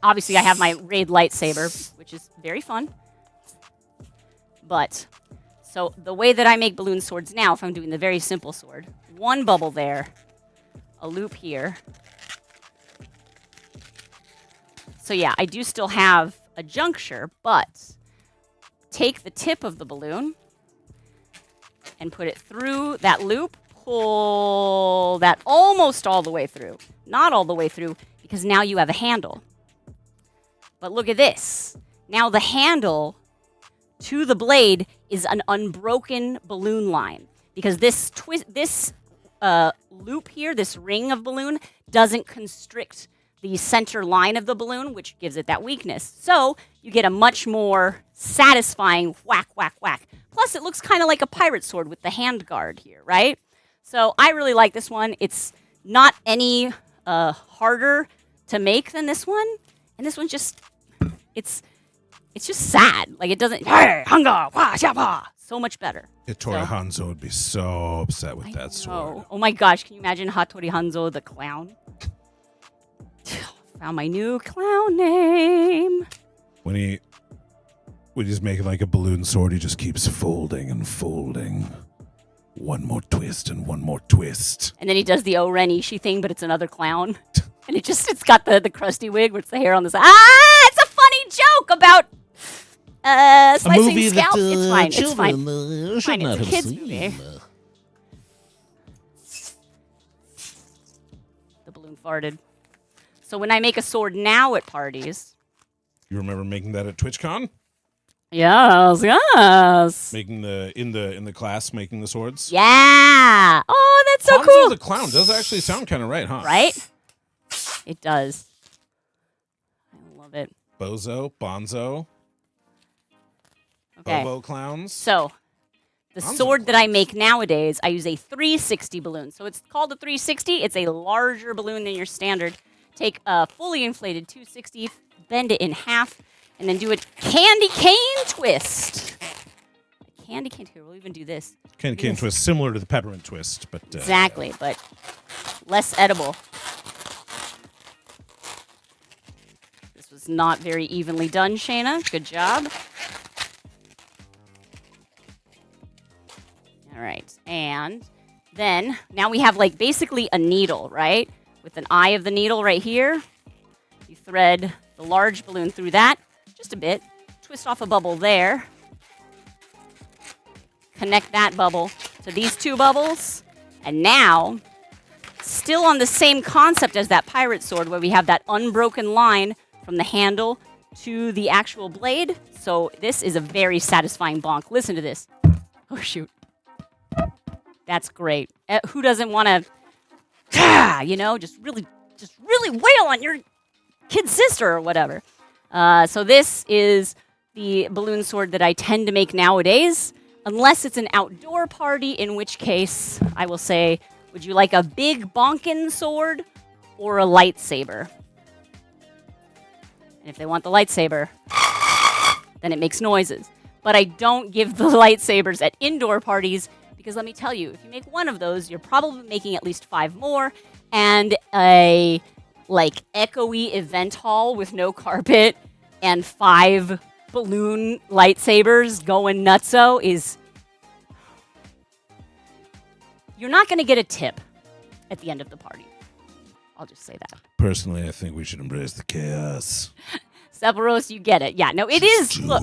Obviously, I have my Raid lightsaber, which is very fun. But, so the way that I make balloon swords now, if I'm doing the very simple sword, one bubble there, a loop here. So yeah, I do still have a juncture, but take the tip of the balloon and put it through that loop, pull that almost all the way through. Not all the way through, because now you have a handle. But look at this. Now the handle to the blade is an unbroken balloon line, because this loop here, this ring of balloon, doesn't constrict the center line of the balloon, which gives it that weakness. So you get a much more satisfying whack, whack, whack. Plus, Plus, it looks kind of like a pirate sword with the hand guard here, right? So I really like this one. It's not any harder to make than this one, and this one's just it's just sad. Like it doesn't hunger so much better. Hattori Hanzo would be so upset with that sword. Oh my gosh, can you imagine Hattori Hanzo the clown? Found my new clown name. When he's making like a balloon sword, he just keeps folding and folding. One more twist and one more twist. And then he does the O-Ren Ishii thing, but it's another clown. And it's got the crusty wig with the hair on the side. Ah, it's a funny joke about slicing scalps. It's fine. It's fine. Fine. It's a kid's movie. The balloon farted. So when I make a sword now at parties. You remember making that at TwitchCon? Yes. Making in the class, making the swords. Yeah. Oh, that's so Hanzo cool. the clown does actually sound kind of right, huh? Right? It does. I love it. Bonzo. Okay. Bobo clowns. So, the sword that I make nowadays, I use a 360 balloon. So it's called a 360. It's a larger balloon than your standard. Take a fully inflated 260, bend it in half, and then do a candy cane twist. Candy cane twist. We'll even do this. Candy cane twist, similar to the peppermint twist, but exactly, but less edible. This was not very evenly done, Shana. Good job. All right, and then now we have like basically a needle, right? With an eye of the needle right here. You thread the large balloon through that just a bit. Twist off a bubble there. Connect that bubble to these two bubbles. And now, still on the same concept as that pirate sword where we have that unbroken line from the handle to the actual blade. So this is a very satisfying bonk. Listen to this. Oh, shoot. That's great. Who doesn't want to, just really wail on your kid sister or whatever. So this is the balloon sword that I tend to make nowadays, unless it's an outdoor party, in which case I will say, would you like a big bonkin' sword or a lightsaber? And if they want the lightsaber, then it makes noises. But I don't give the lightsabers at indoor parties because let me tell you, if you make one of those, you're probably making at least 5 more, and a echoey event hall with no carpet and 5 balloon lightsabers going nutso is... You're not going to get a tip at the end of the party. I'll just say that. Personally, I think we should embrace the chaos. Sephiroth, you get it. Yeah, no, it is. Look,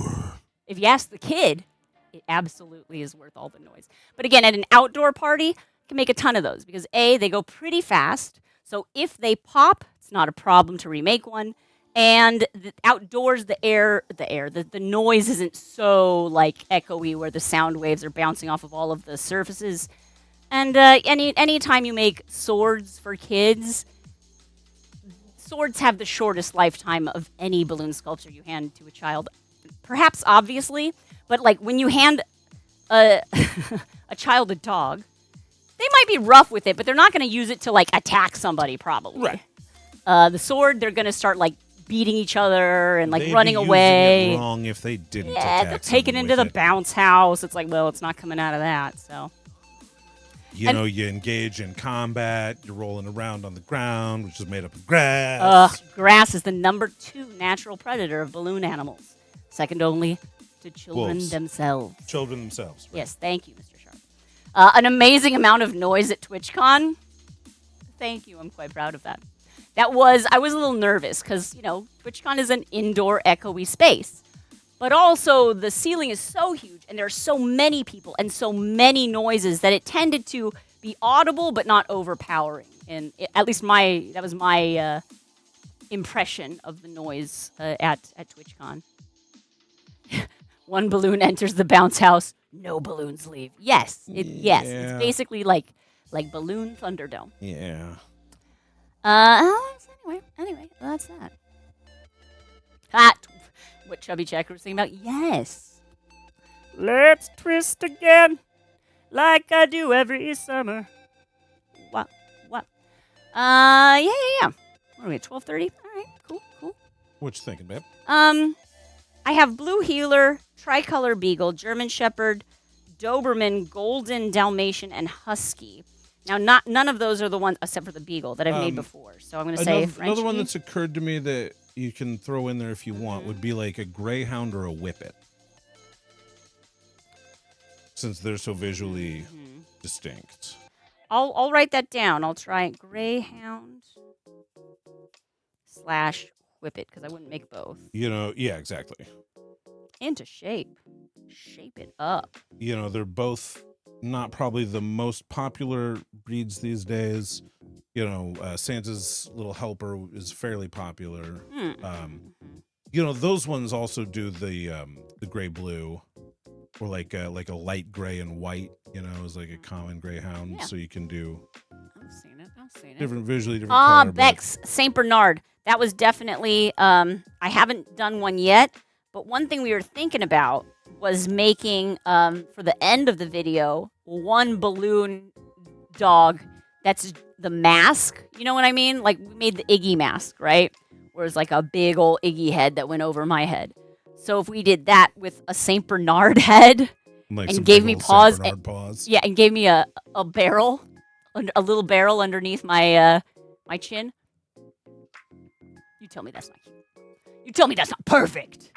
if you ask the kid, it absolutely is worth all the noise. But again, at an outdoor party, you can make a ton of those because A, they go pretty fast. So if they pop, it's not a problem to remake one. And outdoors, the noise isn't so echoey where the sound waves are bouncing off of all of the surfaces. And anytime you make swords for kids, swords have the shortest lifetime of any balloon sculpture you hand to a child. Perhaps obviously, but when you hand a child a dog, they might be rough with it, but they're not going to use it to attack somebody probably. Right. The sword, they're going to start beating each other and They'd running be away. using it wrong if they didn't. Yeah, they're taking into the bounce house. It's it's not coming out of that. So. You engage in combat. You're rolling around on the ground, which is made up of grass. Grass is the #2 natural predator of balloon animals, second only to children themselves. Children themselves. Right. Yes, thank you, Mr. Sharp. An amazing amount of noise at TwitchCon. Thank you. I'm quite proud of that. I was a little nervous because, TwitchCon is an indoor echoey space. But also, the ceiling is so huge, and there are so many people and so many noises that it tended to be audible but not overpowering. And at least that was my impression of the noise at TwitchCon. One balloon enters the bounce house, no balloons leave. Yes, it's basically like Balloon Thunderdome. Yeah. Anyway, that's that. What Chubby Checker was thinking about? Yes. Let's twist again, like I do every summer. What? Yeah. What are we at 12:30? All right, cool. What you thinking, babe? I have Blue Heeler, Tricolor Beagle, German Shepherd, Doberman, Golden Dalmatian, and Husky. Now, none of those are the ones, except for the Beagle, that I've made before. So I'm going to say Another one Frenchie. that's occurred to me that you can throw in there if you want would be like a Greyhound or a Whippet. Since they're so visually distinct. I'll write that down. I'll try Greyhound / Whippet, because I wouldn't make both. Yeah, exactly. Into shape. Shape it up. They're both not probably the most popular breeds these days. Santa's Little Helper is fairly popular. Those ones also do the gray blue, or like a light gray and white. Is like a common greyhound. Yeah. So you can do I've seen it. different color. Bex, Saint Bernard. That was definitely. I haven't done one yet, but one thing we were thinking about was making for the end of the video one balloon dog that's the mask. You know what I mean? Like we made the Iggy mask, right? Where it's like a big old Iggy head that went over my head. So if we did that with a Saint Bernard head and gave me paws, and gave me a barrel, a little barrel underneath my my chin. You tell me that's not cute. You tell me that's not perfect.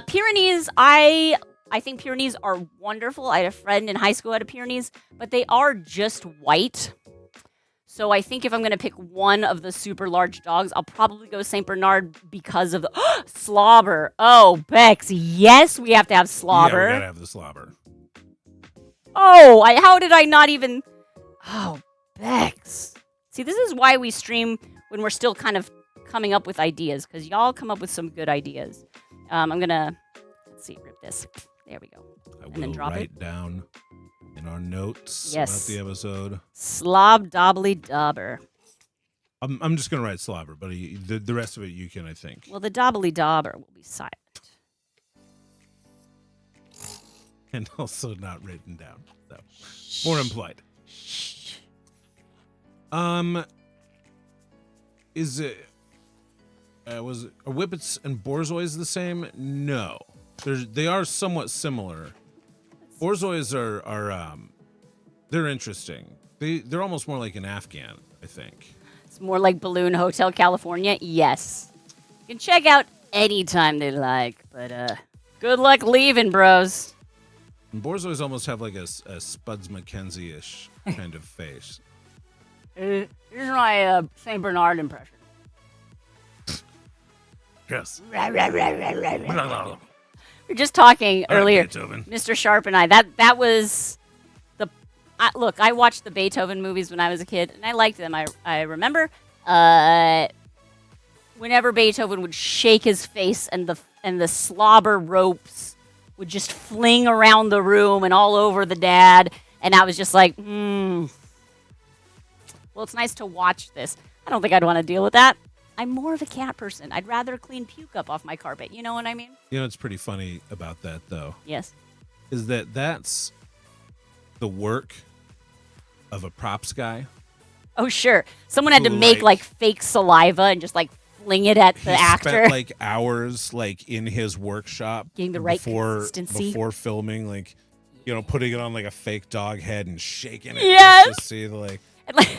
Pyrenees, I think Pyrenees are wonderful. I had a friend in high school who had a Pyrenees, but they are just white. So I think if I'm going to pick one of the super large dogs, I'll probably go St. Bernard because of the slobber. Oh, Bex, yes, we have to have slobber. Yeah, we gotta have the slobber. Oh, how did I not even... Oh, Bex. See, this is why we stream when we're still kind of coming up with ideas, because y'all come up with some good ideas. I'm going to, let's see, rip this. There we go. I will write down in our notes about the episode. Slob dobbly dobber. I'm just going to write slobber, but the rest of it you can, I think. Well, the dobbly dobber will be silent. And also not written down. So more implied. Is it are Whippets and Borzois the same? No. They are somewhat similar. Borzois are they're interesting. They're almost more like an Afghan, I think. It's more like Balloon Hotel California. Yes. You can check out anytime they like, but good luck leaving, bros. And Borzois almost have like a Spuds McKenzie-ish kind of face. Here's my St. Bernard impression. Yes. We were just talking earlier, Beethoven. Mr. Sharp and I. That was the look. I watched the Beethoven movies when I was a kid, and I liked them. I remember whenever Beethoven would shake his face, and the slobber ropes would just fling around the room and all over the dad, and I was just like, Well, it's nice to watch this. I don't think I'd want to deal with that. I'm more of a cat person. I'd rather clean puke up off my carpet. You know what I mean? It's pretty funny about that, though. Yes. Is that's the work of a props guy. Oh, sure. Someone had to Who, make like fake saliva and just like fling it at the actor. Spent like hours like in his workshop Getting the right consistency. before filming, like putting it on like a fake dog head and shaking it Yes. just to see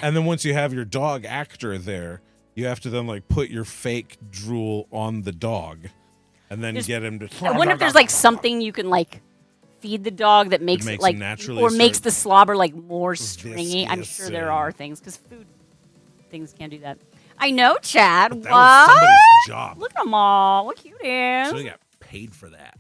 and then once you have your dog actor there, you have to then like put your fake drool on the dog and then get him to. I wonder if there's like something you can like feed the dog that makes it like naturally or makes the slobber like more stringy. I'm viscous sure there are things because food things can't do that. I know, Chad. But that what? was somebody's job. Look at them all. What cute is. So he got paid for that.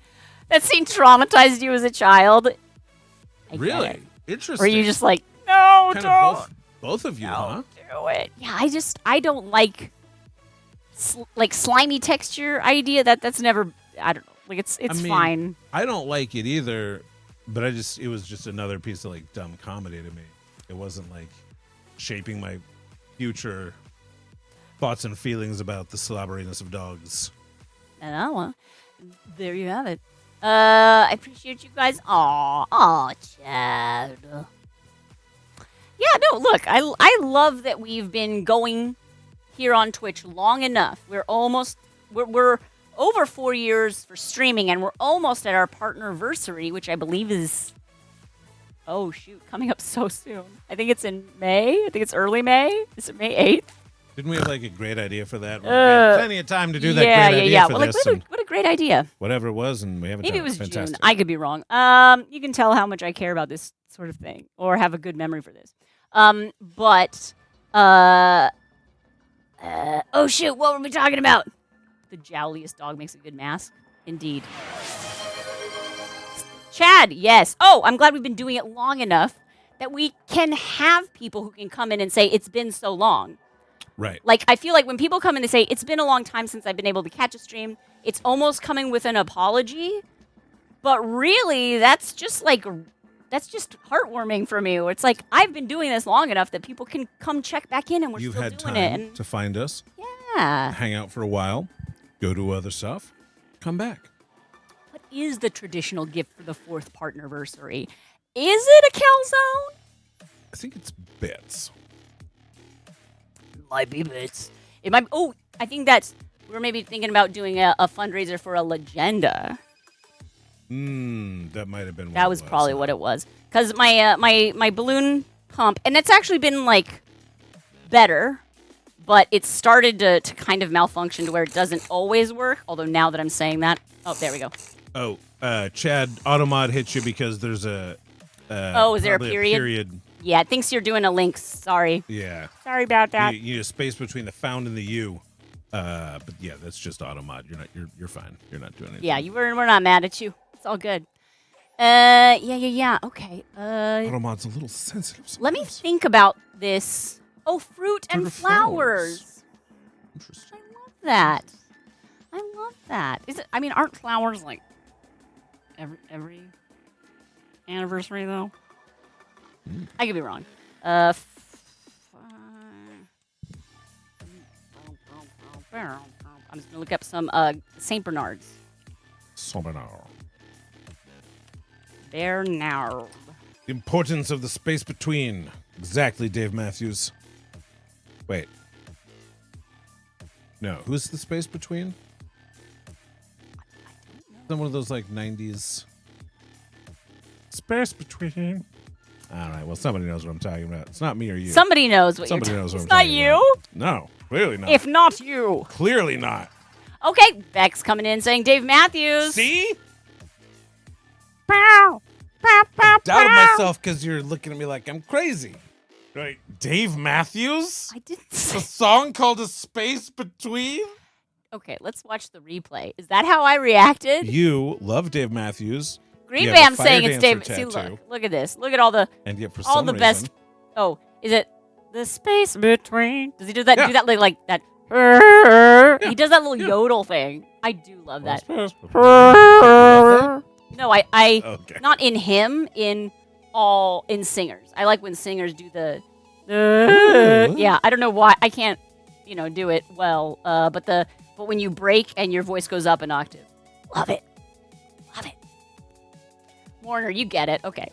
That scene traumatized you as a child. I get Really? it. Interesting. Or you just like, no, kind don't. of both of you, huh? Do it. Yeah, I don't like like slimy texture idea. That's never. I don't know. Like it's fine. I don't like it either, but it was just another piece of like dumb comedy to me. It wasn't like shaping my future thoughts and feelings about the slobberiness of dogs. Oh, well, there you have it. I appreciate you guys. Aw, Chad. Yeah, no, look, I love that we've been going here on Twitch long enough. We're over 4 years for streaming, and we're almost at our partnerversary, which I believe is, oh shoot, coming up so soon. I think it's in May. I think it's early May. Is it May 8th? Didn't we have like a great idea for that? We had plenty of time to do that great idea for well, this. What a great idea. Whatever it was, and we haven't Maybe done it was Fantastic. June. I could be wrong. You can tell how much I care about this sort of thing, or have a good memory for this. Oh shoot, what were we talking about? The jowliest dog makes a good mask. Indeed. Chad, yes. Oh, I'm glad we've been doing it long enough that we can have people who can come in and say, it's been so long. Right. Like, I feel like when people come in and say, it's been a long time since I've been able to catch a stream, it's almost coming with an apology. But really, that's just heartwarming for me. It's like, I've been doing this long enough that people can come check back in and we're You've still had doing time it. And to find us, yeah. hang out for a while, go do other stuff, come back. What is the traditional gift for the 4th partnerversary? Is it a calzone? I think it's bits. Might be bits. It might. Oh, I think we're maybe thinking about doing a fundraiser for a legenda. That might have been. That was probably what it was. Because my balloon pump, and it's actually been like better, but it started to kind of malfunction to where it doesn't always work. Although now that I'm saying that, oh, there we go. Oh, Chad, Automod hit you because there's a. Is there a probably period? Yeah, it thinks you're doing a link. Sorry. Yeah. Sorry about that. You need a space between the found and the U. But yeah, that's just Automod. You're fine. You're not doing anything. Yeah, we're not mad at you. It's all good. Yeah. Okay. Automod's a little sensitive. Let me think about this. Oh, fruit and of flowers. Interesting. I love that. Is it? I mean, aren't flowers like every anniversary though? I could be wrong. I'm just gonna look up some Saint Bernards. Sombernard. Bernard. The importance of the space between. Exactly, Dave Matthews. Wait. No, who's the space between? Is that one of those like 90s space between? All right, well, somebody knows what I'm talking about. It's not me or you. Somebody knows what Somebody you're knows what It's I'm not talking you. about. No, clearly not. If not you. Clearly not. Okay, Beck's coming in saying Dave Matthews. See? Pow. Pow, pow, Doubted pow. myself because you're looking at me like I'm crazy. Right, Dave Matthews? I didn't A say. song called A Space Between? Okay, let's watch the replay. Is that how I reacted? You love Dave Matthews. Green you have a Bam fire saying it's Dave. dancer See, tattoo. look at this. Look at all the And yet for all some the reason, best. Oh, is it the space between? Does he do that? Yeah. Do that like that? He does that little yodel thing. I do love that. No, I Okay. not in him. In singers. I like when singers do the. Ooh. Yeah, I don't know why I can't, do it well. But when you break and your voice goes up an octave, love it. Warner, you get it. Okay.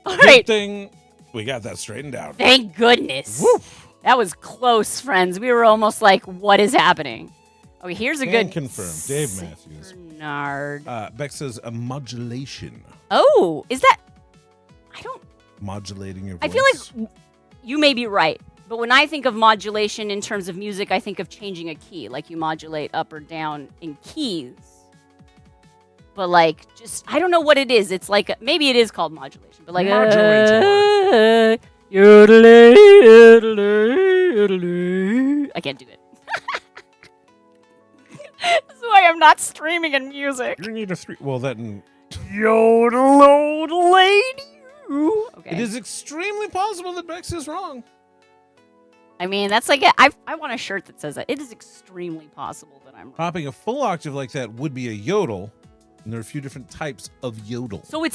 All Good right. thing we got that straightened out. Thank goodness. Woof. That was close, friends. We were almost like, what is happening? Okay, here's a Can good. confirm. Dave Matthews. Bernard. Beck says a modulation. Oh, is that? I don't. Modulating your voice. I feel like you may be right, but when I think of modulation in terms of music, I think of changing a key, like you modulate up or down in keys. But I don't know what it is. It's like maybe it is called modulation, but like Modulator. I can't do it. That's why I'm not streaming in music. You need a three. Well, then. Yodel lady. Okay. It is extremely possible that Bex is wrong. I mean, that's like I want a shirt that says that. It is extremely possible that I'm wrong. Hopping a full octave like that would be a yodel, and there are a few different types of yodel. So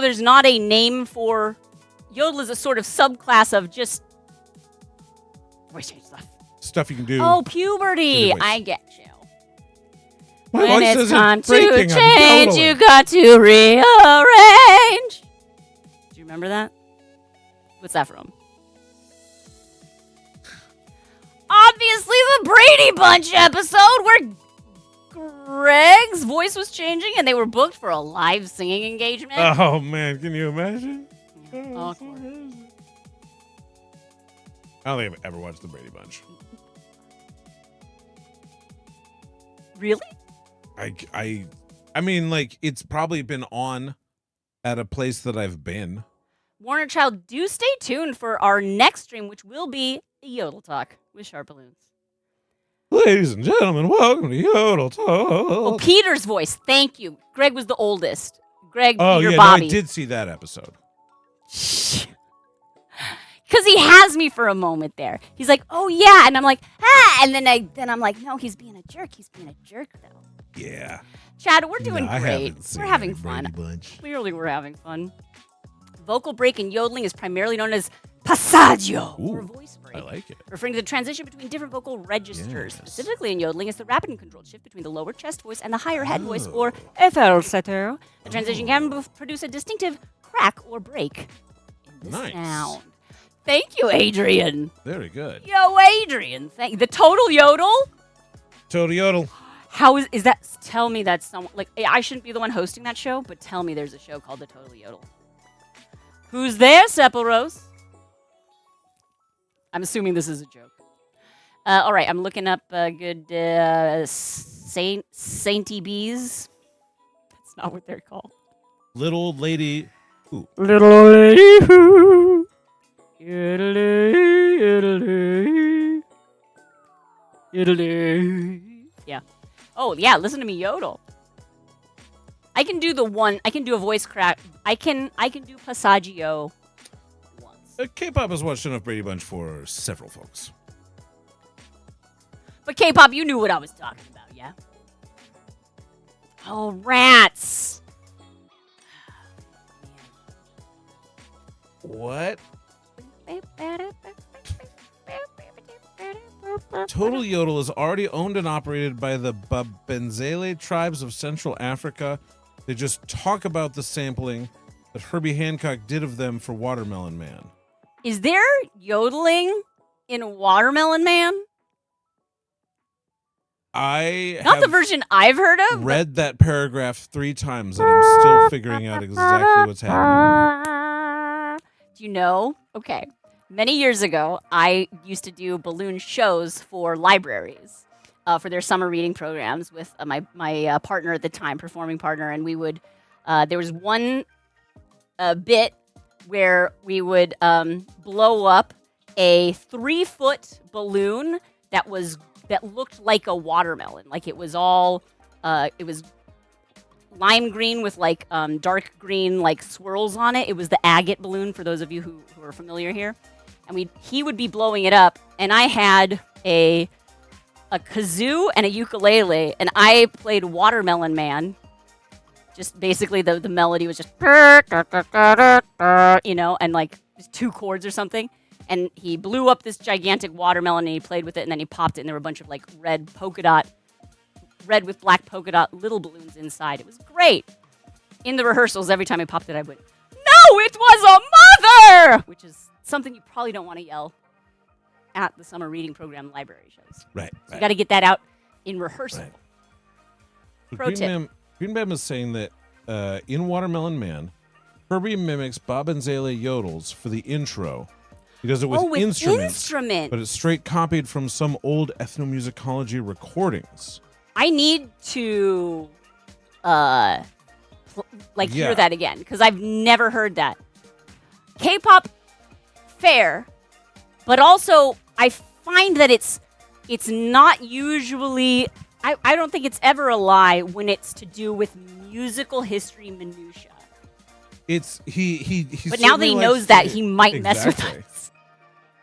there's not a name for yodel is a sort of subclass of just voice change stuff. Stuff you can do. Oh, puberty. With your voice. I get you. My when voice it's isn't time to breaking, I'm change, you yodeling. got to rearrange. Do you remember that? What's that from? Obviously, the Brady Bunch episode where Greg's voice was changing and they were booked for a live singing engagement. Oh man, can you imagine? Awkward. I don't think I've ever watched the Brady Bunch. Really? I mean, like, it's probably been on at a place that I've been. Warner Child, do stay tuned for our next stream, which will be Yodel Talk with SharpBalloons. Ladies and gentlemen, welcome to Yodel Talk. Oh, Peter's voice. Thank you. Greg was the oldest. Greg, Oh, Peter, yeah, Bobby. no, I did see that episode. Because he has me for a moment there. He's like, oh, yeah. And I'm like, ah. And then I'm like, no, he's being a jerk. He's being a jerk, though. Yeah. Chad, we're doing No, I great. haven't seen We're having any fun. Brady Bunch. Clearly, we're having fun. Vocal break in yodeling is primarily known as passaggio, or Ooh, voice break. I like it. Referring to the transition between different vocal registers. Yes. Specifically in yodeling, it's the rapid and controlled shift between the lower chest voice and the higher head voice, Oh. or falsetto. The transition can produce a distinctive crack or break in the Nice. sound. Thank you, Adrian. Very good. Yo, Adrian. Thank you. The total yodel? Total Yodel. How is that? Tell me that's someone, like, I shouldn't be the one hosting that show, but tell me there's a show called The Total Yodel. Who's there, Sepulrose? I'm assuming this is a joke. All right, I'm looking up good Sainty Bees. That's not what they're called. Little Lady. Ooh. Little lady who. Yodelay, yodelay. Yodelay. Yeah. Oh, yeah, listen to me yodel. I can do a voice crack. I can do passaggio once. K-pop has watched enough Brady Bunch for several folks. But K-pop, you knew what I was talking about, yeah? Oh, rats. What? Total Yodel is already owned and operated by the Babenzele tribes of Central Africa. They just talk about the sampling that Herbie Hancock did of them for Watermelon Man. Is there yodeling in Watermelon Man? I Not the have version I've heard of. read that paragraph 3 times and I'm still figuring out exactly what's happening. Do you know? Okay. Many years ago, I used to do balloon shows for libraries for their summer reading programs with my partner at the time, performing partner, and we would. There was one bit where we would blow up a 3-foot balloon that looked like a watermelon, like it was all it was lime green with like dark green like swirls on it. It was the agate balloon for those of you who are familiar here. And he would be blowing it up, and I had a kazoo and a ukulele, and I played Watermelon Man. Just basically the melody was just, you know, and like just 2 chords or something. And he blew up this gigantic watermelon, and he played with it, and then he popped it, and there were a bunch of like red with black polka dot little balloons inside. It was great. In the rehearsals, every time I popped it, I went, "No, it was a mother!" Which is something you probably don't want to yell at the summer reading program library shows. Right. So you got to get that out in rehearsal. Right. So Pro tip. Green Bam is saying that in Watermelon Man, Herbie mimics Bob and Zele yodels for the intro. He does it with instruments, but it's straight copied from some old ethnomusicology recordings. I need to hear Yeah. that again, because I've never heard that. K-pop, fair, but also I find that it's not usually. I don't think it's ever a lie when it's to do with musical history minutia. It's he. But now that he knows that, he might mess with Exactly. us.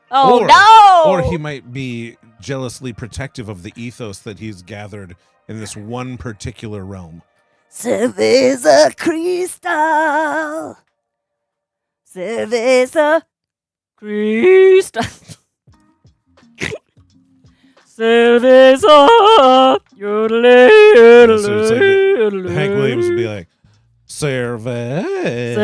Oh no! Or he might be jealously protective of the ethos that he's gathered in this one particular realm. Cerveza Cristal. Cerveza Cristal. Service up, yodeling, So it's like Hank Williams would be like, Cerveza.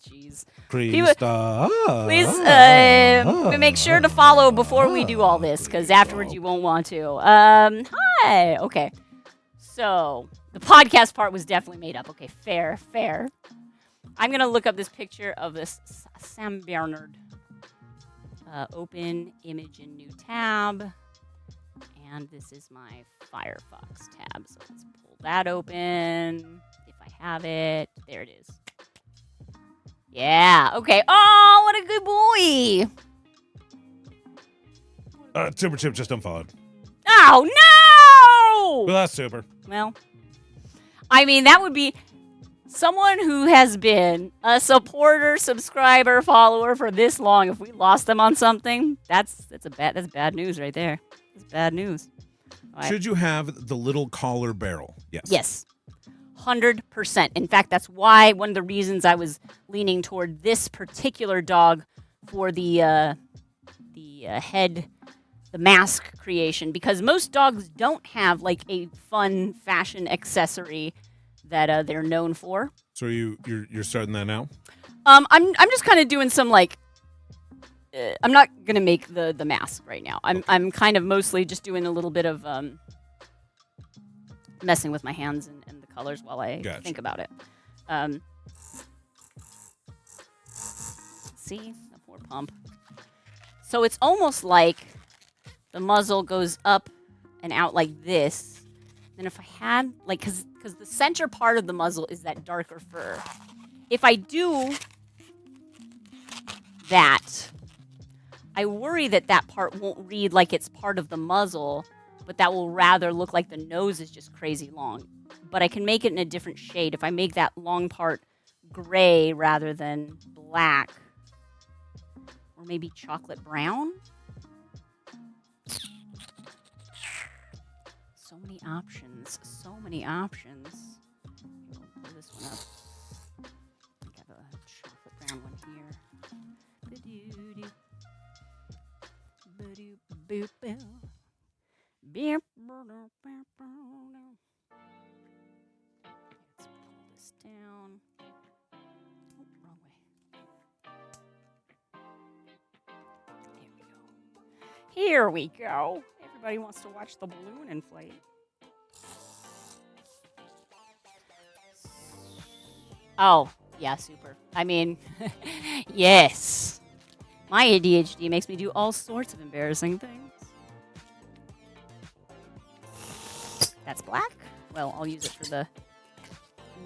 Jeez. Krista. Please make sure to follow before we do all this, because afterwards you won't want to. Hi. Okay. So the podcast part was definitely made up. Okay, fair. I'm going to look up this picture of this Sam Bernard. Open image in new tab. And this is my Firefox tab. So let's pull that open. If I have it. There it is. Yeah. Okay. Oh, what a good boy. Super Chip just unfollowed. Oh, no! Well, that's super. Well, I mean, that would be someone who has been a supporter, subscriber, follower for this long. If we lost them on something, that's bad news right there. It's bad news. Right. Should you have the little collar barrel? Yes. Yes. 100%. In fact, that's why one of the reasons I was leaning toward this particular dog for the head, the mask creation, because most dogs don't have like a fun fashion accessory that they're known for. So you're starting that now? I'm just kind of doing some like. I'm not gonna make the mask right now. I'm kind of mostly just doing a little bit of messing with my hands and the colors while I think about it. See the poor pump. So it's almost like the muzzle goes up and out like this. And if I had like, because the center part of the muzzle is that darker fur. If I do that, I worry that part won't read like it's part of the muzzle, but that will rather look like the nose is just crazy long. But I can make it in a different shade. If I make that long part gray rather than black, or maybe chocolate brown. So many options. So many options. Here, we'll pull this one up. I have a chocolate brown one here. Ba-doo-doo. Ba-doo-boo-boo. Let's pull this down. Oh, wrong way. Here we go. Everybody wants to watch the balloon inflate. Oh, yeah, super. I mean, yes. My ADHD makes me do all sorts of embarrassing things. That's black. Well, I'll use it for the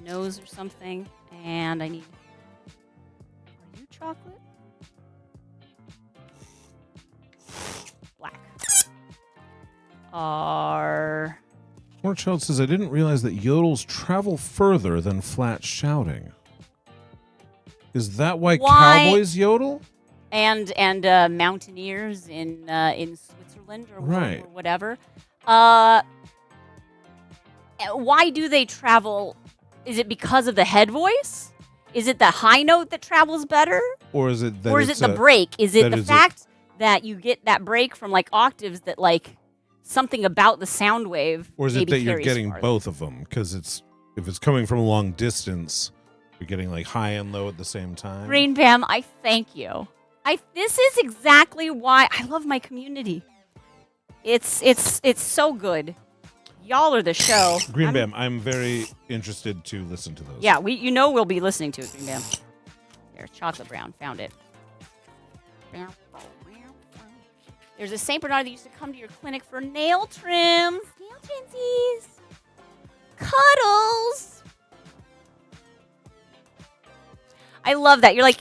nose or something. And I need... Are you chocolate? Black. Are... Child says, I didn't realize that yodels travel further than flat shouting. Is that why cowboys yodel? And mountaineers in Switzerland or whatever. Why do they travel? Is it because of the head voice? Is it the high note that travels better? Or is it that or is it the break? Is it the fact that you get that break from like octaves that like something about the sound wave? Or is it that you're getting both of them? Because if it's coming from a long distance, you're getting like high and low at the same time. Green Bam, I thank you. This is exactly why I love my community. It's so good. Y'all are the show. Green Bam, I'm very interested to listen to those. Yeah, we'll be listening to it, Green Bam. There, chocolate brown, found it. There's a St. Bernard that used to come to your clinic for nail trims. Nail trimsies. Cuddles. I love that. You're like,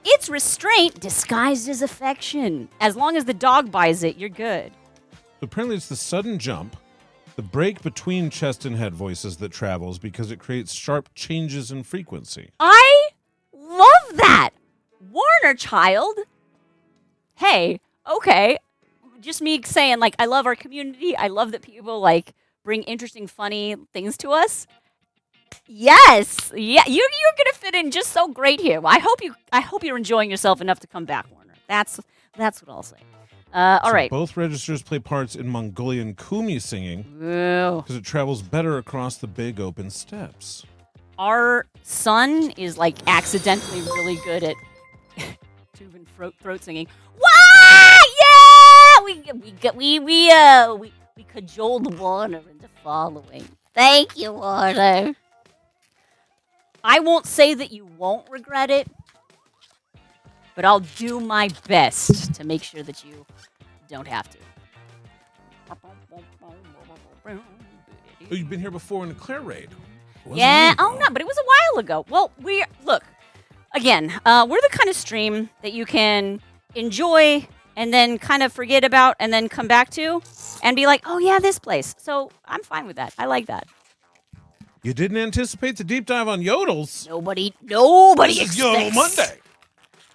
it's restraint disguised as affection. As long as the dog buys it, you're good. Apparently it's the sudden jump, the break between chest and head voices that travels because it creates sharp changes in frequency. I love that. Warner child. Hey, okay. Just me saying, like, I love our community. I love that people, like, bring interesting, funny things to us. Yes. Yeah, you're gonna fit in just so great here. Well, I hope you're enjoying yourself enough to come back, Warner. That's what I'll say. All So right. both registers play parts in Mongolian kumi singing Ooh. because it travels better across the big open steppes. Our son is like accidentally really good at tube and throat singing. Wah! Yeah! We cajoled Warner into following. Thank you, Warner. I won't say that you won't regret it, but I'll do my best to make sure that you don't have to. Oh, you've been here before in the Claire raid. Yeah. Oh no, but it was a while ago. Well, look again. We're the kind of stream that you can enjoy and then kind of forget about and then come back to and be like, oh yeah, this place. So I'm fine with that. I like that. You didn't anticipate the deep dive on yodels. Nobody This is Yodel expects. Monday.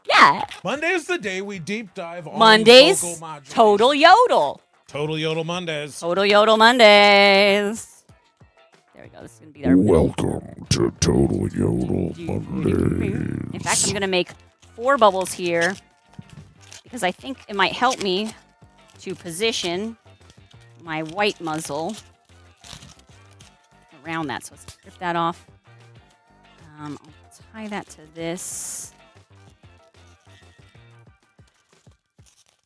Yeah. Monday is the day we deep dive on Mondays, vocal modulation. total yodel. Total Yodel Mondays. Total yodel Mondays. There we go. This is gonna be our Welcome to Total Yodel Mondays. In fact, I'm going to make 4 bubbles here because I think it might help me to position my white muzzle around that. So let's strip that off. I'll tie that to this.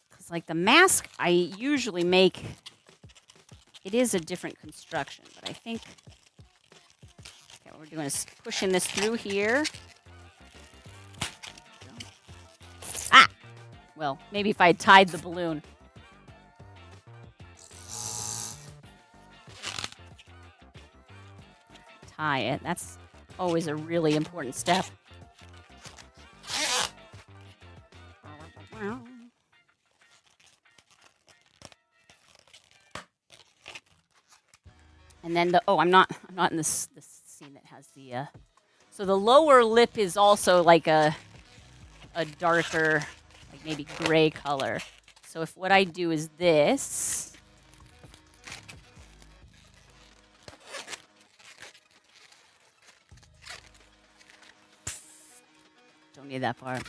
Because like the mask I usually make, it is a different construction, but I think what we're doing is pushing this through here. Ah! Well, maybe if I had tied the balloon. Tie it. That's always a really important step. And then I'm not in this scene that has the so the lower lip is also like a darker, like maybe gray color. So if what I do is this, don't need that part.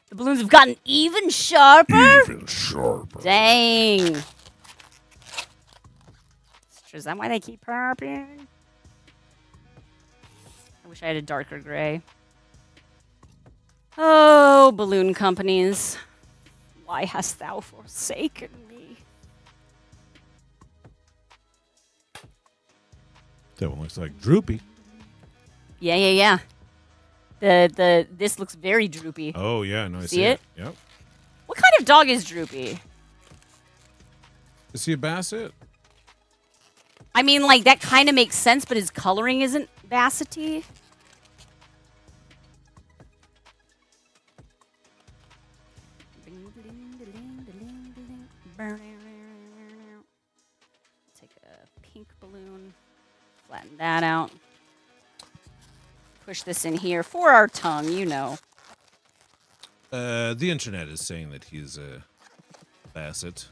The balloons have gotten even sharper. Even sharper. Dang. Is that why they keep popping? I wish I had a darker gray. Oh, balloon companies. Why hast thou forsaken me? That one looks like droopy. Yeah. This looks very droopy. Oh, yeah. No, I See it? Yep. What kind of dog is droopy? Is he a basset? I mean, like, that kind of makes sense, but his coloring isn't bassety. Take a pink balloon, flatten that out. Push this in here for our tongue, you know. The internet is saying that he's a basset.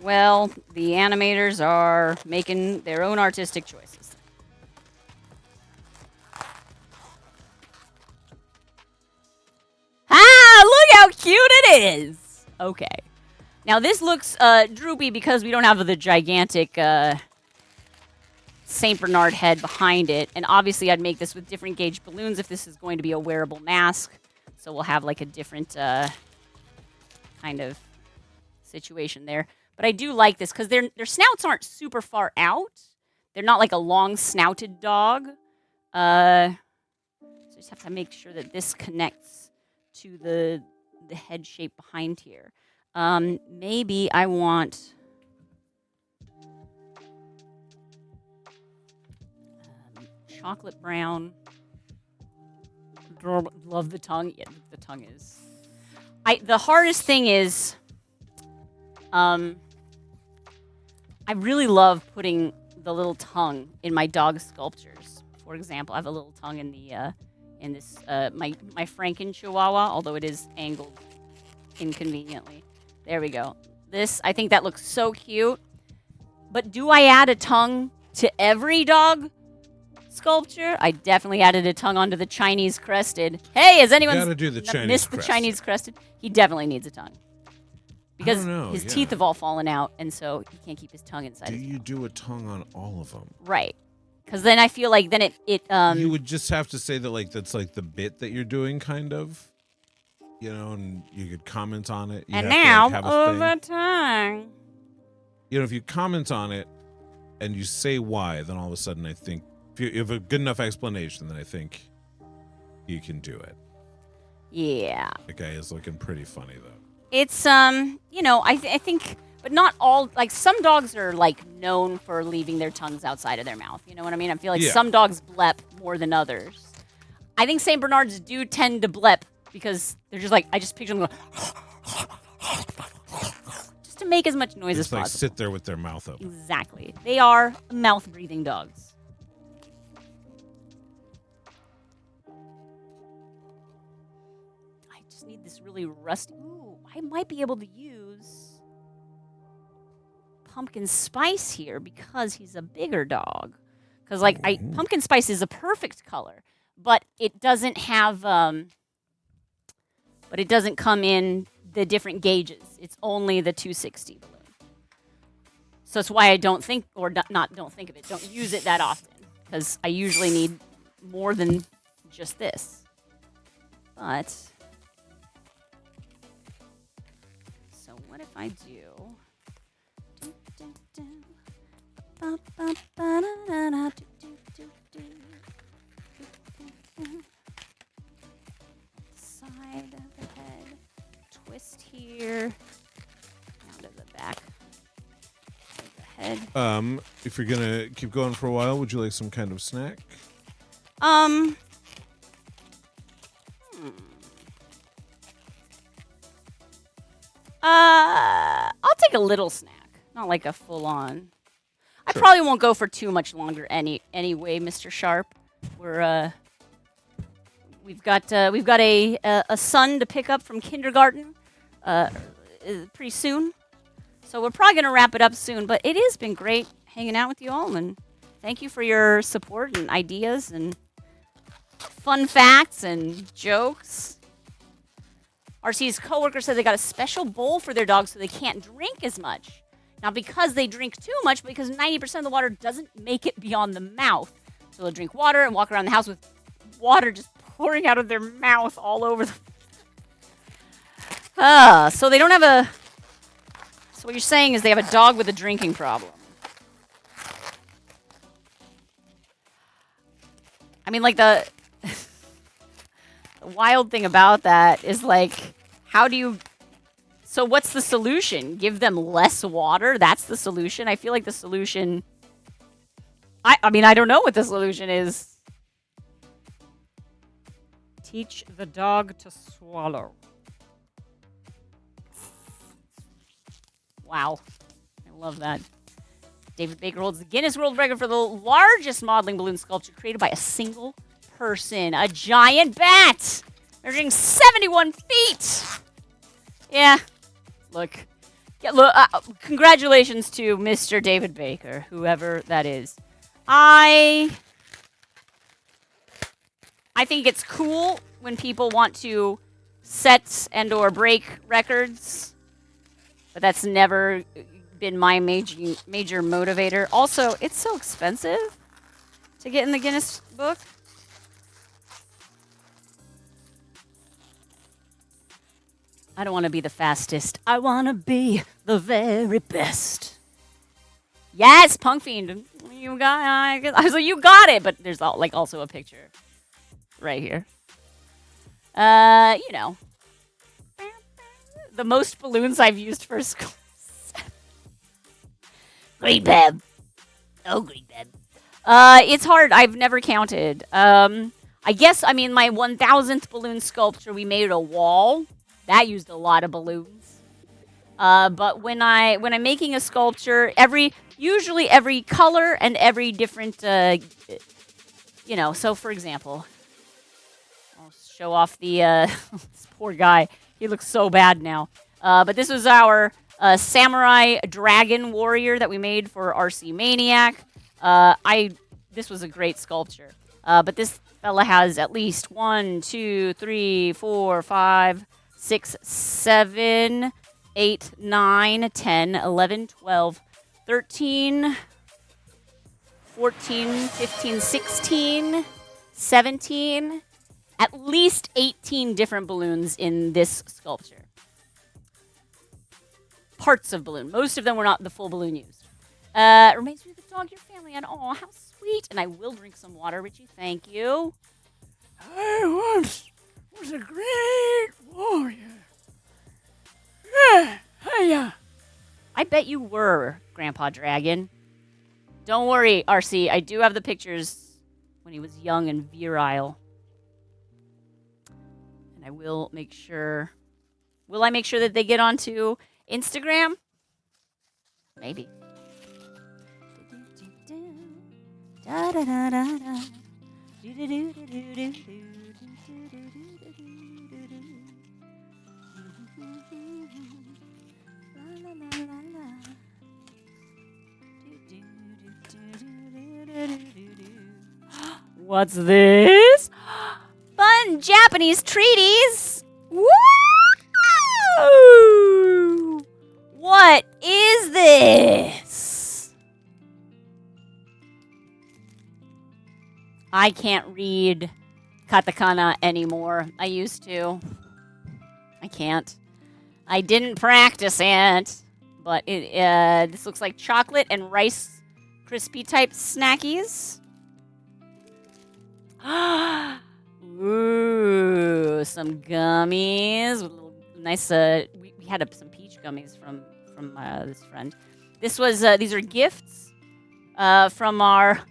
Well, the animators are making their own artistic choices. Ah, look how cute it is! Okay. Now, this looks droopy because we don't have the gigantic St. Bernard head behind it. And obviously, I'd make this with different gauge balloons if this is going to be a wearable mask. So we'll have like a different kind of situation there. But I do like this because their snouts aren't super far out. They're not like a long snouted dog. So I just have to make sure that this connects to the head shape behind here. Maybe I want chocolate brown. Love the tongue. Yeah, the tongue is. The hardest thing is, I really love putting the little tongue in my dog sculptures. For example, I have a little tongue in the in this my Franken Chihuahua, although it is angled inconveniently. There we go. This, I think that looks so cute. But do I add a tongue to every dog sculpture? I definitely added a tongue onto the Chinese Crested. Hey, has anyone gotta do the Chinese missed the Crested. Chinese Crested? He definitely needs a tongue. Because know, his yeah. teeth have all fallen out, and so he can't keep his tongue inside Do his you mouth. do a tongue on all of them? Right. Because then I feel like then it You would just have to say that like that's like the bit that you're doing, kind of. You know, and you could comment on it. You and have to, now like, have a thing. over time. You know, if you comment on it and you say why, then all of a sudden I think if you have a good enough explanation, then I think you can do it. Yeah. The guy is looking pretty funny though. It's you know, I think, but not all. Like some dogs are like known for leaving their tongues outside of their mouth. You know what I mean? I feel like Yeah. some dogs blep more than others. I think Saint Bernards do tend to blep because they're just like I just picture them going just to make as much noise as Just like possible. sit there with their mouth open. Exactly. They are mouth-breathing dogs. I just need this really rusty. Ooh, I might be able to use pumpkin spice here because he's a bigger dog. Because like pumpkin spice is a perfect color, but it doesn't have but it doesn't come in the different gauges. It's only the 260 balloon. So that's why I don't think, or not don't think of it, don't use it that often. Because I usually need more than just this. But, so what if I do? Side of the head, twist here, down to the back of the head. If you're gonna keep going for a while, would you like some kind of snack? I'll take a little snack, not like a full on. I probably won't go for too much longer anyway, Mr. Sharp. We've got a son to pick up from kindergarten pretty soon. So we're probably going to wrap it up soon, but it has been great hanging out with you all, and thank you for your support and ideas and fun facts and jokes. RC's coworker said they got a special bowl for their dogs so they can't drink as much. Not because they drink too much, but because 90% of the water doesn't make it beyond the mouth. So they'll drink water and walk around the house with water just pouring out of their mouth all over the... So they don't have a... So what you're saying is they have a dog with a drinking problem. I mean, like, the wild thing about that is, like, how do you... So what's the solution? Give them less water? That's the solution? I feel like the solution... I mean, I don't know what the solution is. Teach the dog to swallow. Wow. I love that. David Baker holds the Guinness World Record for the largest modeling balloon sculpture created by a single person. A giant bat measuring 71 feet. Yeah. Look. Yeah, look. Congratulations to Mr. David Baker, whoever that is. I think it's cool when people want to set and or break records, but that's never been my major motivator. Also, it's so expensive to get in the Guinness book. I don't want to be the fastest. I want to be the very best. Yes, Punk Fiend. You got. I was like, you got it. But there's also a picture right here. You know, the most balloons I've used for school. Green Beb. Oh, Green Beb. It's hard. I've never counted. I guess. I mean, my 1000th balloon sculpture, we made a wall. That used a lot of balloons. But when I'm making a sculpture, usually every color and every different, you know. So for example, I'll show off the this poor guy. He looks so bad now. But this was our a samurai dragon warrior that we made for RC Maniac. This was a great sculpture. But this fella has at least 1, 2, 3, 4, 5, 6, 7, 8, 9, 10, 11, 12, 13, 14, 15, 16, 17, at least 18 different balloons in this sculpture. Parts of balloon. Most of them were not the full balloon used. Reminds me of the dog your family had. Oh, how sweet. And I will drink some water, Richie. Thank you. I once was a great warrior. Yeah, hiya. I bet you were, Grandpa Dragon. Don't worry, RC. I do have the pictures when he was young and virile. And I will make sure... Will I make sure that they get onto Instagram? Maybe. What's this? Fun Japanese treaties. Woo! What is this? I can't read katakana anymore. I used to. I can't. I didn't practice it, but this looks like chocolate and rice crispy type snackies. Ooh, some gummies with a little nice. We had some peach gummies from this friend. This was these are gifts from our.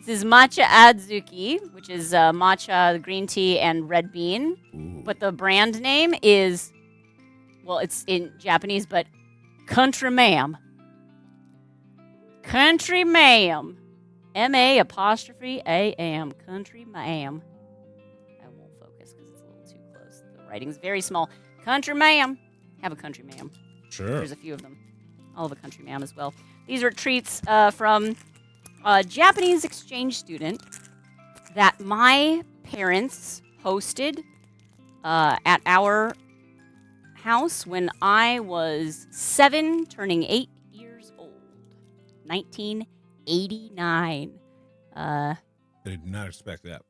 This is matcha adzuki, which is matcha, green tea, and red bean. Ooh. But the brand name is, well, it's in Japanese, but Country Ma'am. Country Ma'am. M-A''A''am. Country Ma'am. I won't focus because it's a little too close. The writing's very small. Country Ma'am. Have a Country Ma'am. Sure. There's a few of them. I'll have a Country Ma'am as well. These are treats from a Japanese exchange student that my parents hosted at our house when I was 7, turning 8 years old. 1989. I did not expect that.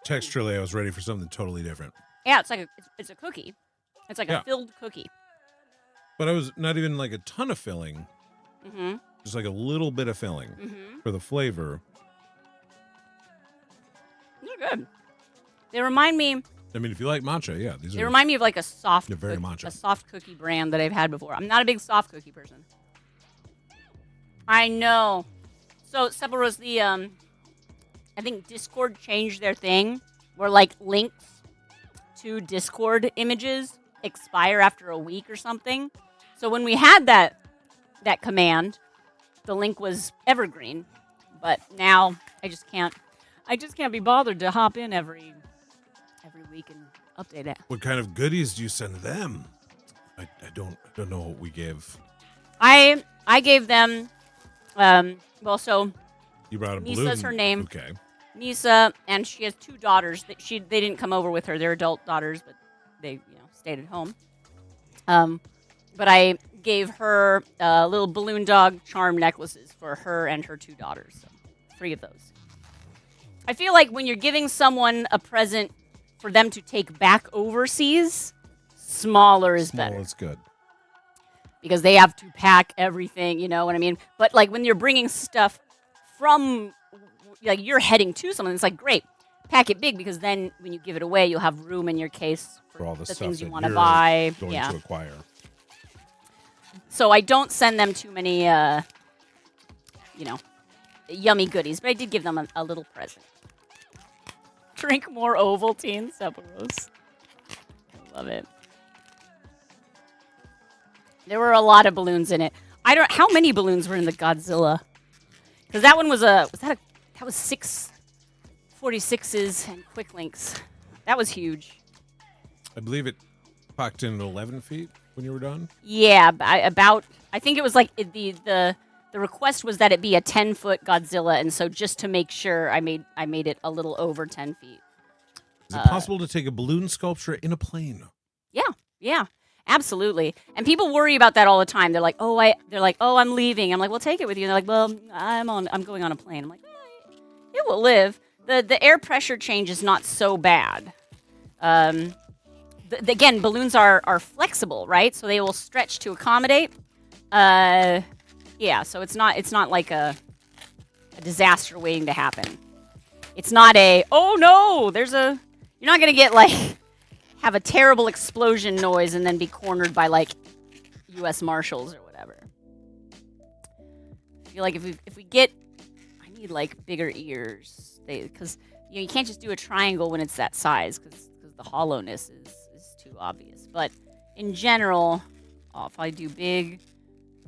Texturally, I was ready for something totally different. Yeah, it's like it's a cookie. It's like Yeah. a filled cookie. But I was not even like a ton of filling. Mm-hmm. Just like a little bit of filling Mm-hmm. for the flavor. They're good. They remind me. I mean, if you like matcha, yeah, these They are. remind me of like a soft, They're very matcha. a soft cookie brand that I've had before. I'm not a big soft cookie person. I know. So Sephiroth, I think Discord changed their thing where like links to Discord images expire after a week or something. So when we had that command, the link was evergreen. But now I just can't be bothered to hop in every week and update it. What kind of goodies do you send them? I don't know what we give. I gave them so You brought a balloon. Nisa's her name. Okay. Nisa, and she has 2 daughters that they didn't come over with her. They're adult daughters, but they stayed at home. But I gave her little balloon dog charm necklaces for her and her 2 daughters. So 3 of those. I feel like when you're giving someone a present for them to take back overseas, smaller is Small better. is good. Because they have to pack everything, you know what I mean? But like when you're bringing stuff from, like you're heading to someone, it's like, great, pack it big because then when you give it away, you'll have room in your case For all the stuff things you that want to you're buy. Going Yeah. to acquire. So I don't send them too many, yummy goodies, but I did give them a little present. Drink more Ovaltine, Sephiroth. I love it. There were a lot of balloons in it. How many balloons were in the Godzilla? Because that one was that was 6 46s and quick links. That was huge. I believe it pocked in at 11 feet when you were done. Yeah, I think it was like the request was that it be a 10-foot Godzilla, and so just to make sure, I made it a little over 10 feet. Is it possible to take a balloon sculpture in a plane? Yeah, absolutely. And people worry about that all the time. They're like, oh, I'm leaving. I'm like, well, take it with you. And they're like, well, I'm going on a plane. I'm like, it will live. The air pressure change is not so bad. Again, balloons are flexible, right? So they will stretch to accommodate. Yeah, so it's not like a disaster waiting to happen. It's not oh no, you're not gonna get have a terrible explosion noise and then be cornered by U.S. Marshals or whatever. I feel like if we get, I need bigger ears, because you can't just do a triangle when it's that size because the hollowness is too obvious. But in general, if I do big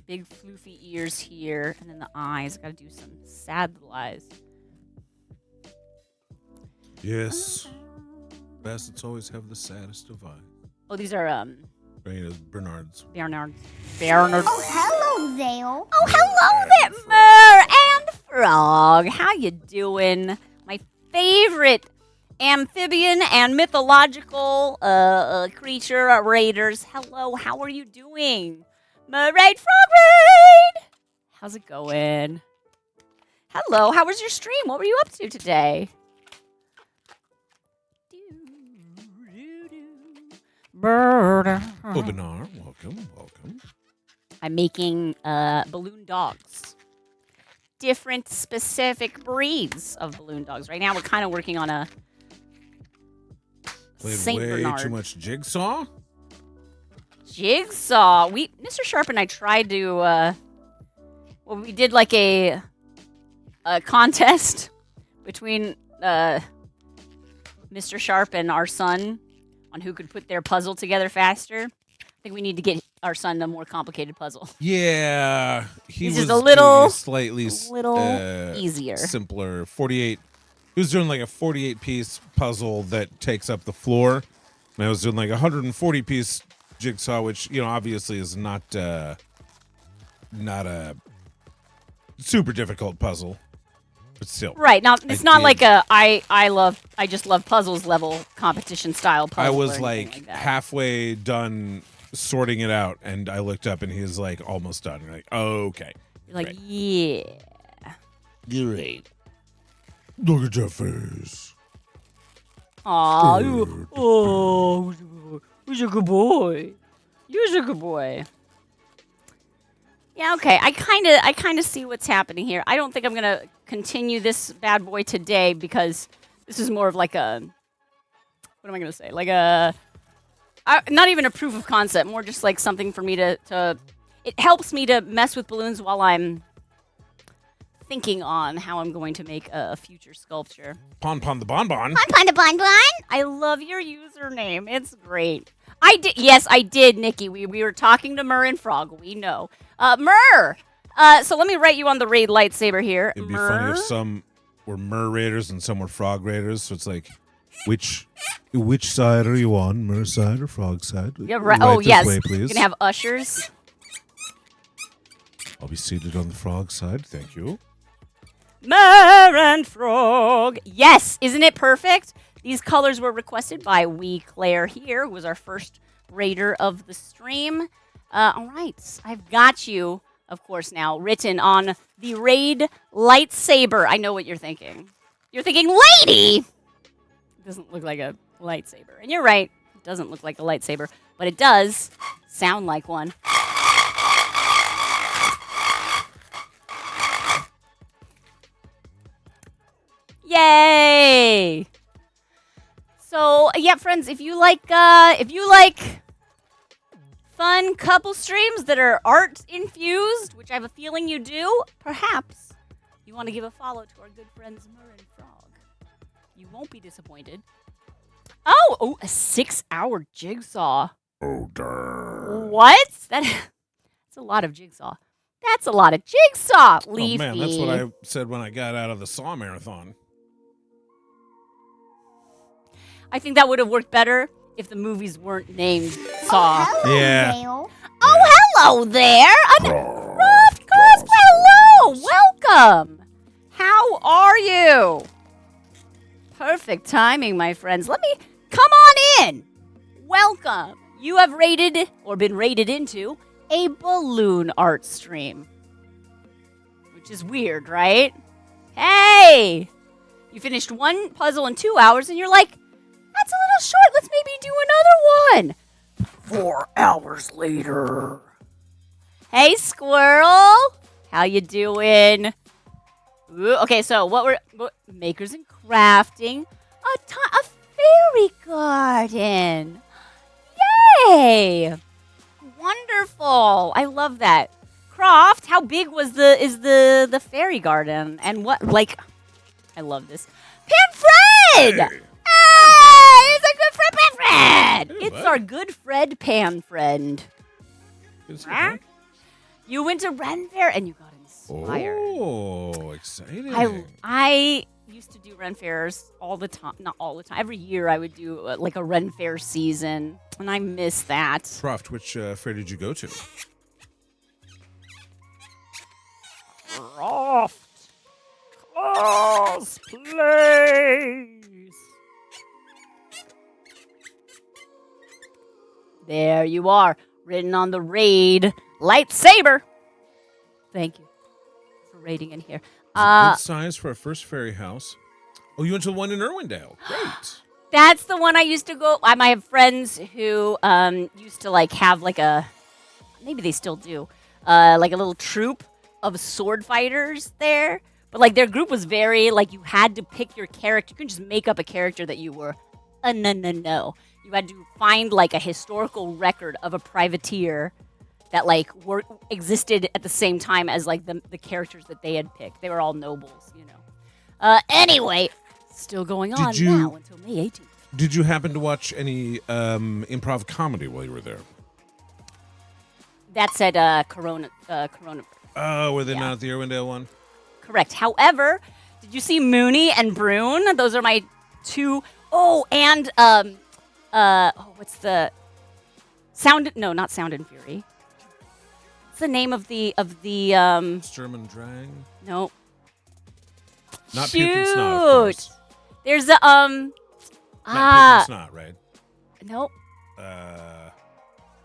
floofy ears here, and then the eyes, gotta do some sad little eyes. Yes. Bastards always have the saddest of eyes. Oh, these are Bernard's. Bernard. Oh, hello there. Oh, hello there, Mer and Frog. How you doing? My favorite amphibian and mythological creature raiders. Hello, how are you doing? Mer Raid, Frog Raid! How's it going? Hello, how was your stream? What were you up to today? Oh, Bernard, welcome. I'm making balloon dogs. Different specific breeds of balloon dogs. Right now, we're kind of working on a Played Saint way Bernard. too much Jigsaw. Jigsaw. Mr. Sharp and I tried to. We did a contest between Mr. Sharp and our son on who could put their puzzle together faster. I think we need to get our son a more complicated puzzle. Yeah, He's was just a little- doing a slightly easier. simpler 48. He was doing a 48-piece puzzle that takes up the floor, and I was doing a 140-piece jigsaw, which obviously is not a super difficult puzzle, but still. Right now, it's not did- I just love puzzles level competition style puzzle. I or was anything like that. halfway done sorting it out, and I looked up, and he was almost done. You're oh, okay. You're like, right. yeah. You're right. Look at your face. Aw, who's a good boy? You're a good boy. Yeah, okay. I kind of see what's happening here. I don't think I'm gonna continue this bad boy today because this is more of what am I gonna say? Not even a proof of concept, more just something for me to. It helps me to mess with balloons while I'm thinking on how I'm going to make a future sculpture. Pon the bonbon. I love your username. It's great. I did. Yes, I did, Nikki. We were talking to Mur and Frog. We know. Mur. So let me write you on the raid lightsaber here. It'd be funny if some were Mer Raiders and some were Frog Raiders. So it's which side are you on? Mer side or Frog side? Yeah, right. Right Oh, this yes. way, please. You're gonna have ushers. I'll be seated on the Frog side. Thank you. Mer and Frog. Yes, isn't it perfect? These colors were requested by Wee Claire here, who was our first raider of the stream. All right, I've got you, of course, now written on the raid lightsaber. I know what you're thinking. You're thinking, lady! It doesn't look like a lightsaber. And you're right, it doesn't look like a lightsaber, but it does sound like one. Yay! So yeah, friends, if you like fun couple streams that are art infused, which I have a feeling you do, perhaps you want to give a follow to our good friends Mur and Frog. You won't be disappointed. Oh, a 6-hour jigsaw. Oh, darn. What? That's a lot of jigsaw. That's a lot of jigsaw, Leafy. Oh, man, that's what I said when I got out of the Saw Marathon. I think that would have worked better if the movies weren't named Saw. Hello, Yeah. Dale. Oh, hello there! Croft Cosplay, hello! Welcome! How are you? Perfect timing, my friends. Let me come on in. Welcome. You have raided, or been raided into, a balloon art stream. Which is weird, right? Hey! You finished one puzzle in 2 hours, and you're like, that's a little short. Let's maybe do another one. 4 hours later. Hey, Squirrel. How you doing? Ooh, okay, so what makers and crafting. A fairy garden. Yay! Wonderful. I love that. Croft, how big was the fairy garden? And what, like, I love this. Pan Fred! Hey, it's a good friend, Pan Fred! Hey, It's bud. our good Fred Pan Friend. Good to see Huh? you. You went to Ren Fair and you got inspired. Oh, exciting. I used to do Ren Fairs all the time. Not all the time. Every year I would do like a Ren Fair season. And I miss that. Croft, which fair did you go to? Croft. Cosplays. There you are, written on the raid lightsaber. Thank you for raiding in here. It's a good size for a first fairy house. Oh, you went to the one in Irwindale. Great. That's the one I used to go. I have friends who used to like have like a, maybe they still do, like a little troop of sword fighters there. But like their group was very like you had to pick your character. You couldn't just make up a character that you were. No. You had to find like a historical record of a privateer that like existed at the same time as like the characters that they had picked. They were all nobles, you know. Anyway, still going on now until May 18th. Did you happen to watch any improv comedy while you were there? That said, Corona. Oh, were they Yeah. not at the Irwindale one? Correct. However, did you see Mooney and Brune? Those are my two. Oh, and what's the Sound? No, not Sound and Fury. What's the name of the Sturm and Drang? No. Not Shoot. Puke and Snot, of course. There's a Not Puke and Snot, right? Nope. Uh,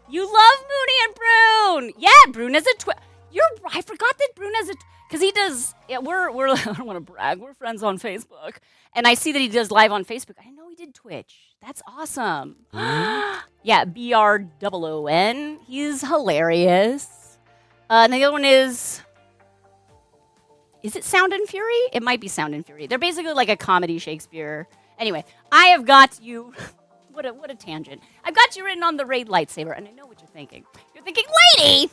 You love Mooney and Brune. Yeah, Brune has a I forgot that Brune has a because he does. Yeah, we're I don't want to brag. We're friends on Facebook, and I see that he does live on Facebook. I didn't know he did Twitch. That's awesome. Yeah, BROON. He's hilarious. And the other one is it Sound and Fury? It might be Sound and Fury. They're basically like a comedy Shakespeare. Anyway, I have got you. What a tangent. I've got you written on the raid lightsaber, and I know what you're thinking. You're thinking, lady!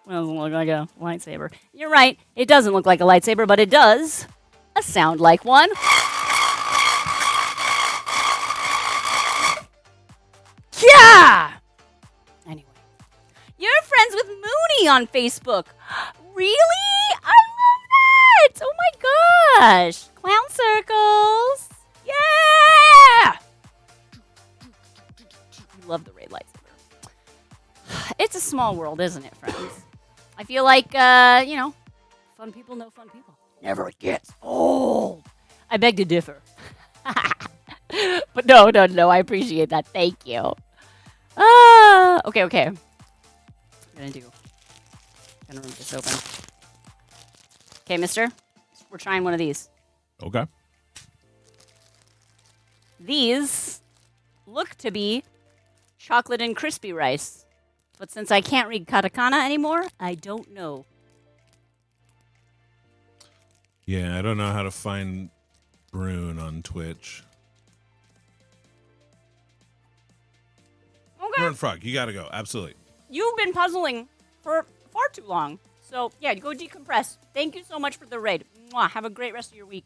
Well, it doesn't look like a lightsaber. You're right. It doesn't look like a lightsaber, but it does sound like one. Yeah! Anyway. You're friends with Mooney on Facebook. Really? I love that! Oh my gosh! Clown circles! Yeah! You love the raid lightsaber. It's a small world, isn't it, friends? I feel like, fun people know fun people. Never gets old. I beg to differ. But no, I appreciate that. Thank you. Okay. Gonna move this open. Okay, mister. We're trying one of these. okay. These look to be chocolate and crispy rice. But since I can't read katakana anymore, I don't know. Yeah, I don't know how to find Brune on Twitch. Okay. Burn Frog, you gotta go. Absolutely. You've been puzzling for far too long. So, yeah, go decompress. Thank you so much for the raid. Mwah. Have a great rest of your week.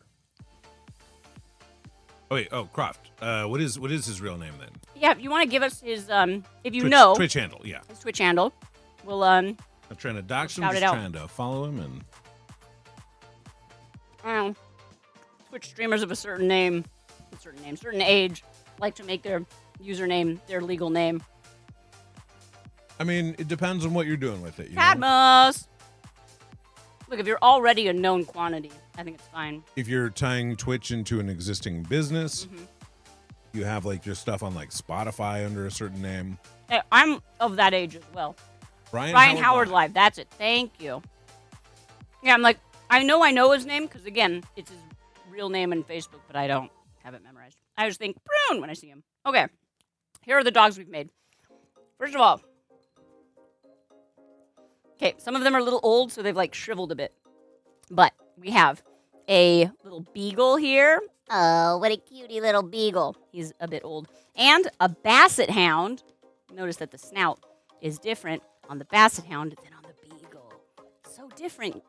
Oh wait, Croft. What is his real name then? Yeah, if you want to give us his, if you Twitch, know, Twitch handle, yeah. his Twitch handle, we'll, I'm trying to dox him, shout just it out. trying to follow him and I don't know, Twitch streamers of a certain name, certain age, like to make their username their legal name. I mean, it depends on what you're doing with it. You know? Cadmus! Look, if you're already a known quantity, I think it's fine. If you're tying Twitch into an existing business, Mm-hmm. you have like your stuff on like Spotify under a certain name. Hey, I'm of that age as well. Brian Howard Live. That's it. Thank you. Yeah, I'm like, I know his name because, again, it's his real name on Facebook, but I don't have it memorized. I just think Brune when I see him. Okay, here are the dogs we've made. First of all, okay, some of them are a little old, so they've like shriveled a bit. But we have a little beagle here. Oh, what a cutie little beagle. He's a bit old. And a basset hound. Notice that the snout is different on the basset hound than on the beagle. So different.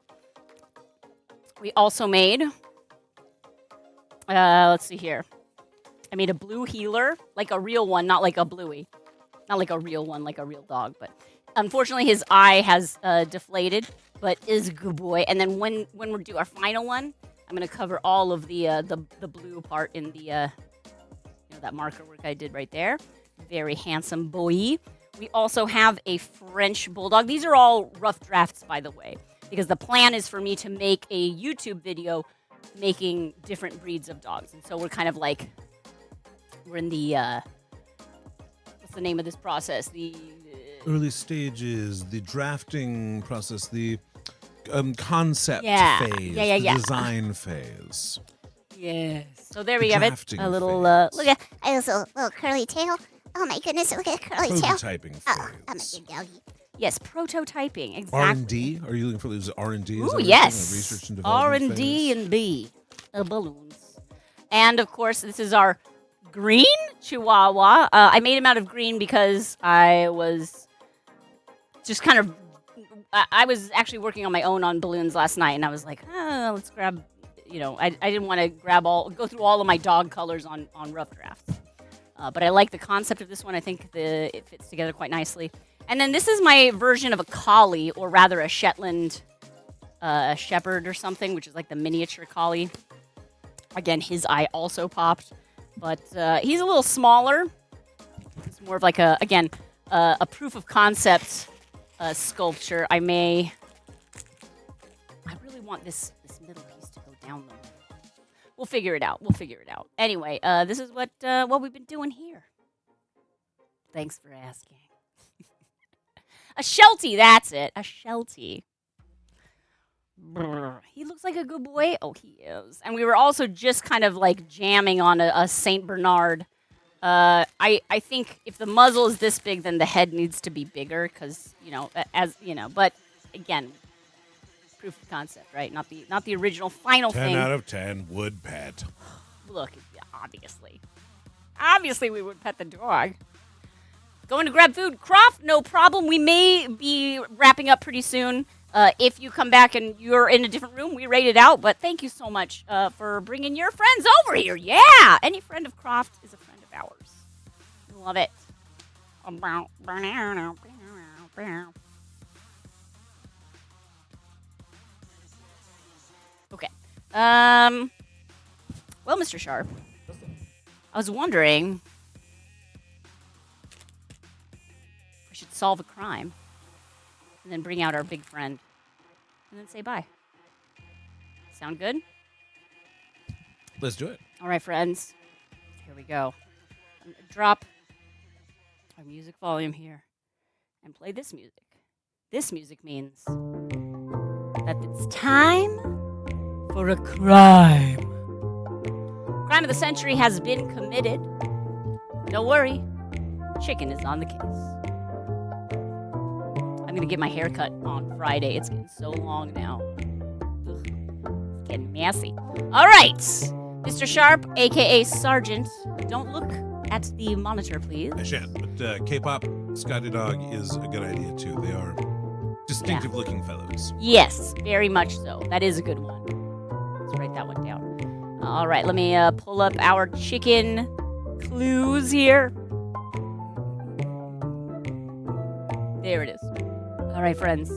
We also made, let's see here. I made a blue heeler, like a real one, not like a bluey. Not like a real one, like a real dog. But unfortunately, his eye has deflated, but is a good boy. And then when we do our final one, I'm going to cover all of the blue part in the, that marker work I did right there. Very handsome boy. We also have a French bulldog. These are all rough drafts, by the way, because the plan is for me to make a YouTube video making different breeds of dogs. And so we're kind of like, we're in the, what's the name of this process? The Early stages, the drafting process, the concept phase, Yeah. the design phase. Yes. So there we The have it. drafting A little, phase. look at, I have a little curly tail. Oh my goodness, look at the curly tail. Prototyping Oh, I'm a phase. good doggy. yes, prototyping. Exactly. R&D? Are you looking for these R&D? Ooh, yes. Research and development R&D phase? and B. Balloons. And, of course, this is our green Chihuahua. I made him out of green because I was just kind of... I was actually working on my own on balloons last night, and I was like, let's grab... I didn't want to go through all of my dog colors on rough drafts. But I like the concept of this one. I think it fits together quite nicely. And then this is my version of a collie, or rather a Shetland shepherd or something, which is like the miniature collie. Again, his eye also popped, but he's a little smaller. It's more of like a proof of concept sculpture. I really want this middle piece to go down though. We'll figure it out. Anyway, this is what we've been doing here. Thanks for asking. A Sheltie, that's it. A Sheltie. Brr. He looks like a good boy. Oh, he is. And we were also just kind of like jamming on a Saint Bernard. I think if the muzzle is this big, then the head needs to be bigger because, but again, proof of concept, right? Not the original final 10 thing. out of 10 would pet. Look, obviously we would pet the dog. Going to grab food. Croft, no problem. We may be wrapping up pretty soon. If you come back and you're in a different room, we rate it out. But thank you so much for bringing your friends over here. Yeah! Any friend of Croft is a friend of ours. Love it. Okay. Well, Mr. Sharp, I was wondering if we should solve a crime and then bring out our big friend and then say bye. Sound good? Let's do it. All right, friends. Here we go. I'm going to drop our music volume here and play this music. This music means that it's time for a crime. Crime of the century has been committed. Don't worry, chicken is on the case. I'm going to get my hair cut on Friday. It's getting so long now. Ugh, it's getting messy. All right, Mr. Sharp, a.k.a. Sergeant, don't look at the monitor, please. I shan't, but K-pop Scotty Dog is a good idea, too. They are distinctive-looking fellows. Yes, very much so. That is a good one. Let's write that one down. All right, let me pull up our chicken clues here. There it is. All right, friends.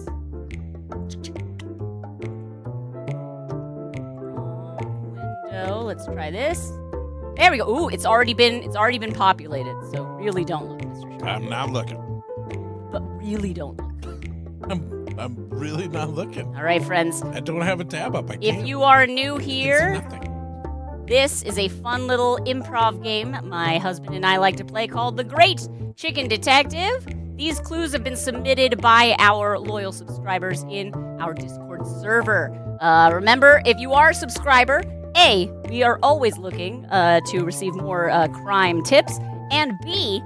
Window. Let's try this. There we go. Ooh, it's already been populated. So really don't look, Mr. Sharp. I'm not looking. But really don't look. I'm really not looking. All right, friends. I don't have a tab up. I can't. If you are new It's here, nothing. this is a fun little improv game my husband and I like to play called The Great Chicken Detective. These clues have been submitted by our loyal subscribers in our Discord server. Remember, if you are a subscriber, A, we are always looking to receive more crime tips, and B,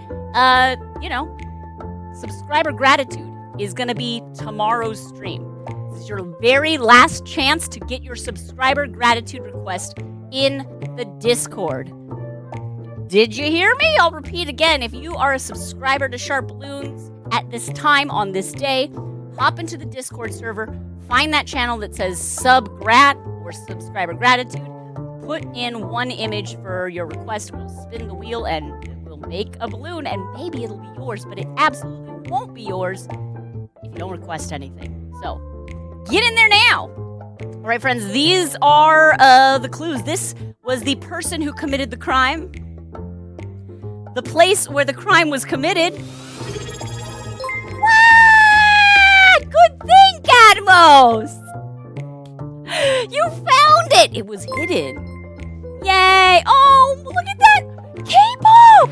subscriber gratitude is going to be tomorrow's stream. This is your very last chance to get your subscriber gratitude request in the Discord. Did you hear me? I'll repeat again. If you are a subscriber to SharpBalloons at this time on this day, hop into the Discord server, find that channel that says subgrat or subscriber gratitude, put in one image for your request. We'll spin the wheel and we'll make a balloon, and maybe it'll be yours, but it absolutely won't be yours if you don't request anything. So get in there now. All right, friends, these are the clues. This was the person who committed the crime, the place where the crime was committed. What? Good thing, Catmos! You found it! It was hidden. Yay! Oh, look at that! K-pop!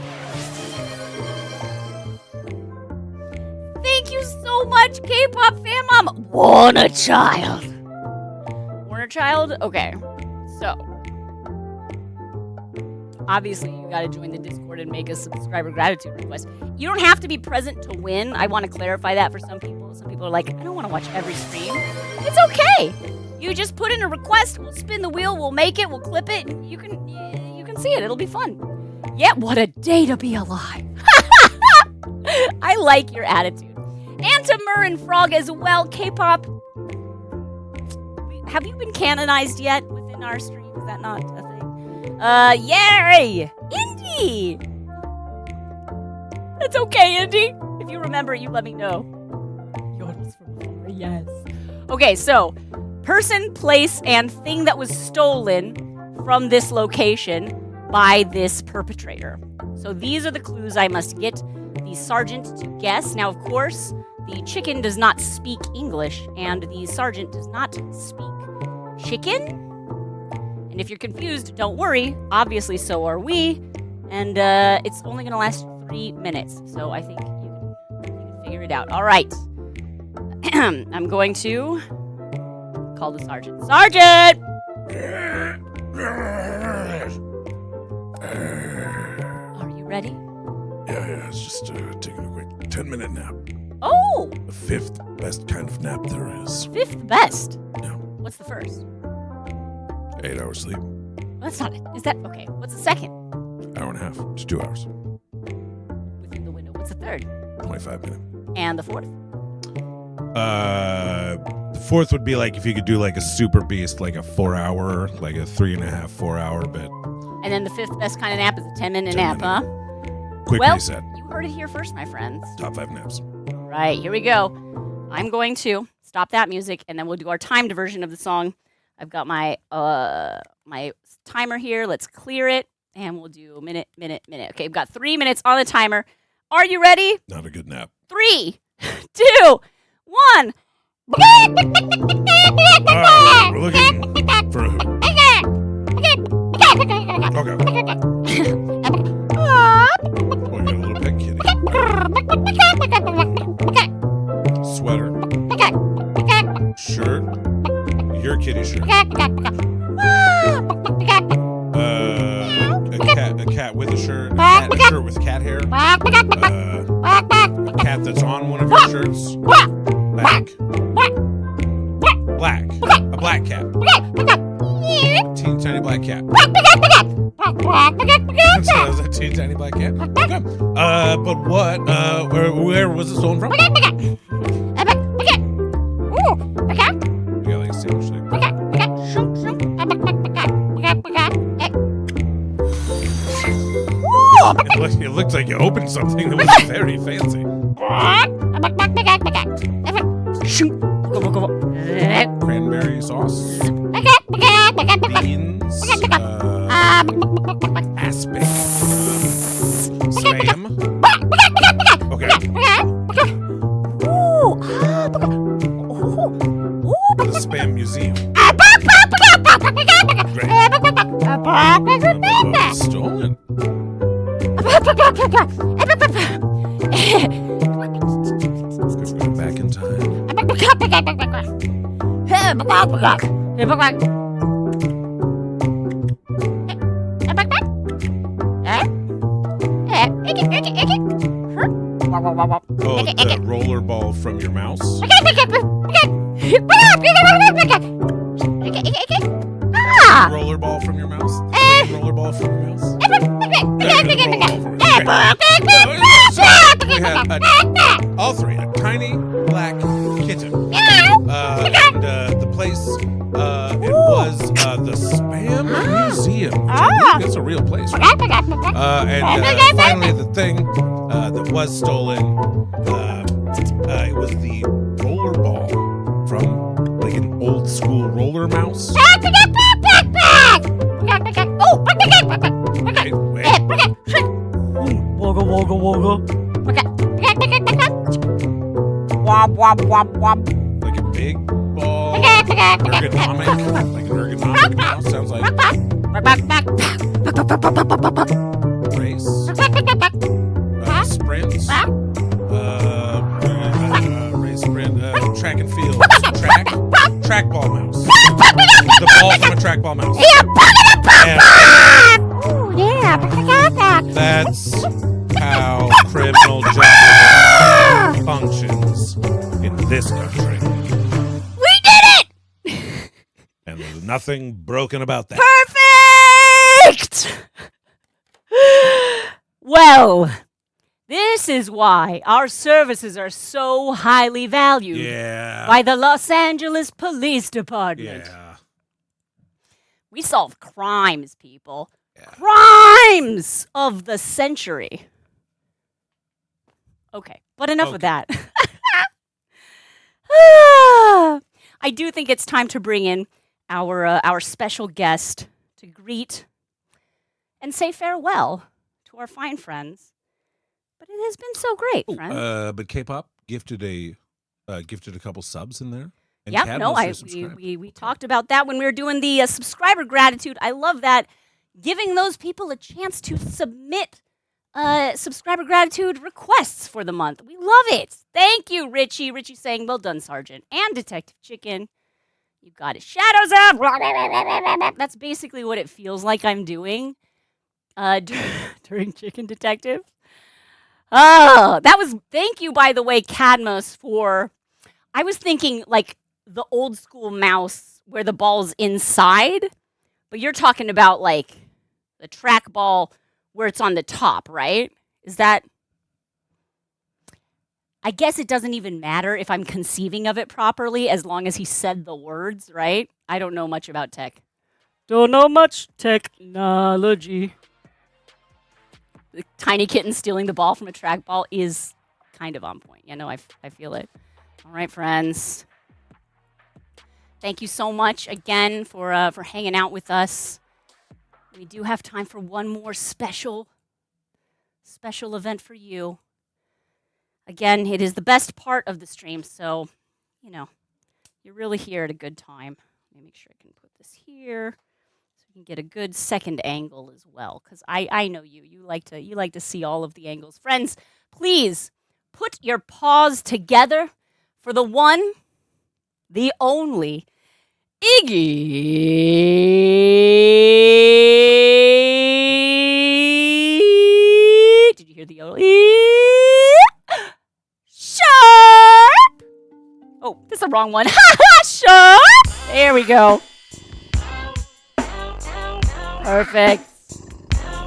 Thank you so much, K-pop fan mom. Warner Child. Warner Child? Okay. So, obviously, you gotta join the Discord and make a subscriber gratitude request. You don't have to be present to win. I want to clarify that for some people. Some people are like, I don't want to watch every stream. It's okay. You just put in a request. We'll spin the wheel. We'll make it. We'll clip it. And you can see it. It'll be fun. Yeah, what a day to be alive. I like your attitude. And to Murren Frog as well. K-pop. Have you been canonized yet within our stream? Is that not a thing? Yay! Indy! That's okay, Indy. If you remember, you let me know. Yodels from before, yes. Okay, so person, place, and thing that was stolen from this location by this perpetrator. So these are the clues I must get the sergeant to guess. Now, of course, the chicken does not speak English, and the sergeant does not speak chicken. And if you're confused, don't worry. Obviously, so are we. And it's only going to last 3 minutes. So I think you can figure it out. All right. I'm going to call the sergeant. Sergeant! Are you ready? Yeah, it's just taking a quick 10-minute nap. Oh! The 5th best kind of nap there is. 5th best? Yeah. What's the first? 8 hours sleep. That's not it. Is that okay? What's the second? Hour and a half to 2 hours. Within the window. What's the third? 25 minutes. And the fourth? The 4th would be like if you could do like a super beast, like a 4-hour, like a 3.5, 4-hour bit. And then the 5th best kind of nap is a 10-minute 10 nap, minute. huh? Quick Well, reset. you heard it here first, my friends. Top 5 naps. All right, here we go. I'm going to stop that music, and then we'll do our timed version of the song. I've got my my timer here. Let's clear it, and we'll do minute. Okay, we've got 3 minutes on the timer. Are you ready? Not a good nap. 3, 2, 1. We're looking for who? Okay. We got a little pet kitty. Sweater. Shirt. Your kitty shirt. A cat with a shirt. A shirt with cat hair. A cat that's on one of your shirts. Black. A black cat. Teeny tiny black cat. So is that teeny tiny black cat? Okay. But what? Where was it stolen from? We got like a sandwich there. It looked like you opened something that was very fancy. Cranberry sauce. Beans. Go back in time. Oh, the roller ball from your mouse. Roller ball from your mouse. The roller ball from your mouse. We had all three. A tiny black kitten. And the place, it was the Spam Museum. Which I believe that's a real place, right? And finally, the thing that was stolen, it was the roller ball from like an old school roller mouse. Wait. Wogga wogga wogga. Like a big ball. Ergonomic. Like an ergonomic mouse. Sounds like race. Sprints. Race sprint. Track and field. Track ball mouse. The ball from a track ball mouse. That's how criminal justice functions in this country. We did it! And there's nothing broken about that. Perfect! Well, this is why our services are so highly valued by the Los Angeles Police Department. Yeah. We solve crimes, people. Yeah. Crimes of the century. Okay, but enough of that. I do think it's time to bring in our special guest to greet and say farewell to our fine friends. But it has been so great, friends. But K-pop gifted a couple subs in there. And yeah, no, we talked about that when we were doing the subscriber gratitude. I love that, giving those people a chance to submit subscriber gratitude requests for the month. We love it. Thank you, Richie. Richie saying, well done, Sergeant. And Detective Chicken. You got it. Shadows up. That's basically what it feels like I'm doing during Chicken Detective. Oh, that was, thank you, by the way, Cadmus, for, I was thinking like the old school mouse where the ball's inside, but you're talking about like the track ball where it's on the top, right? Is that, I guess it doesn't even matter if I'm conceiving of it properly as long as he said the words, right? I don't know much about tech. Don't know much technology. The tiny kitten stealing the ball from a track ball is kind of on point. You know, I feel it. All right, friends. Thank you so much again for hanging out with us. We do have time for one more special event for you. Again, it is the best part of the stream, so, you know, you're really here at a good time. Let me make sure I can put this here so you can get a good second angle as well, because I know you like to see all of the angles. Friends, please put your paws together for the one, the only, Iggy. Did you hear the yodel? Sharp. Oh, this is the wrong one. Sharp. There we go. Perfect.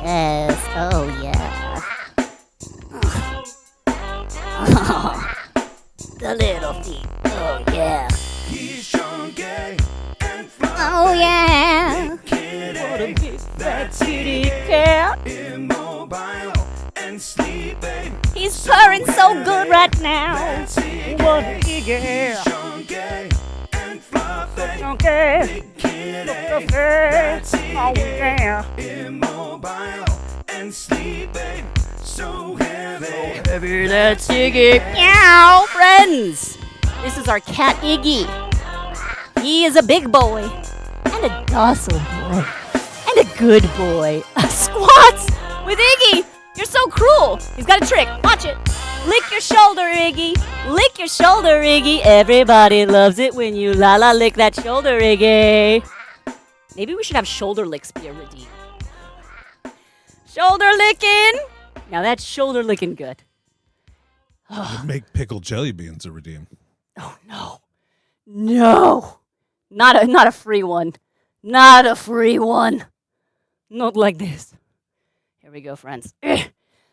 Yes. Oh, yeah. The little feet. Oh, yeah. Oh, yeah. What a big fat kitty cat. He's purring so good right now. What a yeah. Okay. Oh, yeah. Heavy, that's Iggy. Meow, friends. This is our cat Iggy. He is a big boy and a docile boy and a good boy. Squats with Iggy. You're so cruel. He's got a trick. Watch it. Lick your shoulder, Iggy. Lick your shoulder, Iggy. Everybody loves it when you la lick that shoulder, Iggy. Maybe we should have shoulder licks be a redeem. Shoulder licking. Now that's shoulder licking good. Would make pickled jelly beans a redeem. Oh no. No. Not a free one. Not a free one. Not like this. Here we go, friends.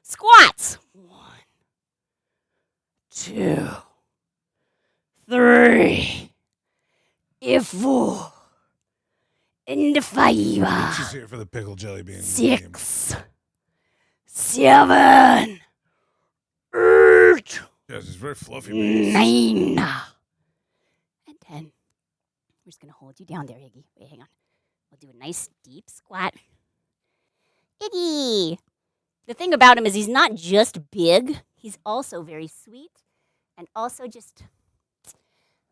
Squats. 1, 2, 3, 4, and 5. She's here for the pickled jelly beans. 6, 7, 8. Yeah, she's very fluffy. Beans. 9. And 10. We're just going to hold you down there, Iggy. Wait, hang on. We'll do a nice deep squat. Iggy! The thing about him is he's not just big, he's also very sweet and also just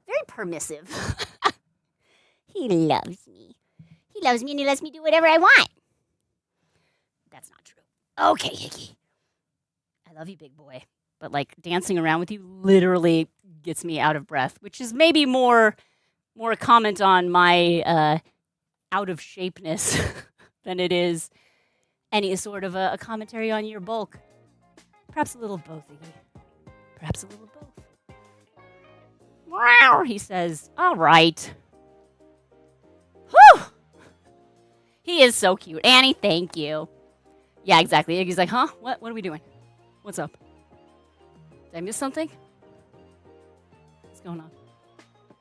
very permissive. He loves me. He loves me and he lets me do whatever I want. That's not true. Okay, Iggy. I love you, big boy. But, like, dancing around with you literally gets me out of breath, which is maybe more a comment on my out-of-shapeness than it is any sort of a commentary on your bulk. Perhaps a little of both, Iggy. Perhaps a little of both. Wow, he says. All right. Whew! He is so cute. Annie, thank you. Yeah, exactly. Iggy's like, huh? What are we doing? What's up? Did I miss something? What's going on?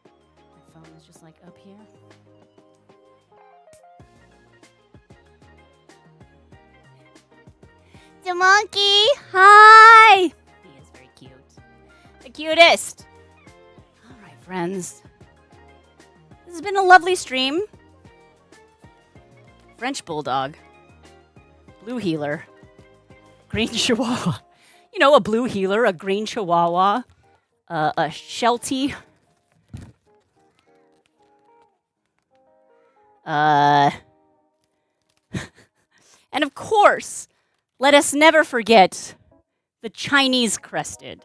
My phone is just like up here. The monkey. Hi! He is very cute. The cutest. All right, friends. This has been a lovely stream. French Bulldog. Blue Heeler. Green Chihuahua. You know, a Blue Heeler, a Green Chihuahua, a Sheltie. And of course, let us never forget the Chinese Crested.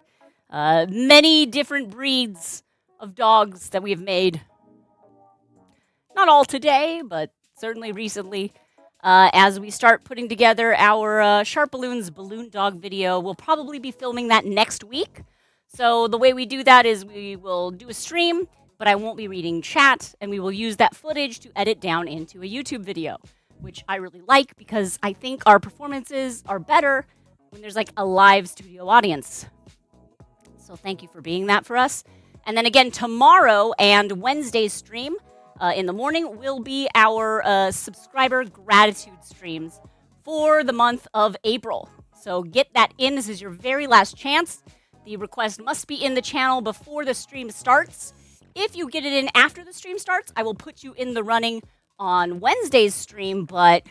Many different breeds of dogs that we have made. Not all today, but certainly recently. As we start putting together our SharpBalloons balloon dog video, we'll probably be filming that next week. So the way we do that is we will do a stream, but I won't be reading chat, and we will use that footage to edit down into a YouTube video, which I really like because I think our performances are better when there's like a live studio audience. So thank you for being that for us. And then again, tomorrow and Wednesday's stream in the morning will be our subscriber gratitude streams for the month of April. So get that in. This is your very last chance. The request must be in the channel before the stream starts. If you get it in after the stream starts, I will put you in the running on Wednesday's stream, but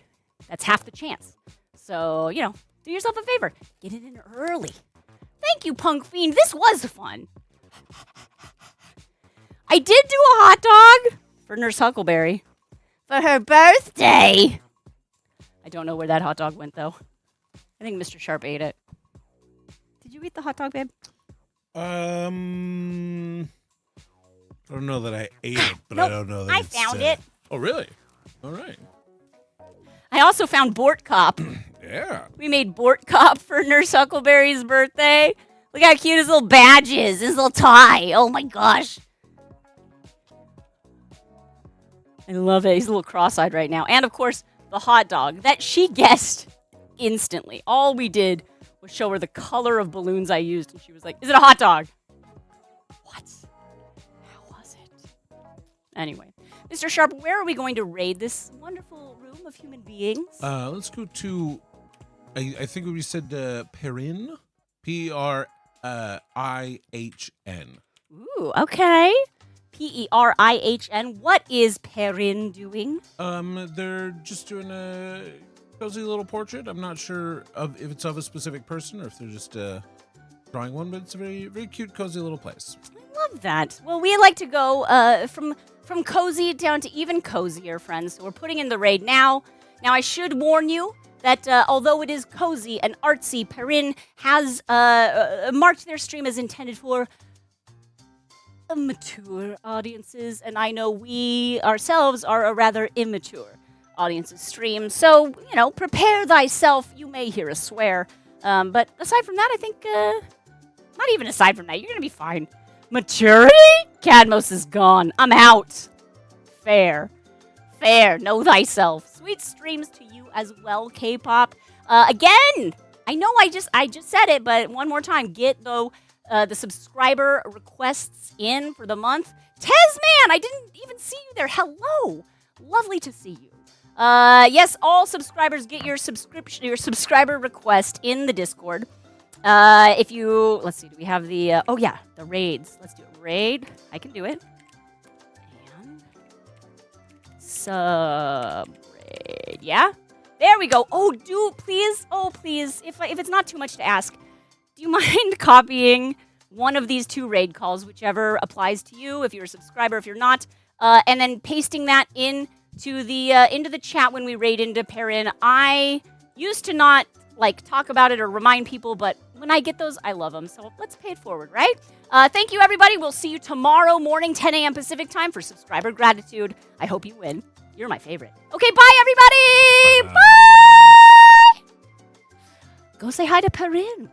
that's half the chance. So, you know, do yourself a favor. Get it in early. Thank you, Punk Fiend. This was fun. I did do a hot dog for Nurse Huckleberry for her birthday. I don't know where that hot dog went, though. I think Mr. Sharp ate it. Did you eat the hot dog, babe? I don't know that I ate it, but Nope, I don't know that I it's, found it. Oh, really? All right. I also found Bort Cop. Yeah. We made Bort Cop for Nurse Huckleberry's birthday. Look how cute his little badge is. His little tie. Oh, my gosh. I love it. He's a little cross-eyed right now. And, of course, the hot dog that she guessed instantly. All we did was show her the color of balloons I used, and she was like, is it a hot dog? What? How was it? Anyway, Mr. Sharp, where are we going to raid this wonderful room of human beings? Let's go to, I think we said Perrin. Perihn. Ooh, okay. Perihn. What is Perrin doing? They're just doing a cozy little portrait. I'm not sure if it's of a specific person or if they're just drawing one, but it's a very, very cute, cozy little place. I love that. Well, we like to go from cozy down to even cozier, friends. So we're putting in the raid now. Now, I should warn you that although it is cozy and artsy, Perrin has marked their stream as intended for mature audiences, and I know we ourselves are a rather immature audience's stream. So, you know, prepare thyself. You may hear a swear. But aside from that, I think, not even aside from that, you're going to be fine. Maturity? Cadmos is gone. I'm out. Fair. Know thyself. Sweet streams to you as well, K-pop. Again, I know I just said it, but one more time, get the subscriber requests in for the month. Tesman, I didn't even see you there. Hello. Lovely to see you. Yes, all subscribers get your subscriber request in the Discord. Let's see, do we have the the raids. Let's do it. Raid. I can do it. And sub raid. Yeah? There we go. Oh, please. If it's not too much to ask, do you mind copying one of these 2 raid calls, whichever applies to you, if you're a subscriber, if you're not, and then pasting that into the chat when we raid into Perrin. I used to not talk about it or remind people, but when I get those, I love them. So let's pay it forward, right? Thank you, everybody. We'll see you tomorrow morning, 10 a.m. Pacific time for subscriber gratitude. I hope you win. You're my favorite. Okay, bye, everybody. Bye. Go say hi to Perrin.